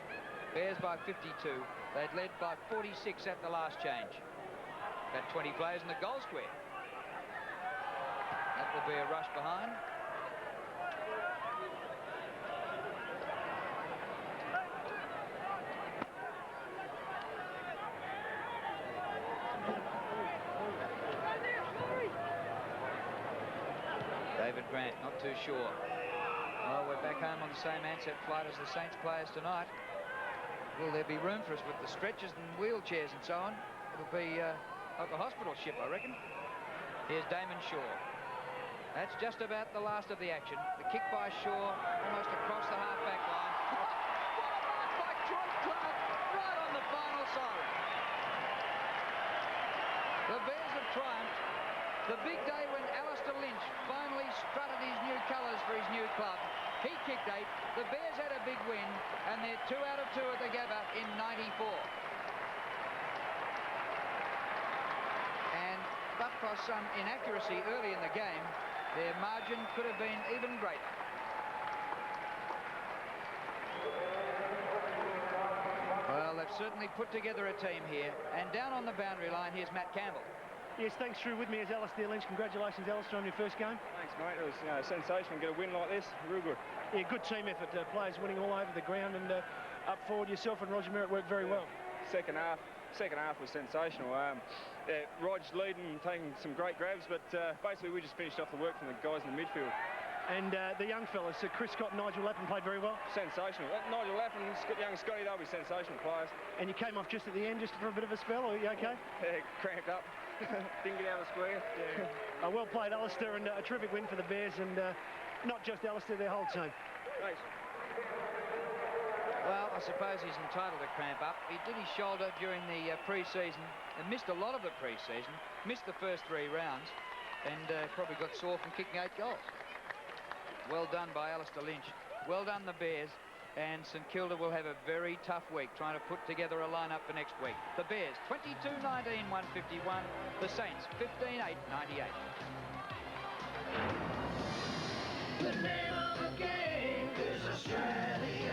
Bears by 52. They'd led by 46 at the last change. Got 20 players in the goal square. That will be a rush behind. David Grant, not too sure. Well, we're back home on the same ansett flight as the Saints players tonight. Will there be room for us with the stretchers and wheelchairs and so on? It'll be like a hospital ship, I reckon. Here's Damon Shaw. That's just about the last of the action. The kick by Shaw, almost across the half-back line. What a mark by Troy Clark, right on the final siren. The Bears have triumphed. The big day when Alastair Lynch finally strutted his new colours for his new club. He kicked 8. The Bears had a big win, and they're 2 out of 2 at the Gabba in '94. And but for some inaccuracy early in the game, their margin could have been even greater. Well, they've certainly put together a team here. And down on the boundary line, here's Matt Campbell. Yes, thanks, Drew. With me is Alastair Lynch. Congratulations, Alastair, on your first game. Thanks, mate. It was sensational. Get a win like this, real good. Yeah, good team effort. Players winning all over the ground, and up forward, yourself and Roger Merritt worked very well. Second half was sensational. Rod's leading, taking some great grabs, but basically we just finished off the work from the guys in the midfield. And the young fellas, Chris Scott and Nigel Lappin, played very well. Sensational. Nigel Lappin, young Scotty, they'll be sensational players. And you came off just at the end, just for a bit of a spell, are you okay? Yeah, cramped up. Didn't get out of the square. Yeah. Well played, Alastair, and a terrific win for the Bears, and not just Alastair, their whole team. Thanks. Well, I suppose he's entitled to cramp up. He did his shoulder during the pre-season and missed a lot of the pre-season, missed the first 3 rounds, and probably got sore from kicking 8 goals. Well done by Alastair Lynch. Well done, the Bears. And St Kilda will have a very tough week trying to put together a lineup for next week. The Bears, 22-19, 151. The Saints, 15-8, 98. The name of the game is Australia.